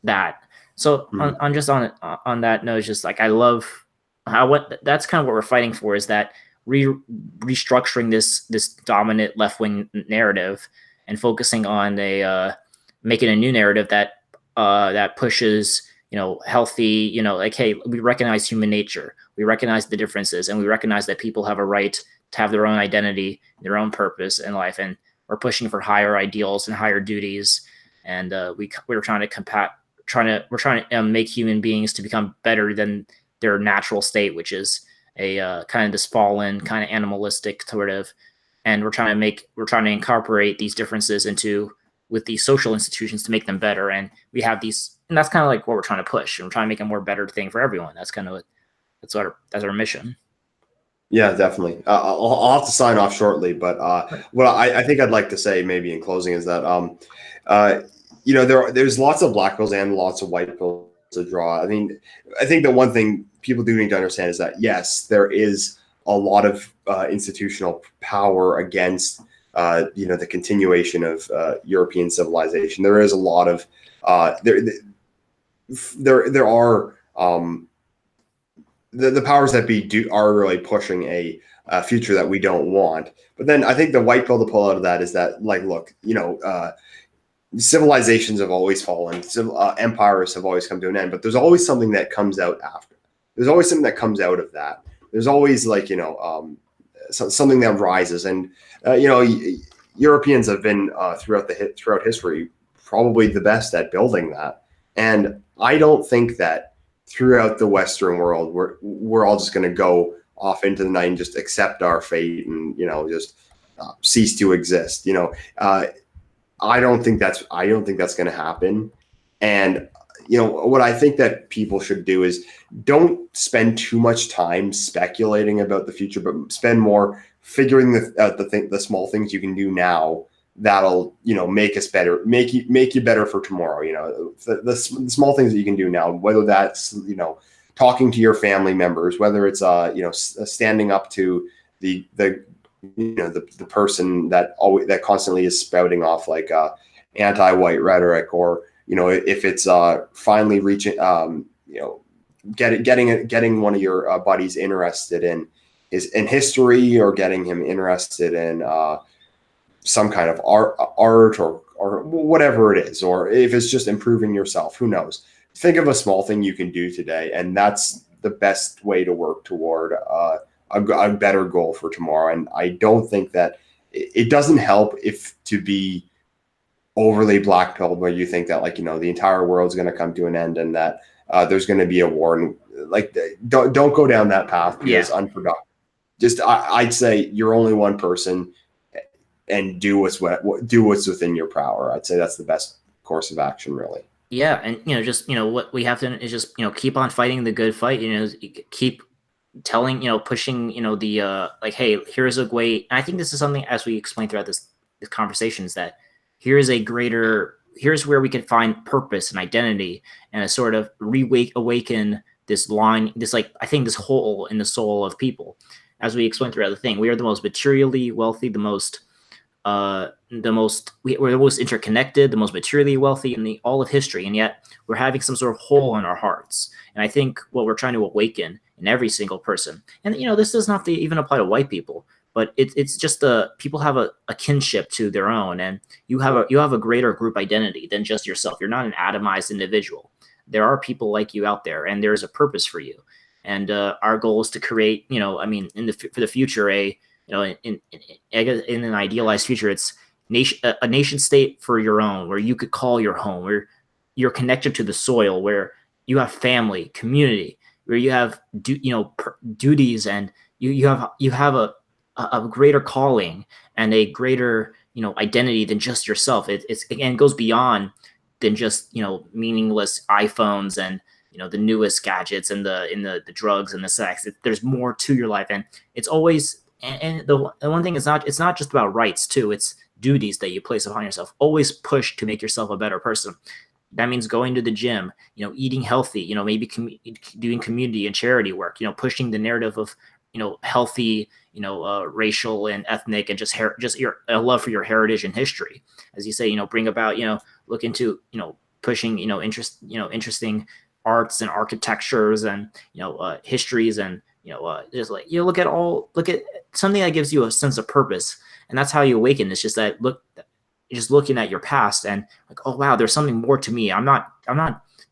that. So on just on that note, it's just like I love how what that's kind of what we're fighting for is that restructuring this dominant left wing narrative and focusing on a making a new narrative that pushes healthy, like, hey, we recognize human nature, we recognize the differences, and we recognize that people have a right to have their own identity, their own purpose in life, and we're pushing for higher ideals and higher duties, and we're trying to we're trying to make human beings to become better than their natural state, which is a kind of this fallen, kind of animalistic sort of, and we're trying to incorporate these differences into with these social institutions to make them better, and we have these. And that's kind of like what we're trying to push. And we're trying to make a more better thing for everyone. That's kind of that's our mission. Yeah, definitely. I'll have to sign off shortly, but what I think I'd like to say maybe in closing is that there's lots of black pills and lots of white pills to draw. I mean, I think the one thing people do need to understand is that yes, there is a lot of institutional power against the continuation of European civilization. There is a lot of there are the powers that be are really pushing a future that we don't want. But then I think the white pill to pull out of that is that, like, look, civilizations have always fallen, empires have always come to an end, but there's always something that comes out after. There's always something that comes out of that. There's always something that rises, and Europeans have been throughout history probably the best at building that. And I don't think that throughout the Western world, we're all just going to go off into the night and just accept our fate and just cease to exist. I don't think that's going to happen. And what I think that people should do is don't spend too much time speculating about the future, but spend more figuring out the small things you can do now that'll make us better, make you better for tomorrow. The small things that you can do now, whether that's talking to your family members, whether it's standing up to the person that constantly is spouting off like anti-white rhetoric, or if it's finally reaching getting one of your buddies interested in history, or getting him interested in some kind of art or whatever it is, or if it's just improving yourself, who knows? Think of a small thing you can do today, and that's the best way to work toward a better goal for tomorrow. And I don't think that it doesn't help if to be overly black-pilled, where you think that the entire world's going to come to an end and that there's going to be a war, and don't go down that path, because it's unproductive. Just I'd say you're only one person, and do what's within your power. I'd say that's the best course of action, really. Yeah, and what we have to is just keep on fighting the good fight. Keep telling pushing the like, hey, here's a way. And I think this is something, as we explained throughout this conversation, is that here's where we can find purpose and identity, and a sort of awaken this line, this I think this hole in the soul of people. As we explained throughout the thing, we are the most materially wealthy, we're the most interconnected, the most materially wealthy in all of history, and yet we're having some sort of hole in our hearts. And I think what we're trying to awaken in every single person, and this doesn't have to even apply to white people, but it's just people have a kinship to their own, and you have a greater group identity than just yourself. You're not an atomized individual. There are people like you out there, and there's a purpose for you. And our goal is to create, for the future, I guess in an idealized future, it's a nation state for your own, where you could call your home, where you're connected to the soil, where you have family, community, where you have duties, and you have a greater calling and a greater identity than just yourself. It's again, it goes beyond than just meaningless iPhones and the newest gadgets and the drugs and the sex. There's more to your life, and it's always and the one thing is it's not just about rights too. It's duties that you place upon yourself. Always push to make yourself a better person. That means going to the gym, eating healthy, maybe doing community and charity work, pushing the narrative of healthy, racial and ethnic, and just your a love for your heritage and history, as you say, bring about, look into, pushing, interesting arts and architectures and histories, and just like look at something that gives you a sense of purpose, and that's how you awaken. It's just that just looking at your past and like, oh wow, there's something more to me. I'm not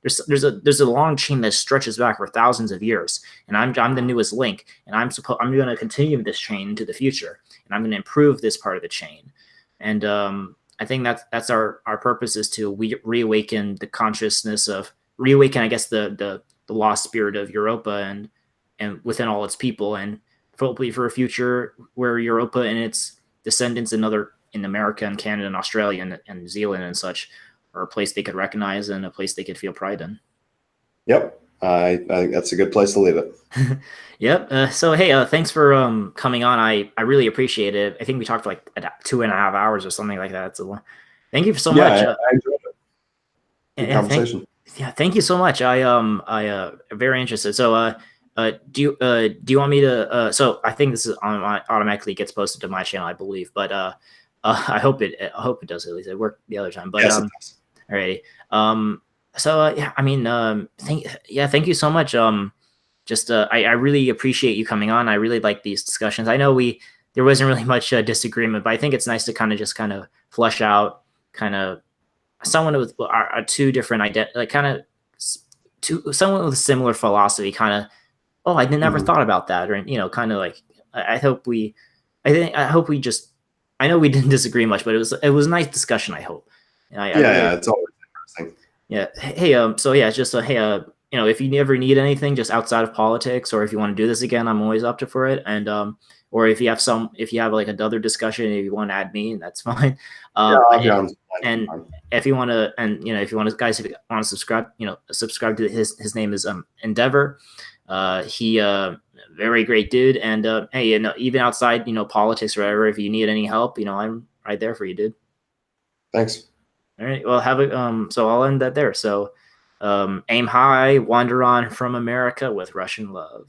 there's a long chain that stretches back for thousands of years, and I'm the newest link, and I'm going to continue this chain into the future, and I'm going to improve this part of the chain. And I think that's our purpose, is to reawaken the consciousness of reawaken, I guess, the lost spirit of Europa and within all its people, and hopefully for a future where Europa and its descendants in America and Canada and Australia and New Zealand and such are a place they could recognize and a place they could feel pride in. Yep. I think that's a good place to leave it. Yep. So, hey, thanks for coming on. I really appreciate it. I think we talked for like 2.5 hours or something like that. So thank you so much. I enjoyed it. Good conversation. Thank you so much. I very interested. So, do you want me to? So I think this is automatically gets posted to my channel, I believe. But I hope it does. At least it worked the other time. But yes, alrighty. So yeah, I mean, thank you so much. I really appreciate you coming on. I really like these discussions. I know there wasn't really much disagreement, but I think it's nice to kind of flesh out kind of someone with two different like someone with a similar philosophy. Kind of, oh, I never thought about that, or kind of like I hope we just. I know we didn't disagree much, but it was a nice discussion, I hope. It's always interesting. Yeah. Hey, so yeah, it's just hey, if you ever need anything just outside of politics, or if you want to do this again, I'm always up for it. And or if you have like another discussion, if you want to add me, that's fine. And if you want to, if you want to, guys, if you want to subscribe to his name is Endeavour. He very great dude, and hey, even outside politics or whatever, if you need any help, I'm right there for you, dude. Thanks. All right, well, have a so I'll end that there. So aim high, wander on from America with Russian love.